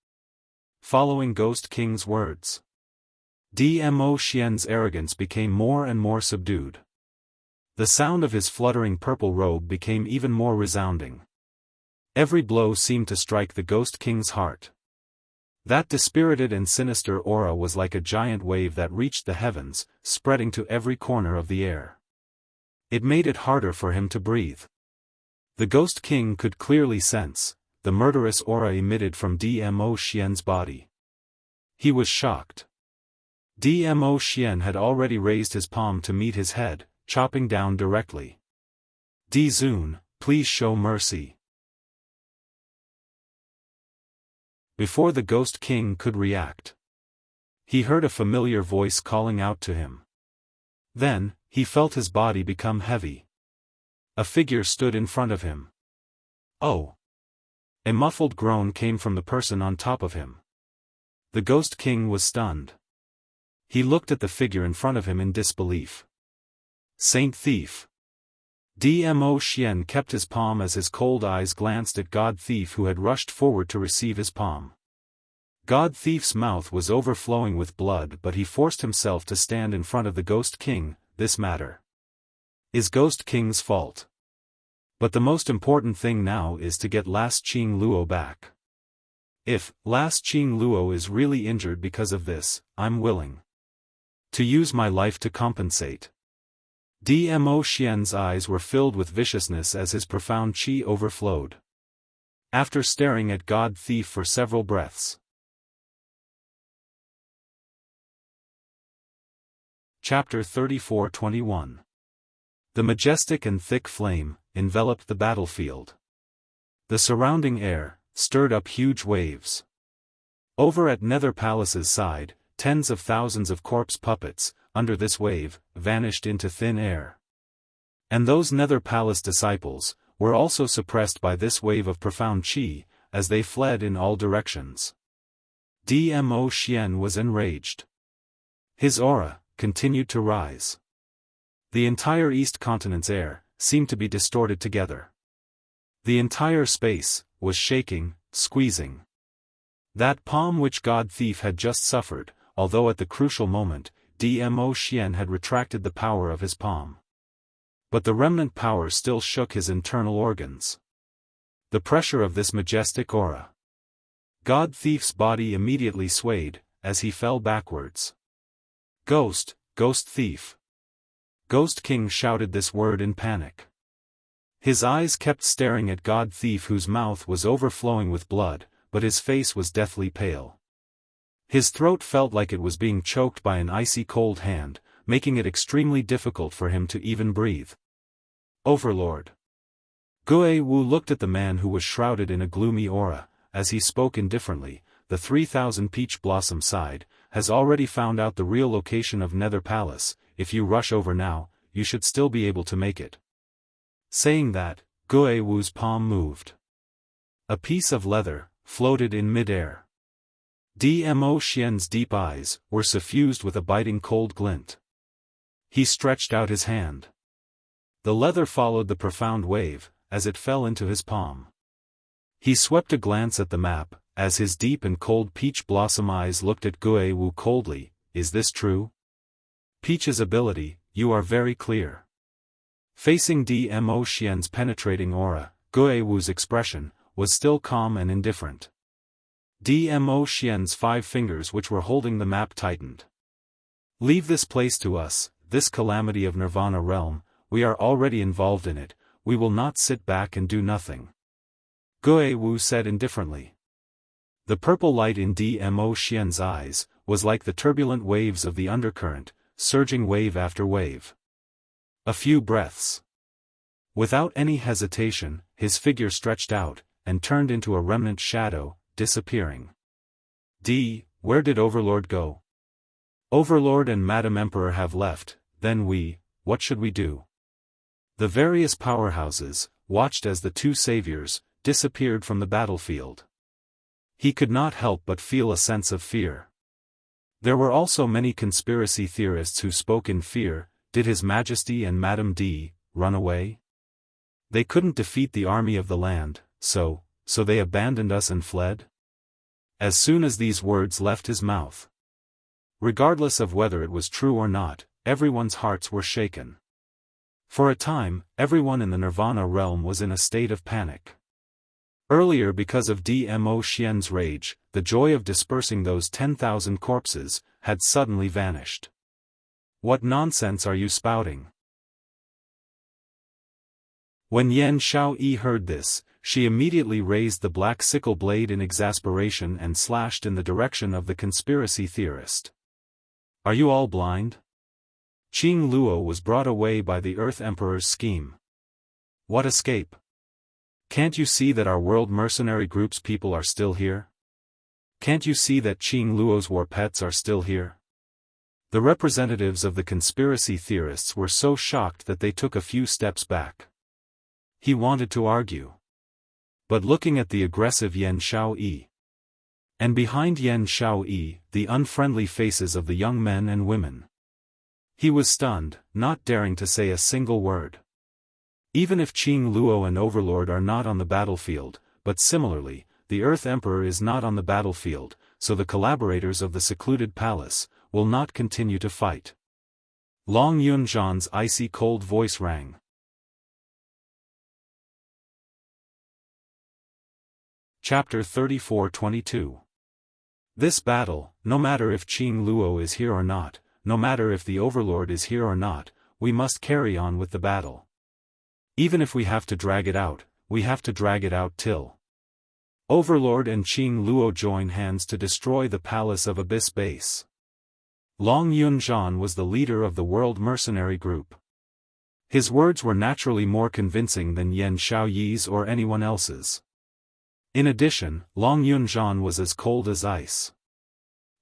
S1: Following Ghost King's words, Dmo Xian's arrogance became more and more subdued. The sound of his fluttering purple robe became even more resounding. Every blow seemed to strike the Ghost King's heart. That dispirited and sinister aura was like a giant wave that reached the heavens, spreading to every corner of the air. It made it harder for him to breathe. The Ghost King could clearly sense the murderous aura emitted from Dmo Xian's body. He was shocked. Dmo Xian had already raised his palm to meet his head, chopping down directly. Zun, please show mercy. Before the Ghost King could react, he heard a familiar voice calling out to him. Then, he felt his body become heavy. A figure stood in front of him. Oh! A muffled groan came from the person on top of him. The Ghost King was stunned. He looked at the figure in front of him in disbelief. Saint Thief. Dmo Xian kept his palm as his cold eyes glanced at God Thief, who had rushed forward to receive his palm. God Thief's mouth was overflowing with blood, but he forced himself to stand in front of the Ghost King. This matter is Ghost King's fault. But the most important thing now is to get Last Qing Luo back. If Last Qing Luo is really injured because of this, I'm willing to use my life to compensate. Dmo Xian's eyes were filled with viciousness as his profound qi overflowed. After staring at God Thief for several breaths. Chapter 34-21. The majestic and thick flame enveloped the battlefield. The surrounding air stirred up huge waves. Over at Nether Palace's side, tens of thousands of corpse puppets, under this wave, vanished into thin air. And those Nether Palace disciples were also suppressed by this wave of profound qi, as they fled in all directions. Dmo Xian was enraged. His aura continued to rise. The entire East Continent's air seemed to be distorted together. The entire space was shaking, squeezing. That palm which God Thief had just suffered, although at the crucial moment, Dmo Xian had retracted the power of his palm. But the remnant power still shook his internal organs. The pressure of this majestic aura. God Thief's body immediately swayed, as he fell backwards. Ghost, Ghost Thief. Ghost King shouted this word in panic. His eyes kept staring at God Thief, whose mouth was overflowing with blood, but his face was deathly pale. His throat felt like it was being choked by an icy cold hand, making it extremely difficult for him to even breathe. Overlord. Gue Wu looked at the man who was shrouded in a gloomy aura, as he spoke indifferently. The 3,000 Peach Blossom side has already found out the real location of Nether Palace. If you rush over now, you should still be able to make it. Saying that, Gue Wu's palm moved. A piece of leather floated in mid-air. Dmo Xian's deep eyes were suffused with a biting cold glint. He stretched out his hand. The leather followed the profound wave, as it fell into his palm. He swept a glance at the map, as his deep and cold peach blossom eyes looked at Gue Wu coldly. Is this true? Peach's ability, you are very clear. Facing Dmo Xian's penetrating aura, Gue Wu's expression was still calm and indifferent. Dmo Xian's 5 fingers which were holding the map tightened. Leave this place to us, this calamity of Nirvana realm, we are already involved in it, we will not sit back and do nothing. Gue Wu said indifferently. The purple light in Dmo Xian's eyes was like the turbulent waves of the undercurrent, surging wave after wave. A few breaths. Without any hesitation, his figure stretched out, and turned into a remnant shadow, disappearing. Where did Overlord go? Overlord and Madam Emperor have left, then what should we do? The various powerhouses watched as the 2 saviors disappeared from the battlefield. He could not help but feel a sense of fear. There were also many conspiracy theorists who spoke in fear. Did His Majesty and Madam D run away? They couldn't defeat the army of the land, so they abandoned us and fled? As soon as these words left his mouth. Regardless of whether it was true or not, everyone's hearts were shaken. For a time, everyone in the Nirvana realm was in a state of panic. Earlier, because of Dmo Xian's rage, the joy of dispersing those 10,000 corpses had suddenly vanished. What nonsense are you spouting? When Yan Xiaoyi heard this, she immediately raised the black sickle blade in exasperation and slashed in the direction of the conspiracy theorist. Are you all blind? Qing Luo was brought away by the Earth Emperor's scheme. What escape? Can't you see that our world mercenary group's people are still here? Can't you see that Qing Luo's war pets are still here? The representatives of the conspiracy theorists were so shocked that they took a few steps back. He wanted to argue. But looking at the aggressive Yan Xiaoyi, and behind Yan Xiaoyi, the unfriendly faces of the young men and women, he was stunned, not daring to say a single word. Even if Qing Luo and Overlord are not on the battlefield, but similarly, the Earth Emperor is not on the battlefield, so the collaborators of the secluded palace will not continue to fight. Long Yunzhan's icy cold voice rang. Chapter 34-22. This battle, no matter if Qing Luo is here or not, no matter if the Overlord is here or not, we must carry on with the battle. Even if we have to drag it out, we have to drag it out till Overlord and Qing Luo join hands to destroy the Palace of Abyss Base. Long Yunzhan was the leader of the World Mercenary Group. His words were naturally more convincing than Yan Xiaoyi's or anyone else's. In addition, Long Yunzhan was as cold as ice.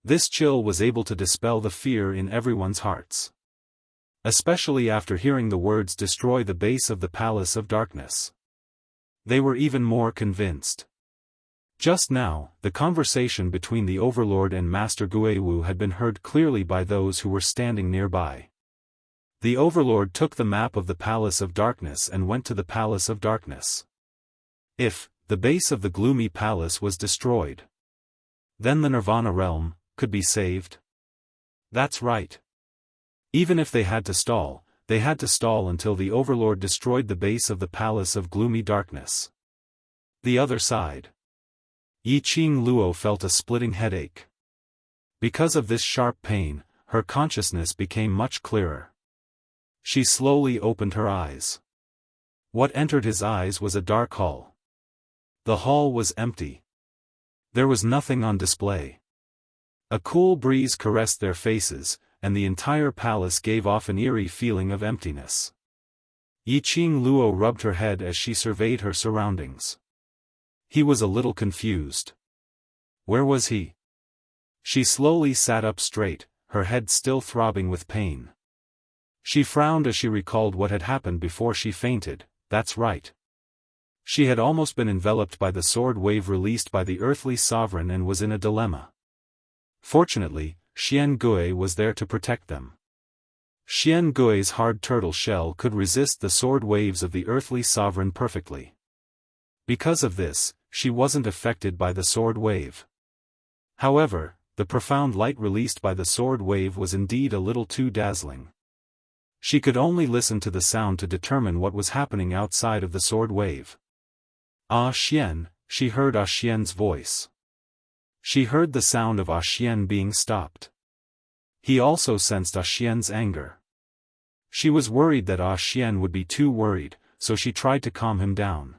S1: This chill was able to dispel the fear in everyone's hearts. Especially after hearing the words "destroy the base of the Palace of Darkness." They were even more convinced. Just now, the conversation between the Overlord and Master Guiwu had been heard clearly by those who were standing nearby. The Overlord took the map of the Palace of Darkness and went to the Palace of Darkness. If the base of the gloomy palace was destroyed, then the Nirvana realm could be saved. That's right. Even if they had to stall until the Overlord destroyed the base of the Palace of Gloomy Darkness. The other side. Yi Qing Luo felt a splitting headache. Because of this sharp pain, her consciousness became much clearer. She slowly opened her eyes. What entered his eyes was a dark hall. The hall was empty. There was nothing on display. A cool breeze caressed their faces, and the entire palace gave off an eerie feeling of emptiness. Yi Qing Luo rubbed her head as she surveyed her surroundings. He was a little confused. Where was he? She slowly sat up straight, her head still throbbing with pain. She frowned as she recalled what had happened before she fainted. That's right. She had almost been enveloped by the sword wave released by the earthly sovereign and was in a dilemma. Fortunately, Xian Gui was there to protect them. Xian Gui's hard turtle shell could resist the sword waves of the earthly sovereign perfectly. Because of this, she wasn't affected by the sword wave. However, the profound light released by the sword wave was indeed a little too dazzling. She could only listen to the sound to determine what was happening outside of the sword wave. Ah Xian, she heard Ah Xian's voice. She heard the sound of Ah Xian being stopped. He also sensed Ah Xian's anger. She was worried that Ah Xian would be too worried, so she tried to calm him down.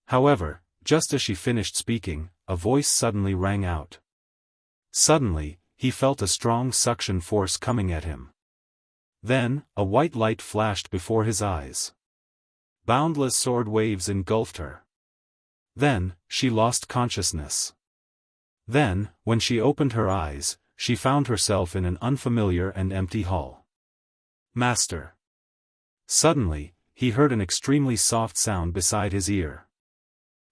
S1: However, just as she finished speaking, a voice suddenly rang out. Suddenly, he felt a strong suction force coming at him. Then, a white light flashed before his eyes. Boundless sword waves engulfed her. Then, she lost consciousness. Then, when she opened her eyes, she found herself in an unfamiliar and empty hall. Master. Suddenly, he heard an extremely soft sound beside his ear.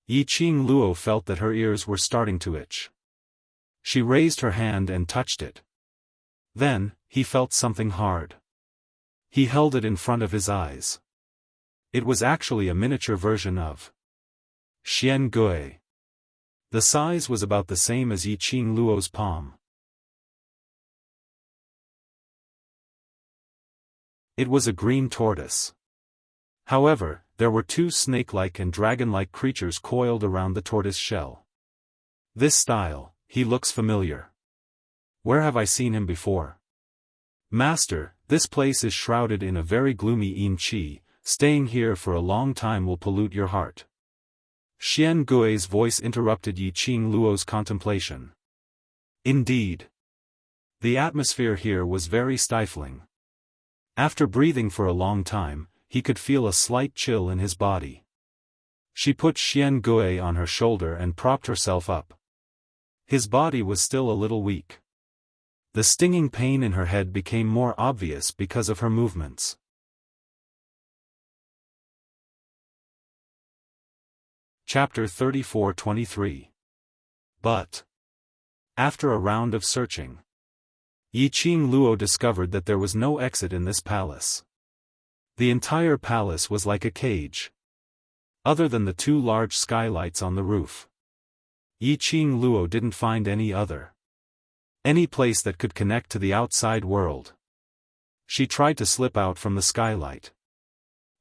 S1: Yi Qing Luo felt that her ears were starting to itch. She raised her hand and touched it. Then, he felt something hard. He held it in front of his eyes. It was actually a miniature version of Xian Gui. The size was about the same as Yi Qing Luo's palm. It was a green tortoise. However, there were two snake-like and dragon-like creatures coiled around the tortoise shell. This style, he looks familiar. Where have I seen him before? Master, this place is shrouded in a very gloomy yin qi, staying here for a long time will pollute your heart. Xian Gui's voice interrupted Yi Qing Luo's contemplation. Indeed. The atmosphere here was very stifling. After breathing for a long time, he could feel a slight chill in his body. She put Xian Gui on her shoulder and propped herself up. His body was still a little weak. The stinging pain in her head became more obvious because of her movements. Chapter 34-23. But after a round of searching, Yi Qing Luo discovered that there was no exit in this palace. The entire palace was like a cage. Other than the two large skylights on the roof, Yi Qing Luo didn't find any place that could connect to the outside world. She tried to slip out from the skylight.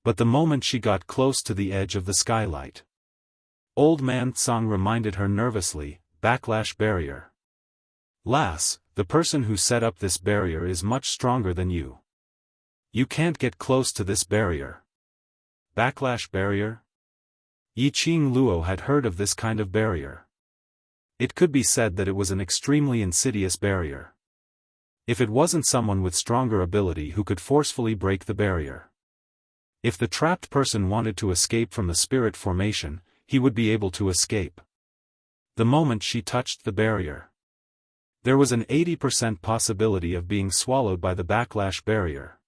S1: But the moment she got close to the edge of the skylight, Old Man Tsang reminded her nervously, "Backlash barrier. Lass, the person who set up this barrier is much stronger than you. You can't get close to this barrier." Backlash barrier? Yi Qing Luo had heard of this kind of barrier. It could be said that it was an extremely insidious barrier. If it wasn't someone with stronger ability who could forcefully break the barrier. If the trapped person wanted to escape from the spirit formation, he would be able to escape. The moment she touched the barrier, there was an 80% possibility of being swallowed by the backlash barrier.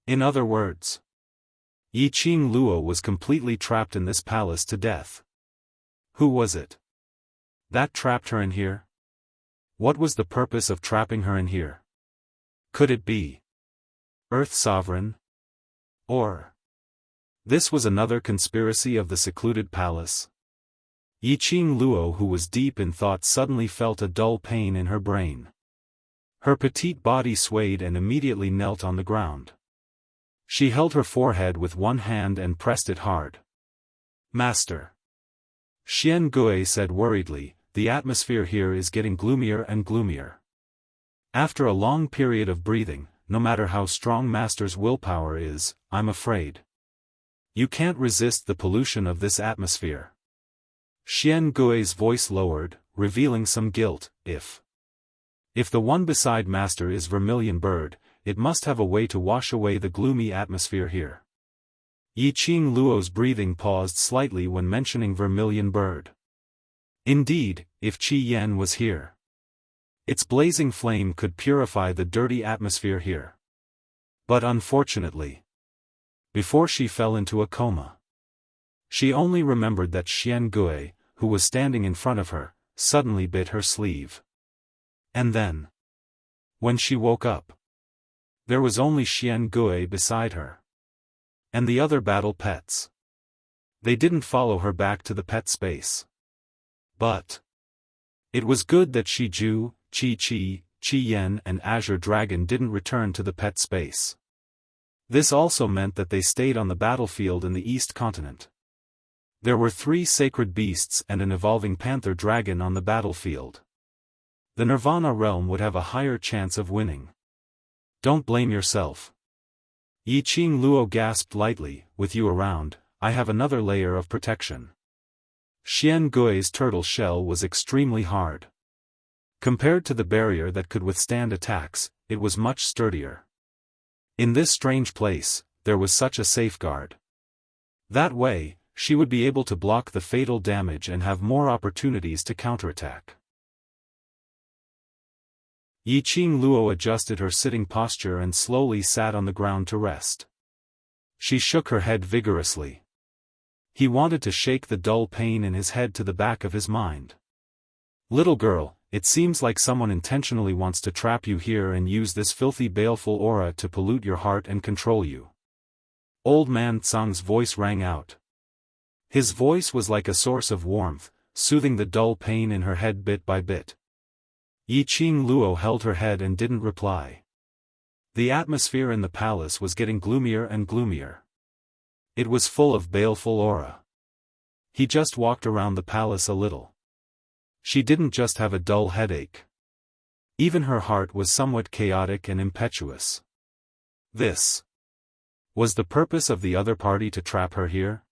S1: In other words, Yi Qing Luo was completely trapped in this palace to death. Who was it? That trapped her in here? What was the purpose of trapping her in here? Could it be Earth Sovereign? Or this was another conspiracy of the secluded palace? Yiqing Luo, who was deep in thought, suddenly felt a dull pain in her brain. Her petite body swayed and immediately knelt on the ground. She held her forehead with one hand and pressed it hard. Master, Xian Gui said worriedly, the atmosphere here is getting gloomier and gloomier. After a long period of breathing, no matter how strong Master's willpower is, I'm afraid you can't resist the pollution of this atmosphere. Xian Gui's voice lowered, revealing some guilt. If the one beside Master is Vermilion Bird, it must have a way to wash away the gloomy atmosphere here. Yiqing Luo's breathing paused slightly when mentioning Vermilion Bird. Indeed, if Qi Yan was here, its blazing flame could purify the dirty atmosphere here. But unfortunately, before she fell into a coma, she only remembered that Xian Gui, who was standing in front of her, suddenly bit her sleeve. And then, when she woke up, there was only Xian Gui beside her. And the other battle pets. They didn't follow her back to the pet space. But it was good that Shiju, Qi Yan and Azure Dragon didn't return to the pet space. This also meant that they stayed on the battlefield in the East Continent. There were 3 sacred beasts and an evolving panther dragon on the battlefield. The Nirvana realm would have a higher chance of winning. Don't blame yourself. Yiqing Luo gasped lightly, with you around, I have another layer of protection. Xian Gui's turtle shell was extremely hard. Compared to the barrier that could withstand attacks, it was much sturdier. In this strange place, there was such a safeguard. That way, she would be able to block the fatal damage and have more opportunities to counterattack. Yiqing Luo adjusted her sitting posture and slowly sat on the ground to rest. She shook her head vigorously. He wanted to shake the dull pain in his head to the back of his mind. Little girl, it seems like someone intentionally wants to trap you here and use this filthy baleful aura to pollute your heart and control you. Old Man Tsang's voice rang out. His voice was like a source of warmth, soothing the dull pain in her head bit by bit. Yiqing Luo held her head and didn't reply. The atmosphere in the palace was getting gloomier and gloomier. It was full of baleful aura. He just walked around the palace a little. She didn't just have a dull headache. Even her heart was somewhat chaotic and impetuous. This was the purpose of the other party to trap her here?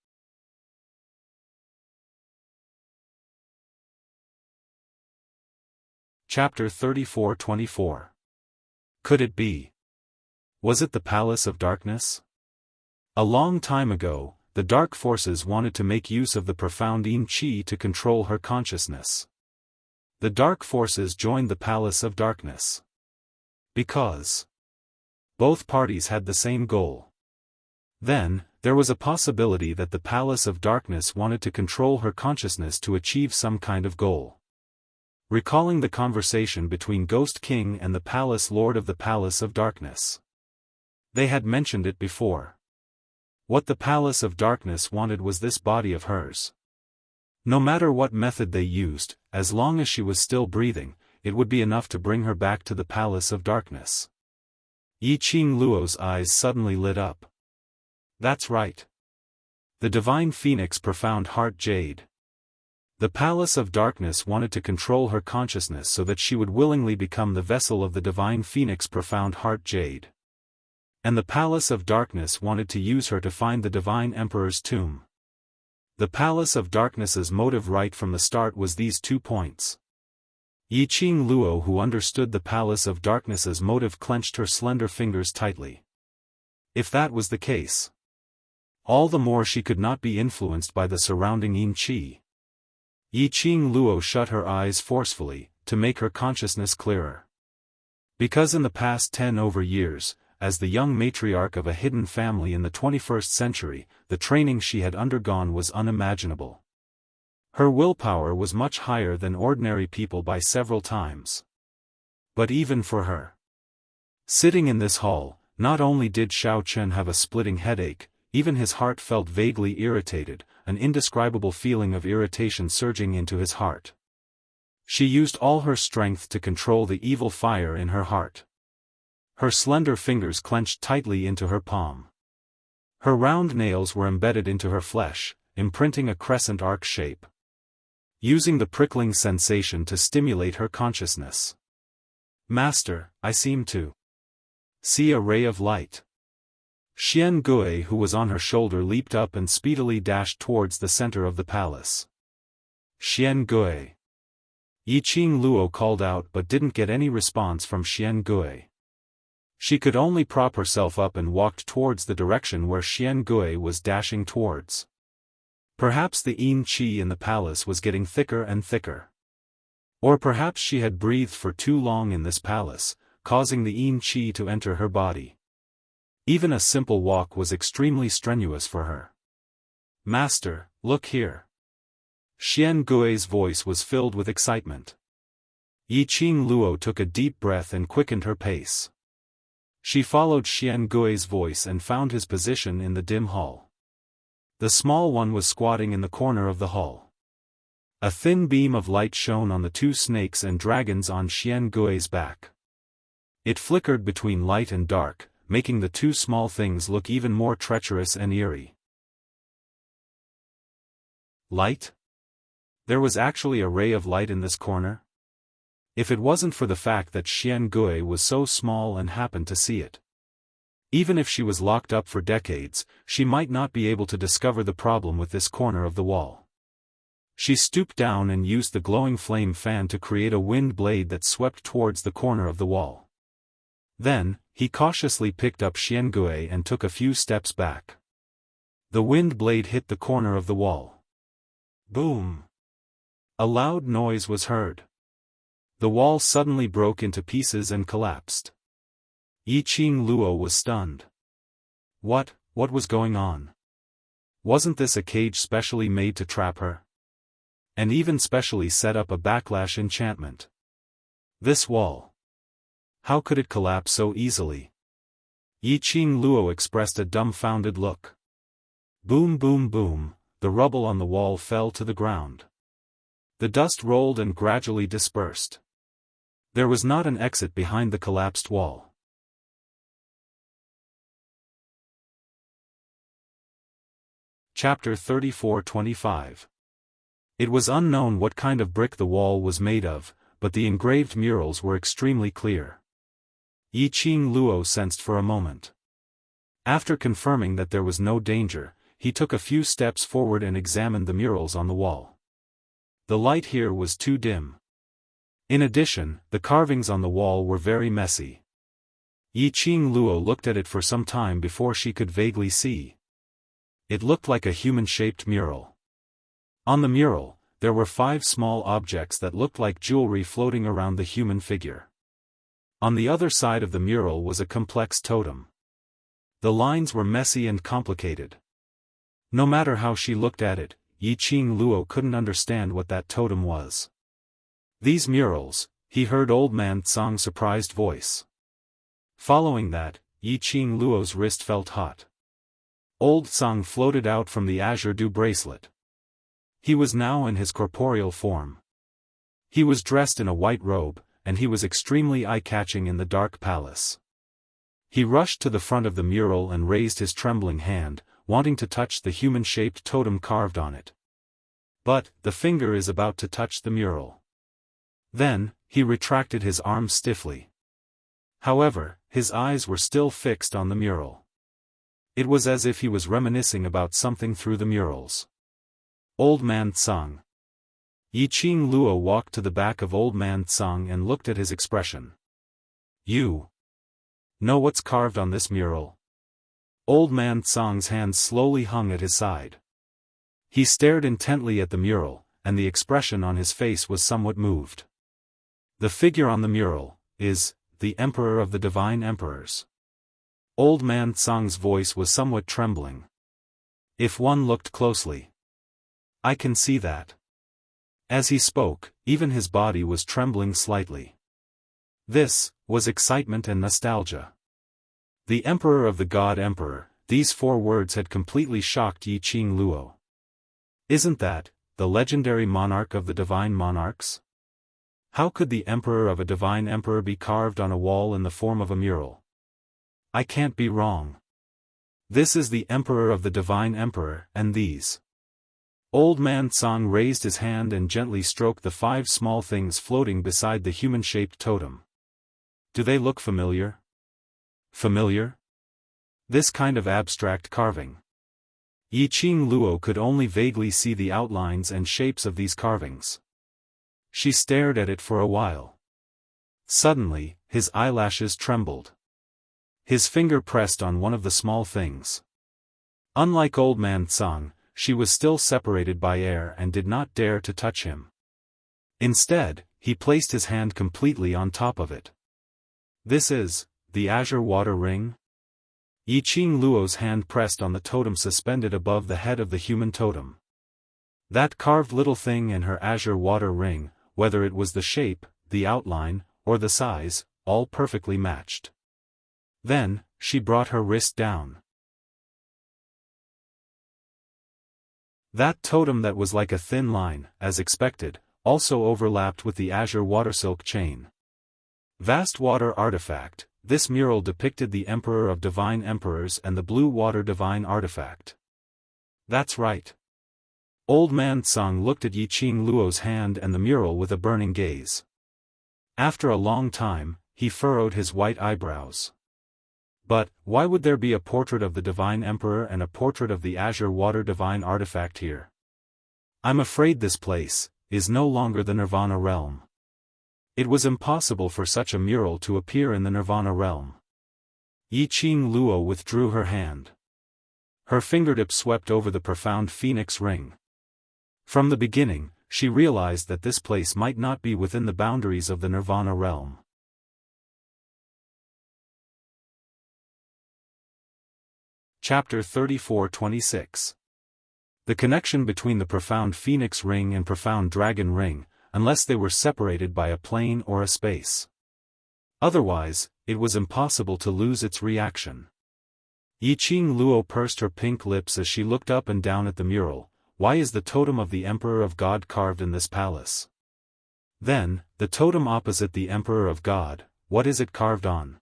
S1: Chapter 34-24. Could it be? Was it the Palace of Darkness? A long time ago, the dark forces wanted to make use of the profound Yin Qi to control her consciousness. The dark forces joined the Palace of Darkness because both parties had the same goal. Then, there was a possibility that the Palace of Darkness wanted to control her consciousness to achieve some kind of goal. Recalling the conversation between Ghost King and the Palace Lord of the Palace of Darkness, they had mentioned it before. What the Palace of Darkness wanted was this body of hers. No matter what method they used, as long as she was still breathing, it would be enough to bring her back to the Palace of Darkness. Yiqing Luo's eyes suddenly lit up. That's right. The Divine Phoenix Profound Heart Jade. The Palace of Darkness wanted to control her consciousness so that she would willingly become the vessel of the Divine Phoenix Profound Heart Jade. And the Palace of Darkness wanted to use her to find the Divine Emperor's tomb. The Palace of Darkness's motive right from the start was these 2 points. Yiqing Luo, who understood the Palace of Darkness's motive, clenched her slender fingers tightly. If that was the case, all the more she could not be influenced by the surrounding Yin Qi. Yiqing Luo shut her eyes forcefully, to make her consciousness clearer. Because in the past 10 years, as the young matriarch of a hidden family in the 21st century, the training she had undergone was unimaginable. Her willpower was much higher than ordinary people by several times. But even for her, sitting in this hall, not only did Xiao Chen have a splitting headache, even his heart felt vaguely irritated, an indescribable feeling of irritation surging into his heart. She used all her strength to control the evil fire in her heart. Her slender fingers clenched tightly into her palm. Her round nails were embedded into her flesh, imprinting a crescent arc shape, using the prickling sensation to stimulate her consciousness. Master, I seem to see a ray of light. Xian Gui, who was on her shoulder, leaped up and speedily dashed towards the center of the palace. Xian Gui. Yiqing Luo called out but didn't get any response from Xian Gui. She could only prop herself up and walked towards the direction where Xian Gui was dashing towards. Perhaps the yin qi in the palace was getting thicker and thicker. Or perhaps she had breathed for too long in this palace, causing the yin qi to enter her body. Even a simple walk was extremely strenuous for her. Master, look here. Xian Gui's voice was filled with excitement. Yiqing Luo took a deep breath and quickened her pace. She followed Xian Gui's voice and found his position in the dim hall. The small one was squatting in the corner of the hall. A thin beam of light shone on the two snakes and dragons on Xian Gui's back. It flickered between light and dark, making the two small things look even more treacherous and eerie. Light? There was actually a ray of light in this corner? If it wasn't for the fact that Xian Gui was so small and happened to see it. Even if she was locked up for decades, she might not be able to discover the problem with this corner of the wall. She stooped down and used the glowing flame fan to create a wind blade that swept towards the corner of the wall. Then, he cautiously picked up Xian Gui and took a few steps back. The wind blade hit the corner of the wall. Boom! A loud noise was heard. The wall suddenly broke into pieces and collapsed. Yiqing Luo was stunned. What was going on? Wasn't this a cage specially made to trap her? And even specially set up a backlash enchantment. This wall. How could it collapse so easily? Yiqing Luo expressed a dumbfounded look. Boom boom boom, the rubble on the wall fell to the ground. The dust rolled and gradually dispersed. There was not an exit behind the collapsed wall. Chapter 34-25. It was unknown what kind of brick the wall was made of, but the engraved murals were extremely clear. Yiqing Luo sensed for a moment. After confirming that there was no danger, he took a few steps forward and examined the murals on the wall. The light here was too dim. In addition, the carvings on the wall were very messy. Yiqing Luo looked at it for some time before she could vaguely see. It looked like a human-shaped mural. On the mural, there were 5 small objects that looked like jewelry floating around the human figure. On the other side of the mural was a complex totem. The lines were messy and complicated. No matter how she looked at it, Yiqing Luo couldn't understand what that totem was. These murals, he heard Old Man Tsang's surprised voice. Following that, Yiqing Luo's wrist felt hot. Old Tsang floated out from the azure dew bracelet. He was now in his corporeal form. He was dressed in a white robe, and he was extremely eye-catching in the dark palace. He rushed to the front of the mural and raised his trembling hand, wanting to touch the human-shaped totem carved on it. But, the finger is about to touch the mural. Then, he retracted his arm stiffly. However, his eyes were still fixed on the mural. It was as if he was reminiscing about something through the murals. Old Man Tsang. Yiqing Luo walked to the back of Old Man Tsang and looked at his expression. You know what's carved on this mural? Old Man Tsang's hands slowly hung at his side. He stared intently at the mural, and the expression on his face was somewhat moved. The figure on the mural is the Emperor of the Divine Emperors. Old Man Tsang's voice was somewhat trembling. If one looked closely, I can see that. As he spoke, even his body was trembling slightly. This was excitement and nostalgia. The Emperor of the God Emperor, these 4 words had completely shocked Yi Qing Luo. Isn't that the legendary monarch of the divine monarchs? How could the Emperor of a divine emperor be carved on a wall in the form of a mural? I can't be wrong. This is the Emperor of the divine emperor, and these. Old Man Tsang raised his hand and gently stroked the 5 small things floating beside the human-shaped totem. Do they look familiar? Familiar? This kind of abstract carving. Yi Qing Luo could only vaguely see the outlines and shapes of these carvings. She stared at it for a while. Suddenly, his eyelashes trembled. His finger pressed on one of the small things. Unlike Old Man Tsang, she was still separated by air and did not dare to touch him. Instead, he placed his hand completely on top of it. This is the azure water ring? Yi Qing Luo's hand pressed on the totem suspended above the head of the human totem. That carved little thing and her azure water ring, whether it was the shape, the outline, or the size, all perfectly matched. Then, she brought her wrist down. That totem that was like a thin line, as expected, also overlapped with the azure watersilk chain. Vast water artifact, this mural depicted the Emperor of Divine Emperors and the blue water divine artifact. That's right. Old Man Tsang looked at Yi Qing Luo's hand and the mural with a burning gaze. After a long time, he furrowed his white eyebrows. But, why would there be a portrait of the Divine Emperor and a portrait of the azure water divine artifact here? I'm afraid this place is no longer the Nirvana realm. It was impossible for such a mural to appear in the Nirvana realm. Yi Qing Luo withdrew her hand. Her fingertips swept over the profound phoenix ring. From the beginning, she realized that this place might not be within the boundaries of the Nirvana realm. Chapter 34-26. The connection between the profound phoenix ring and profound dragon ring, unless they were separated by a plane or a space. Otherwise, it was impossible to lose its reaction. Yi Qing Luo pursed her pink lips as she looked up and down at the mural. Why is the totem of the Emperor of God carved in this palace? Then, the totem opposite the Emperor of God, what is it carved on?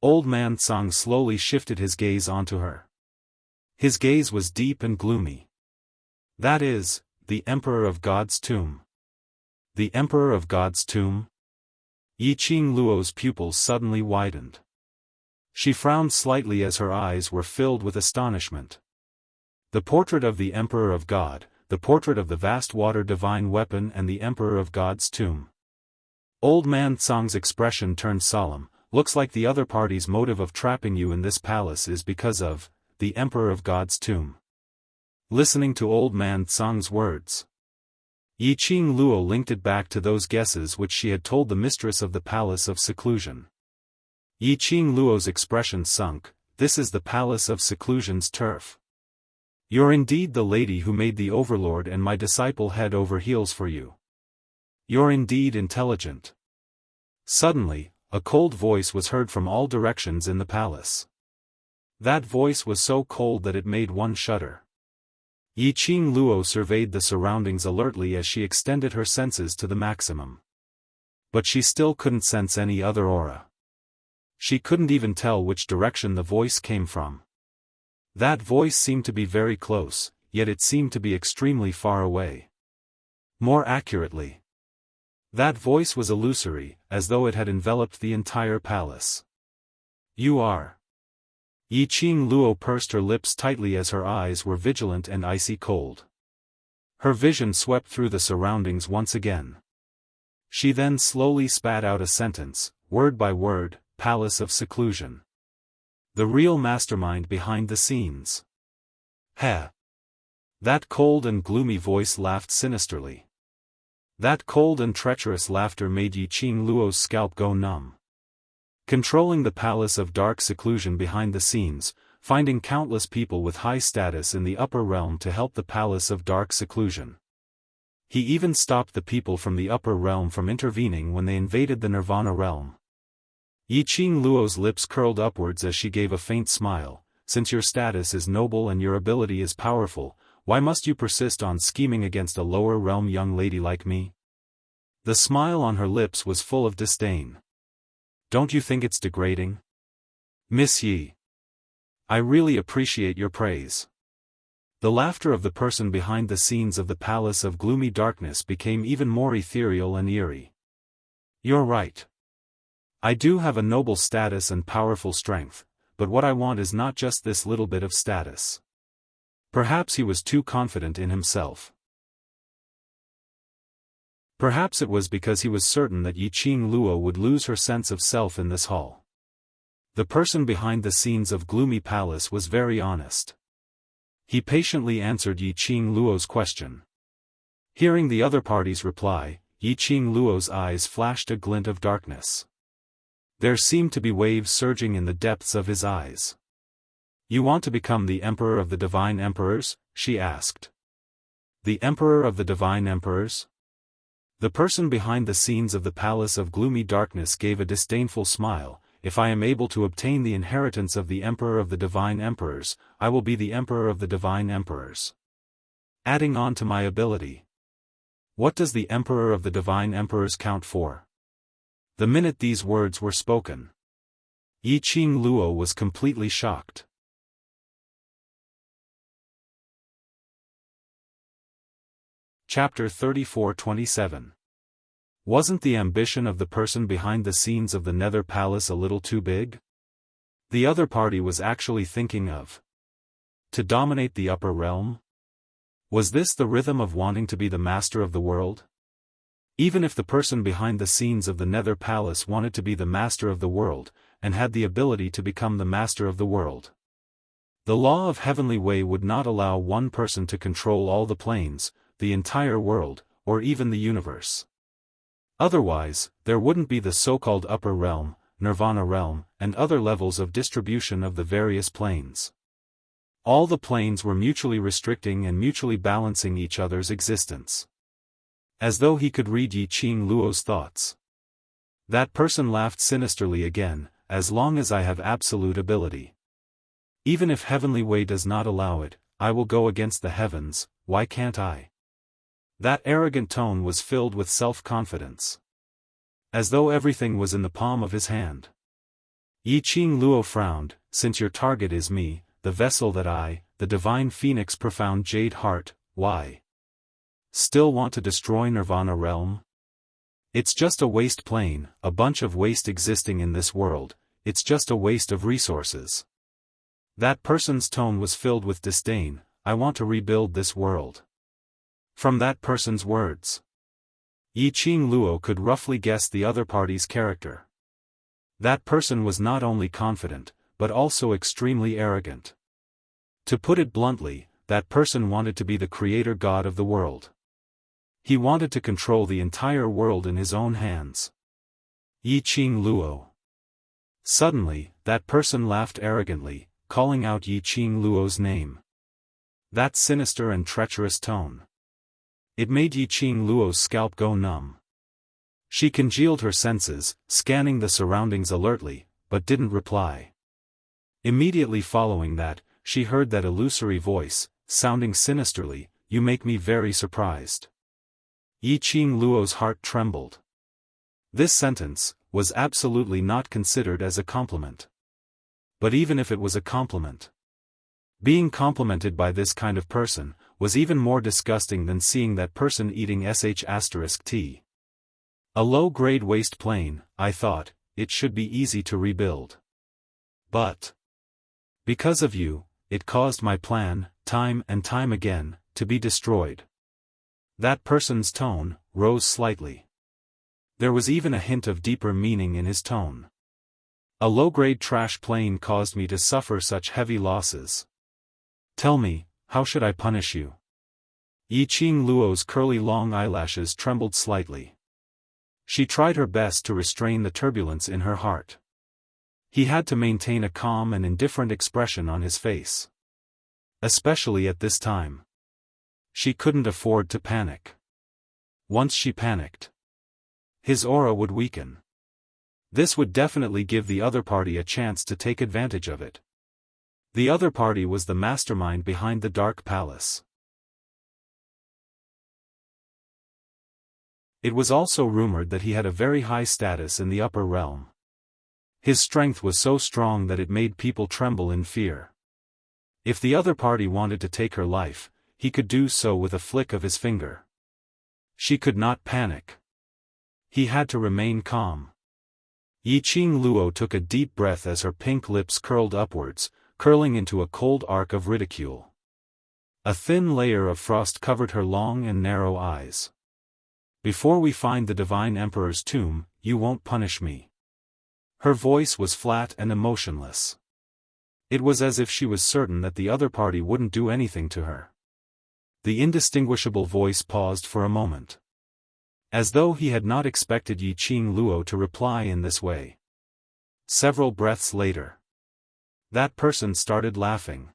S1: Old Man Tsang slowly shifted his gaze onto her. His gaze was deep and gloomy. That is, the Emperor of God's tomb. The Emperor of God's tomb? Yi Qing Luo's pupils suddenly widened. She frowned slightly as her eyes were filled with astonishment. The portrait of the Emperor of God, the portrait of the vast water divine weapon and the Emperor of God's tomb. Old Man Tsang's expression turned solemn. Looks like the other party's motive of trapping you in this palace is because of the Emperor of God's tomb. Listening to Old Man Tsang's words, Yi Qing Luo linked it back to those guesses which she had told the mistress of the Palace of Seclusion. Yi Qing Luo's expression sunk. This is the Palace of Seclusion's turf. You're indeed the lady who made the overlord and my disciple head over heels for you. You're indeed intelligent. Suddenly, a cold voice was heard from all directions in the palace. That voice was so cold that it made one shudder. Yi Qing Luo surveyed the surroundings alertly as she extended her senses to the maximum. But she still couldn't sense any other aura. She couldn't even tell which direction the voice came from. That voice seemed to be very close, yet it seemed to be extremely far away. More accurately, that voice was illusory, as though it had enveloped the entire palace. You are. Yi Qing Luo pursed her lips tightly as her eyes were vigilant and icy cold. Her vision swept through the surroundings once again. She then slowly spat out a sentence, word by word, Palace of Seclusion. The real mastermind behind the scenes. Heh. That cold and gloomy voice laughed sinisterly. That cold and treacherous laughter made Yi Qing Luo's scalp go numb. Controlling the Palace of Dark Seclusion behind the scenes, finding countless people with high status in the upper realm to help the Palace of Dark Seclusion. He even stopped the people from the upper realm from intervening when they invaded the Nirvana realm. Yiqing Luo's lips curled upwards as she gave a faint smile. Since your status is noble and your ability is powerful, why must you persist on scheming against a lower realm young lady like me? The smile on her lips was full of disdain. Don't you think it's degrading? Miss Yi. I really appreciate your praise. The laughter of the person behind the scenes of the Palace of Gloomy Darkness became even more ethereal and eerie. You're right. I do have a noble status and powerful strength, but what I want is not just this little bit of status. Perhaps he was too confident in himself. Perhaps it was because he was certain that Yiqing Luo would lose her sense of self in this hall. The person behind the scenes of Gloomy Palace was very honest. He patiently answered Yiqing Luo's question. Hearing the other party's reply, Yiqing Luo's eyes flashed a glint of darkness. There seemed to be waves surging in the depths of his eyes. You want to become the Emperor of the Divine Emperors? She asked. The Emperor of the Divine Emperors? The person behind the scenes of the Palace of Gloomy Darkness gave a disdainful smile. If I am able to obtain the inheritance of the Emperor of the Divine Emperors, I will be the Emperor of the Divine Emperors. Adding on to my ability. What does the Emperor of the Divine Emperors count for? The minute these words were spoken, Yiqing Luo was completely shocked. Chapter 34-27. Wasn't the ambition of the person behind the scenes of the Nether Palace a little too big? The other party was actually thinking of to dominate the upper realm? Was this the rhythm of wanting to be the master of the world? Even if the person behind the scenes of the Nether Palace wanted to be the master of the world, and had the ability to become the master of the world, the law of Heavenly Way would not allow one person to control all the planes, the entire world, or even the universe. Otherwise, there wouldn't be the so-called upper realm, Nirvana realm, and other levels of distribution of the various planes. All the planes were mutually restricting and mutually balancing each other's existence. As though he could read Yiqing Luo's thoughts. That person laughed sinisterly again. As long as I have absolute ability. Even if Heavenly Way does not allow it, I will go against the heavens. Why can't I? That arrogant tone was filled with self-confidence. As though everything was in the palm of his hand. Yiqing Luo frowned. Since your target is me, the vessel that I, the Divine Phoenix Profound Jade Heart, why? Still want to destroy Nirvana realm? It's just a waste plane, a bunch of waste existing in this world, it's just a waste of resources. That person's tone was filled with disdain. I want to rebuild this world. From that person's words, Yiqing Luo could roughly guess the other party's character. That person was not only confident, but also extremely arrogant. To put it bluntly, that person wanted to be the creator god of the world. He wanted to control the entire world in his own hands. Yiqing Luo. Suddenly, that person laughed arrogantly, calling out Yiqing Luo's name. That sinister and treacherous tone. It made Yiqing Luo's scalp go numb. She congealed her senses, scanning the surroundings alertly, but didn't reply. Immediately following that, she heard that illusory voice, sounding sinisterly, "You make me very surprised." Yiqing Luo's heart trembled. This sentence was absolutely not considered as a compliment. But even if it was a compliment, being complimented by this kind of person was even more disgusting than seeing that person eating sh*t. A low-grade waste plane, I thought, it should be easy to rebuild. But because of you, it caused my plan, time and time again, to be destroyed. That person's tone rose slightly. There was even a hint of deeper meaning in his tone. A low-grade trash plane caused me to suffer such heavy losses. Tell me, how should I punish you? Yiqing Luo's curly long eyelashes trembled slightly. She tried her best to restrain the turbulence in her heart. He had to maintain a calm and indifferent expression on his face. Especially at this time. She couldn't afford to panic. Once she panicked, his aura would weaken. This would definitely give the other party a chance to take advantage of it. The other party was the mastermind behind the Dark Palace. It was also rumored that he had a very high status in the upper realm. His strength was so strong that it made people tremble in fear. If the other party wanted to take her life, he could do so with a flick of his finger. She could not panic. He had to remain calm. Yiqing Luo took a deep breath as her pink lips curled upwards, curling into a cold arc of ridicule. A thin layer of frost covered her long and narrow eyes. Before we find the Divine Emperor's tomb, you won't punish me. Her voice was flat and emotionless. It was as if she was certain that the other party wouldn't do anything to her. The indistinguishable voice paused for a moment. As though he had not expected Yiqing Luo to reply in this way. Several breaths later, that person started laughing.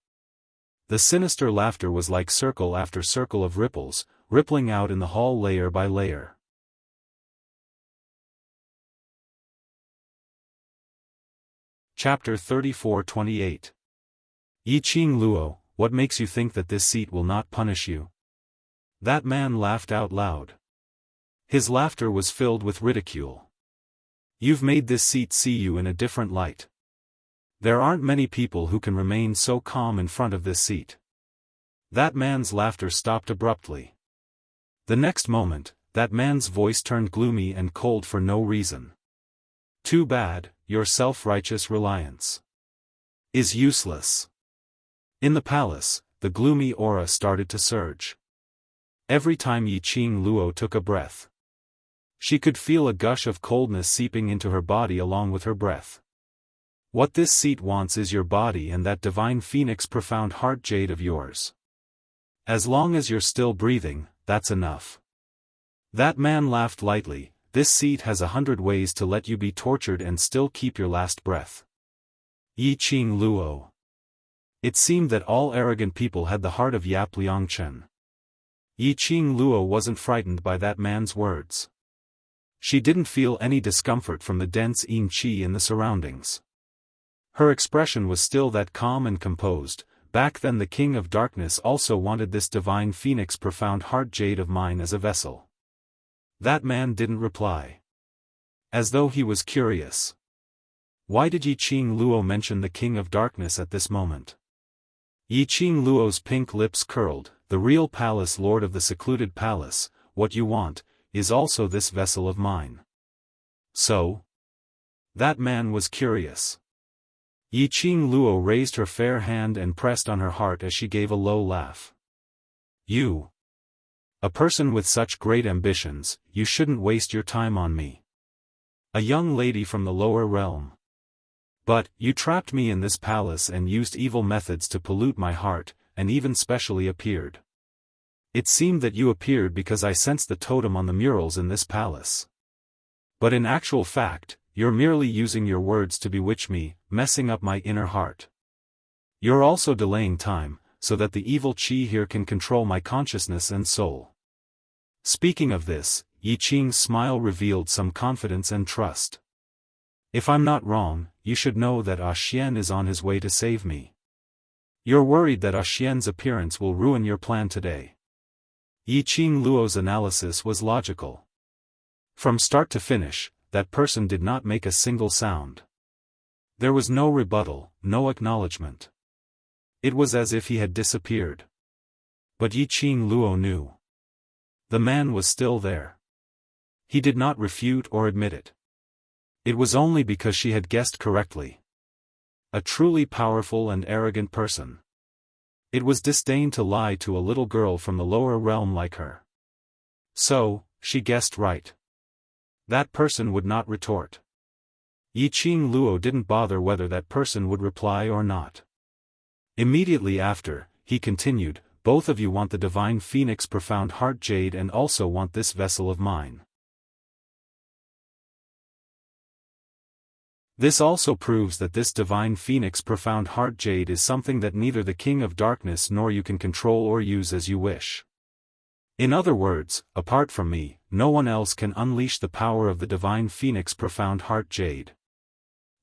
S1: The sinister laughter was like circle after circle of ripples, rippling out in the hall layer by layer. Chapter 34-28. Yiqing Luo, what makes you think that this seat will not punish you? That man laughed out loud. His laughter was filled with ridicule. You've made this seat see you in a different light. There aren't many people who can remain so calm in front of this seat. That man's laughter stopped abruptly. The next moment, that man's voice turned gloomy and cold for no reason. Too bad, your self-righteous reliance is useless. In the palace, the gloomy aura started to surge. Every time Yiqing Luo took a breath, she could feel a gush of coldness seeping into her body along with her breath. What this seat wants is your body and that divine phoenix profound heart jade of yours. As long as you're still breathing, that's enough. That man laughed lightly. This seat has 100 ways to let you be tortured and still keep your last breath. Yiqing Luo. It seemed that all arrogant people had the heart of Yap Liangchen. Yiqing Luo wasn't frightened by that man's words. She didn't feel any discomfort from the dense yin qi in the surroundings. Her expression was still that calm and composed. Back then the King of Darkness also wanted this divine phoenix profound heart jade of mine as a vessel. That man didn't reply. As though he was curious. Why did Yiqing Luo mention the King of Darkness at this moment? Yiqing Luo's pink lips curled. The real palace lord of the secluded palace, what you want, is also this vessel of mine. So? That man was curious. Yiqing Luo raised her fair hand and pressed on her heart as she gave a low laugh. You. A person with such great ambitions, you shouldn't waste your time on me. A young lady from the lower realm. But, you trapped me in this palace and used evil methods to pollute my heart, and even specially appeared. It seemed that you appeared because I sensed the totem on the murals in this palace. But in actual fact, you're merely using your words to bewitch me, messing up my inner heart. You're also delaying time, so that the evil qi here can control my consciousness and soul. Speaking of this, Yiqing's smile revealed some confidence and trust. If I'm not wrong, you should know that Xian is on his way to save me. You're worried that Xian's appearance will ruin your plan today. Yiqing Luo's analysis was logical. From start to finish, that person did not make a single sound. There was no rebuttal, no acknowledgement. It was as if he had disappeared. But Yiqing Luo knew. The man was still there. He did not refute or admit it. It was only because she had guessed correctly. A truly powerful and arrogant person. It was disdain to lie to a little girl from the lower realm like her. So, she guessed right. That person would not retort. Yiqing Luo didn't bother whether that person would reply or not. Immediately after, he continued, both of you want the divine phoenix profound heart jade and also want this vessel of mine. This also proves that this divine phoenix profound heart jade is something that neither the King of Darkness nor you can control or use as you wish. In other words, apart from me, no one else can unleash the power of the divine phoenix profound heart jade.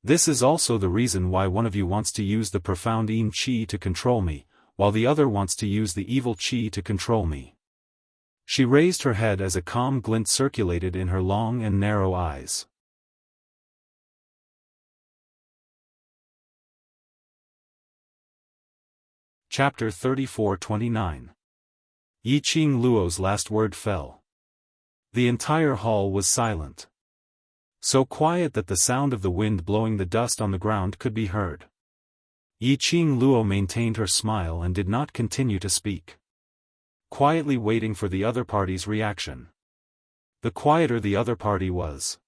S1: This is also the reason why one of you wants to use the profound Yin Qi to control me, while the other wants to use the evil Qi to control me. She raised her head as a calm glint circulated in her long and narrow eyes. Chapter 34-29. Yi Qing Luo's last word fell. The entire hall was silent. So quiet that the sound of the wind blowing the dust on the ground could be heard. Yi Qing Luo maintained her smile and did not continue to speak, quietly waiting for the other party's reaction. The quieter the other party was,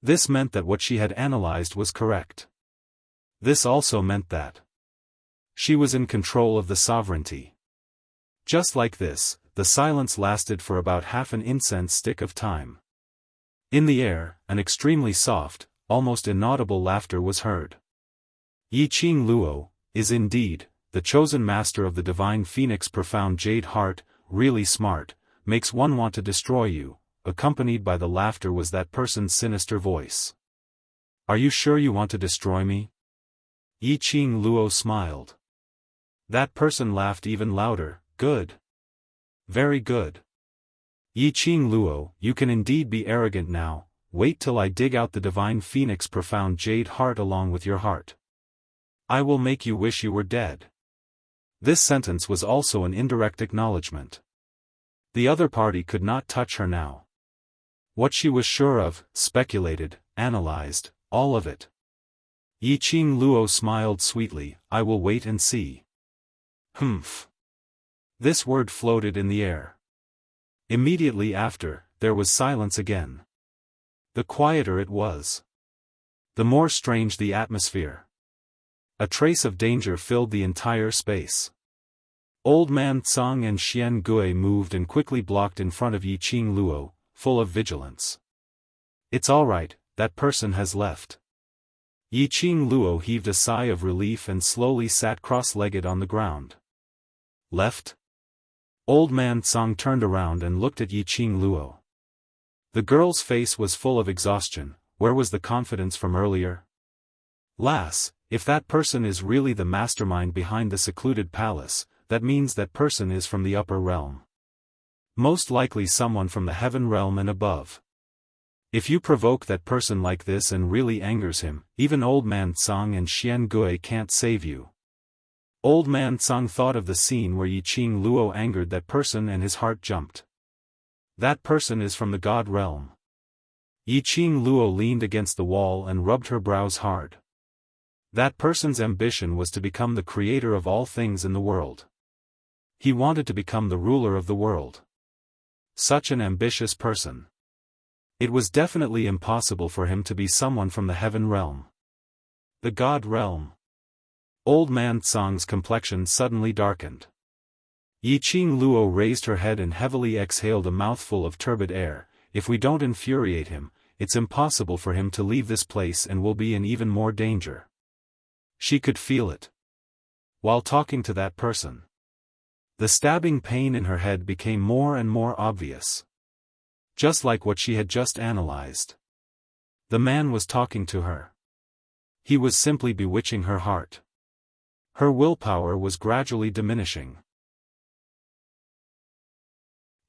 S1: this meant that what she had analyzed was correct. This also meant that she was in control of the sovereignty. Just like this, the silence lasted for about half an incense stick of time. In the air, an extremely soft, almost inaudible laughter was heard. Yi Qing Luo is indeed the chosen master of the divine phoenix profound jade heart, really smart, makes one want to destroy you. Accompanied by the laughter was that person's sinister voice. Are you sure you want to destroy me? Yi Qing Luo smiled. That person laughed even louder. Good. Very good. Yi Qing Luo, you can indeed be arrogant now. Wait till I dig out the divine phoenix profound jade heart along with your heart. I will make you wish you were dead. This sentence was also an indirect acknowledgement. The other party could not touch her now. What she was sure of, speculated, analyzed, all of it. Yi Qing Luo smiled sweetly. I will wait and see. Humph. This word floated in the air. Immediately after, there was silence again. The quieter it was, the more strange the atmosphere. A trace of danger filled the entire space. Old Man Tsang and Xian Gui moved and quickly blocked in front of Yi Qing Luo, full of vigilance. It's all right, that person has left. Yi Qing Luo heaved a sigh of relief and slowly sat cross-legged on the ground. Left? Old Man Tsang turned around and looked at Yi Qing Luo. The girl's face was full of exhaustion. Where was the confidence from earlier? Lass, if that person is really the mastermind behind the secluded palace, that means that person is from the upper realm. Most likely someone from the heaven realm and above. If you provoke that person like this and really angers him, even Old Man Tsang and Xian Gui can't save you. Old Man Tsang thought of the scene where Yi Qing Luo angered that person and his heart jumped. That person is from the god realm. Yi Qing Luo leaned against the wall and rubbed her brows hard. That person's ambition was to become the creator of all things in the world. He wanted to become the ruler of the world. Such an ambitious person. It was definitely impossible for him to be someone from the heaven realm. The god realm. Old Man Tsang's complexion suddenly darkened. Yi Qing Luo raised her head and heavily exhaled a mouthful of turbid air. If we don't infuriate him, it's impossible for him to leave this place and we'll be in even more danger. She could feel it. While talking to that person, the stabbing pain in her head became more and more obvious. Just like what she had just analyzed. The man was talking to her. He was simply bewitching her heart. Her willpower was gradually diminishing.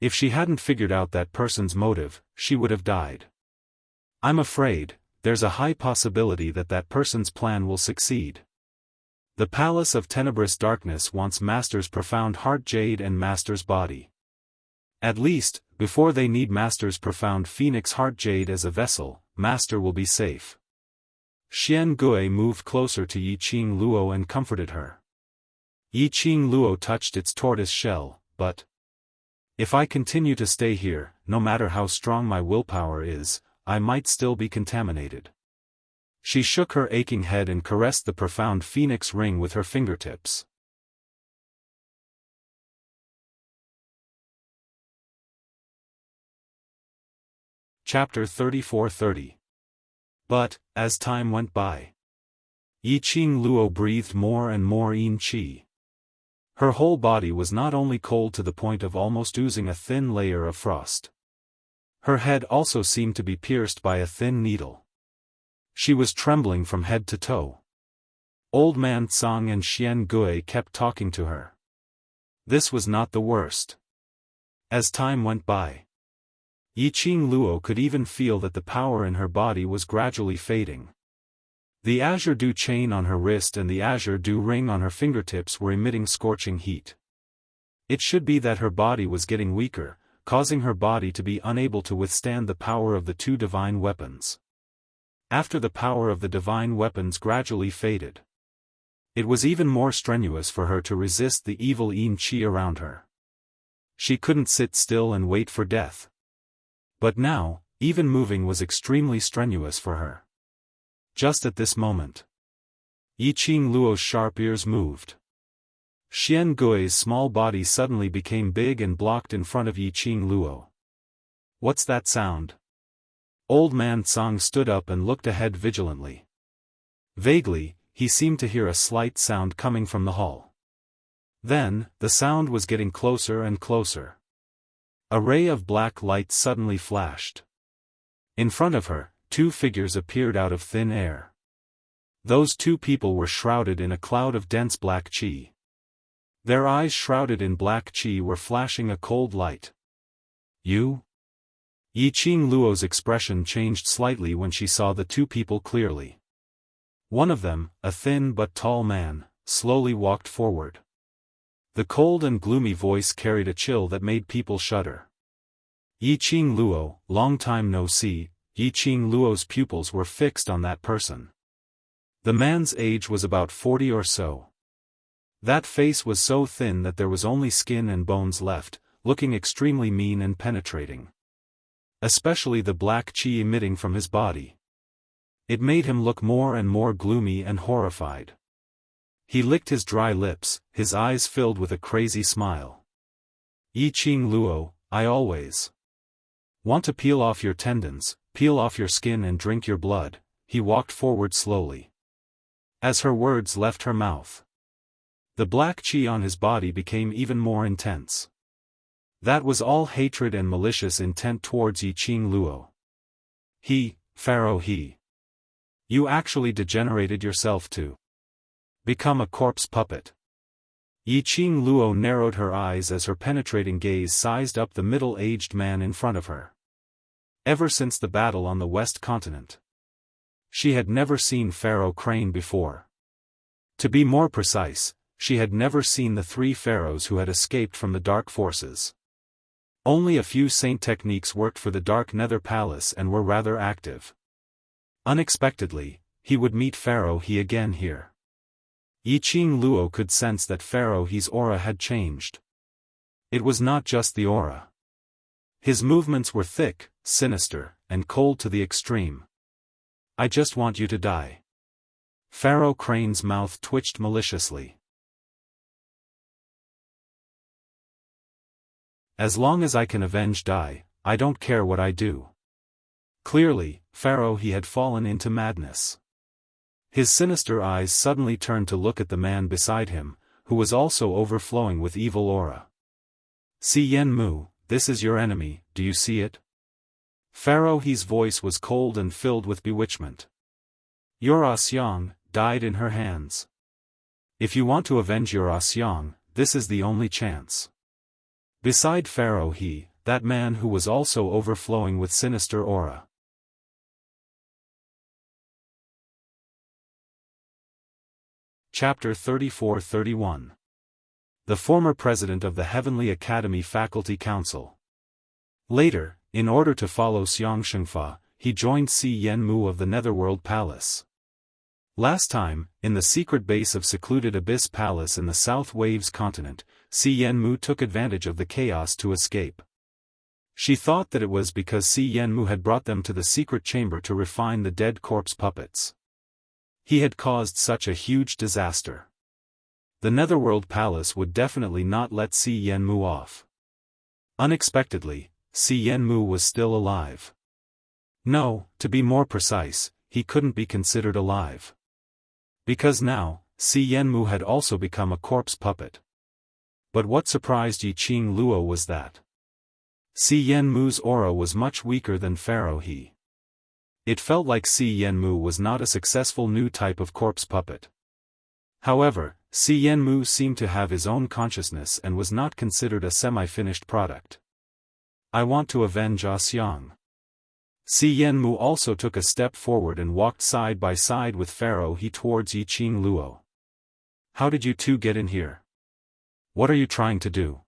S1: If she hadn't figured out that person's motive, she would have died. I'm afraid, there's a high possibility that that person's plan will succeed. The Palace of Tenebrous Darkness wants Master's profound heart jade and Master's body. At least, before they need Master's profound phoenix heart jade as a vessel, Master will be safe. Xian Gui moved closer to Yi Qing Luo and comforted her. Yi Qing Luo touched its tortoise shell, but if I continue to stay here, no matter how strong my willpower is, I might still be contaminated. She shook her aching head and caressed the profound phoenix ring with her fingertips. Chapter 34-30. But, as time went by, Yi Qing Luo breathed more and more Yin Qi. Her whole body was not only cold to the point of almost oozing a thin layer of frost. Her head also seemed to be pierced by a thin needle. She was trembling from head to toe. Old Man Tsang and Xian Gui kept talking to her. This was not the worst. As time went by, Yiqing Luo could even feel that the power in her body was gradually fading. The azure dew chain on her wrist and the azure dew ring on her fingertips were emitting scorching heat. It should be that her body was getting weaker, causing her body to be unable to withstand the power of the two divine weapons. After the power of the divine weapons gradually faded, it was even more strenuous for her to resist the evil yin qi around her. She couldn't sit still and wait for death. But now, even moving was extremely strenuous for her. Just at this moment, Yiqing Luo's sharp ears moved. Xian Gui's small body suddenly became big and blocked in front of Yiqing Luo. What's that sound? Old Man Tsang stood up and looked ahead vigilantly. Vaguely, he seemed to hear a slight sound coming from the hall. Then, the sound was getting closer and closer. A ray of black light suddenly flashed. In front of her, two figures appeared out of thin air. Those two people were shrouded in a cloud of dense black qi. Their eyes shrouded in black qi were flashing a cold light. You? Yiqing Luo's expression changed slightly when she saw the two people clearly. One of them, a thin but tall man, slowly walked forward. The cold and gloomy voice carried a chill that made people shudder. Yiqing Luo, long time no see. Yiqing Luo's pupils were fixed on that person. The man's age was about 40 or so. That face was so thin that there was only skin and bones left, looking extremely mean and penetrating. Especially the black qi emitting from his body. It made him look more and more gloomy and horrified. He licked his dry lips, his eyes filled with a crazy smile. Yiqing Luo, I always want to peel off your tendons, peel off your skin and drink your blood. He walked forward slowly. As her words left her mouth, the black qi on his body became even more intense. That was all hatred and malicious intent towards Yiqing Luo. Pharaoh You actually degenerated yourself to become a corpse puppet. Yiqing Luo narrowed her eyes as her penetrating gaze sized up the middle-aged man in front of her. Ever since the battle on the West Continent, she had never seen Pharaoh Crane before. To be more precise, she had never seen the three pharaohs who had escaped from the dark forces. Only a few saint techniques worked for the Dark Nether Palace and were rather active. Unexpectedly, he would meet Pharaoh He again here. Yiqing Luo could sense that Pharaoh He's aura had changed. It was not just the aura. His movements were thick, sinister, and cold to the extreme. I just want you to die. Pharaoh Crane's mouth twitched maliciously. As long as I can avenge die, I don't care what I do. Clearly, Pharaoh He had fallen into madness. His sinister eyes suddenly turned to look at the man beside him, who was also overflowing with evil aura. Si Yen Mu, this is your enemy, do you see it? Pharaoh He's voice was cold and filled with bewitchment. Your Xiang died in her hands. If you want to avenge your Xiang, this is the only chance. Beside Pharaoh He, that man who was also overflowing with sinister aura. Chapter 34-31. The former president of the Heavenly Academy Faculty Council. Later, in order to follow Xiang Shengfa, he joined Si Yen Mu of the Netherworld Palace. Last time, in the secret base of secluded Abyss Palace in the South Waves continent, Si Yen Mu took advantage of the chaos to escape. She thought that it was because Si Yen Mu had brought them to the secret chamber to refine the dead corpse puppets. He had caused such a huge disaster. The Netherworld Palace would definitely not let Si Yen Mu off. Unexpectedly, Si Yen Mu was still alive. No, to be more precise, he couldn't be considered alive. Because now, Si Yen Mu had also become a corpse puppet. But what surprised Yiqing Luo was that Si Yenmu's aura was much weaker than Pharaoh He. It felt like Si Yenmu was not a successful new type of corpse puppet. However, Si Yenmu seemed to have his own consciousness and was not considered a semi-finished product. I want to avenge Ah Xiang. Si Yenmu also took a step forward and walked side by side with Pharaoh He towards Yiqing Luo. How did you two get in here? What are you trying to do?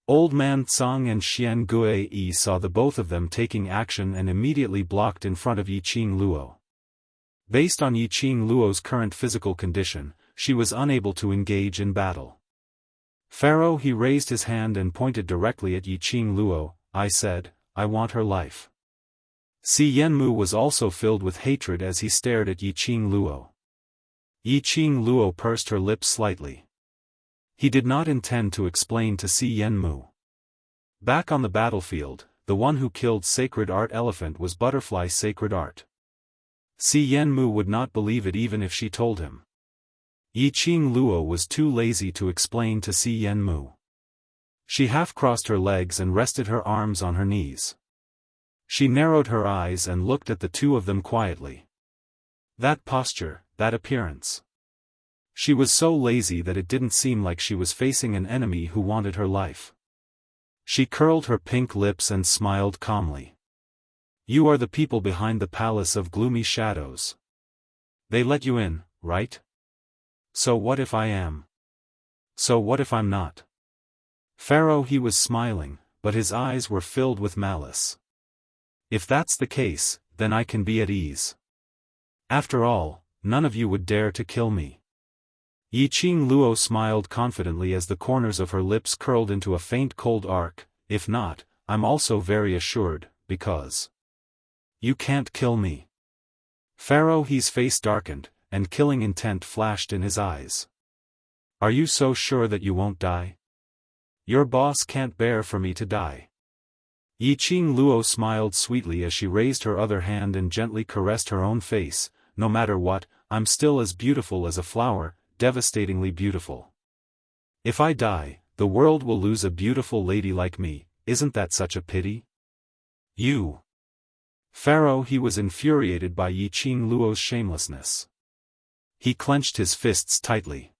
S1: Old Man Tsang and Xian Gui saw the both of them taking action and immediately blocked in front of Yiqing Luo. Based on Yiqing Luo's current physical condition, she was unable to engage in battle. Pharaoh He raised his hand and pointed directly at Yiqing Luo. I said, I want her life. Si Yenmu was also filled with hatred as he stared at Yiqing Luo. Yiqing Luo pursed her lips slightly. He did not intend to explain to Si Yenmu. Back on the battlefield, the one who killed Sacred Art Elephant was Butterfly Sacred Art. Si Yenmu would not believe it even if she told him. Yiqing Luo was too lazy to explain to Si Yenmu. She half-crossed her legs and rested her arms on her knees. She narrowed her eyes and looked at the two of them quietly. That posture, that appearance. She was so lazy that it didn't seem like she was facing an enemy who wanted her life. She curled her pink lips and smiled calmly. You are the people behind the Palace of Gloomy Shadows. They let you in, right? So what if I am? So what if I'm not? Pharaoh He was smiling, but his eyes were filled with malice. If that's the case, then I can be at ease. After all, none of you would dare to kill me. Yiqing Luo smiled confidently as the corners of her lips curled into a faint cold arc. If not, I'm also very assured, because you can't kill me. Pharaoh He's face darkened, and killing intent flashed in his eyes. Are you so sure that you won't die? Your boss can't bear for me to die. Yiqing Luo smiled sweetly as she raised her other hand and gently caressed her own face. No matter what, I'm still as beautiful as a flower, devastatingly beautiful. If I die, the world will lose a beautiful lady like me. Isn't that such a pity? You. Pharaoh He was infuriated by Yiqing Luo's shamelessness. He clenched his fists tightly.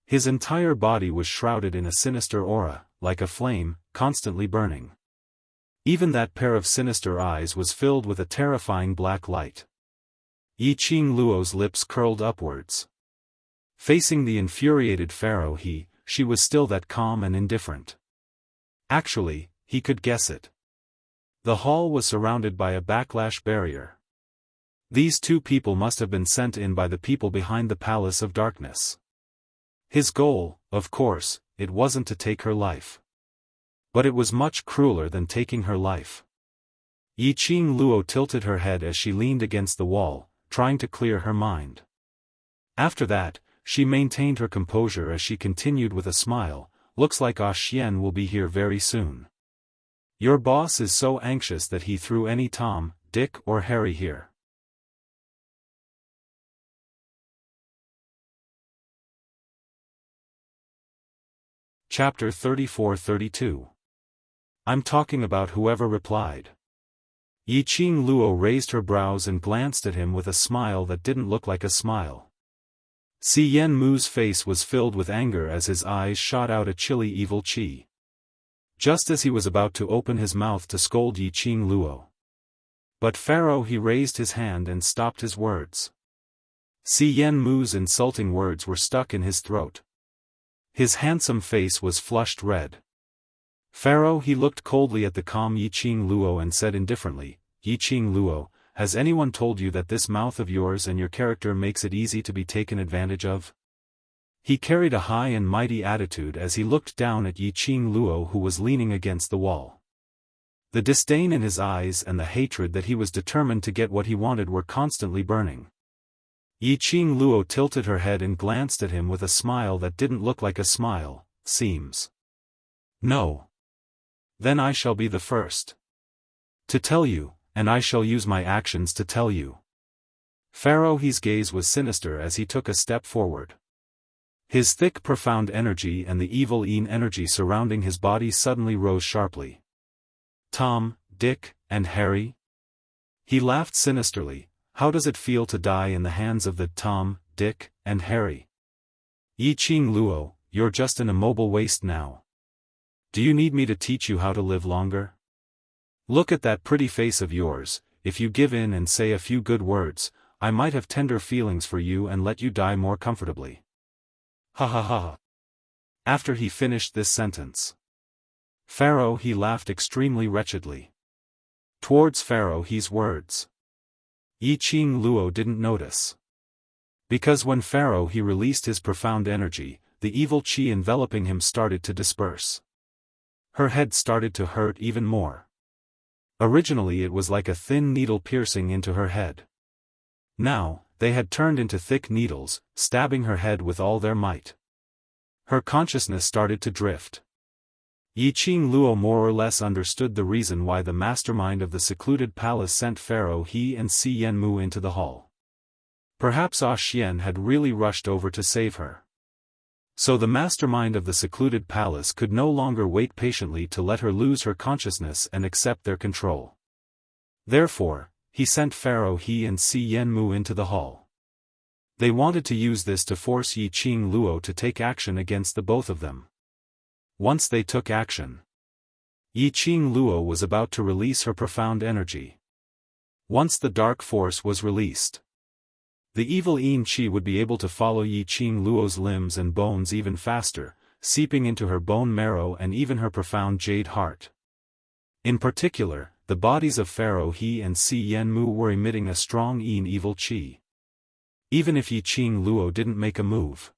S1: His entire body was shrouded in a sinister aura, like a flame, constantly burning. Even that pair of sinister eyes was filled with a terrifying black light. Yiqing Luo's lips curled upwards. Facing the infuriated Pharaoh she was still that calm and indifferent. Actually, he could guess it. The hall was surrounded by a backlash barrier. These two people must have been sent in by the people behind the Palace of Darkness. His goal, of course, it wasn't to take her life. But it was much crueler than taking her life. Yiqing Luo tilted her head as she leaned against the wall, trying to clear her mind. After that, she maintained her composure as she continued with a smile. Looks like Ah Xian will be here very soon. Your boss is so anxious that he threw any Tom, Dick or Harry here. Chapter 34-32. I'm talking about whoever replied. Yiqing Luo raised her brows and glanced at him with a smile that didn't look like a smile. Si Yenmu's face was filled with anger as his eyes shot out a chilly evil chi. Just as he was about to open his mouth to scold Yiqing Luo. But Pharaoh raised his hand and stopped his words. Si Yenmu's insulting words were stuck in his throat. His handsome face was flushed red. Pharaoh looked coldly at the calm Yiqing Luo and said indifferently, Yiqing Luo, has anyone told you that this mouth of yours and your character makes it easy to be taken advantage of? He carried a high and mighty attitude as he looked down at Yiqing Luo who was leaning against the wall. The disdain in his eyes and the hatred that he was determined to get what he wanted were constantly burning. Yiqing Luo tilted her head and glanced at him with a smile that didn't look like a smile, seems. No. Then I shall be the first to tell you, and I shall use my actions to tell you. Pharaoh's gaze was sinister as he took a step forward. His thick profound energy and the evil energy surrounding his body suddenly rose sharply. Tom, Dick, and Harry? He laughed sinisterly. How does it feel to die in the hands of the Tom, Dick, and Harry? Yi Qing Luo, you're just an immobile waste now. Do you need me to teach you how to live longer? Look at that pretty face of yours. If you give in and say a few good words, I might have tender feelings for you and let you die more comfortably. Ha ha ha. After he finished this sentence, Pharaoh he laughed extremely wretchedly. Towards Pharaoh he's words, Yi Qing Luo didn't notice. Because when Pharaoh he released his profound energy, the evil qi enveloping him started to disperse. Her head started to hurt even more. Originally it was like a thin needle piercing into her head. Now, they had turned into thick needles, stabbing her head with all their might. Her consciousness started to drift. Yi Qing Luo more or less understood the reason why the mastermind of the secluded palace sent Pharaoh He and Si Yenmu into the hall. Perhaps Ah Xian had really rushed over to save her. So the mastermind of the secluded palace could no longer wait patiently to let her lose her consciousness and accept their control. Therefore, he sent Pharaoh He and Si Yenmu into the hall. They wanted to use this to force Yi Qing Luo to take action against the both of them. Once they took action, Yi Qing Luo was about to release her profound energy. Once the dark force was released, the evil qi would be able to follow Yi Qing Luo's limbs and bones even faster, seeping into her bone marrow and even her profound jade heart. In particular, the bodies of Pharaoh He and Si Yenmu were emitting a strong evil qi. Even if Yi Qing Luo didn't make a move,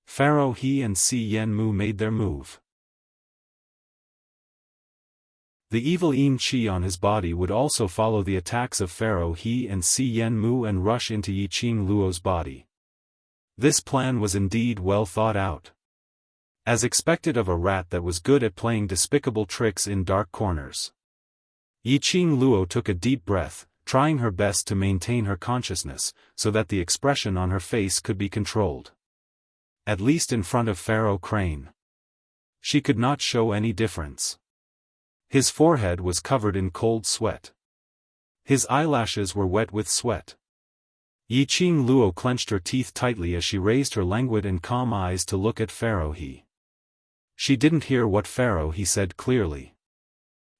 S1: Pharaoh He and Si Yenmu made their move. The evil qi on his body would also follow the attacks of Pharaoh He and Si Yenmu and rush into Yi Qing Luo's body. This plan was indeed well thought out. As expected of a rat that was good at playing despicable tricks in dark corners, Yi Qing Luo took a deep breath, trying her best to maintain her consciousness, so that the expression on her face could be controlled. At least in front of Pharaoh Crane, she could not show any difference. His forehead was covered in cold sweat. His eyelashes were wet with sweat. Yi Qing Luo clenched her teeth tightly as she raised her languid and calm eyes to look at Pharaoh He. She didn't hear what Pharaoh He said clearly.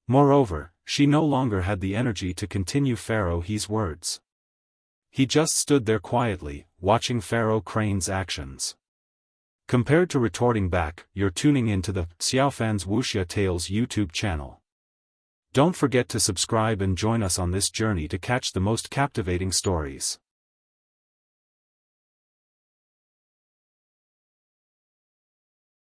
S1: Moreover, she no longer had the energy to continue Pharaoh He's words. He just stood there quietly, watching Pharaoh Crane's actions. Compared to retorting back, you're tuning into the Xiaofan's Wuxia Tales YouTube channel. Don't forget to subscribe and join us on this journey to catch the most captivating stories.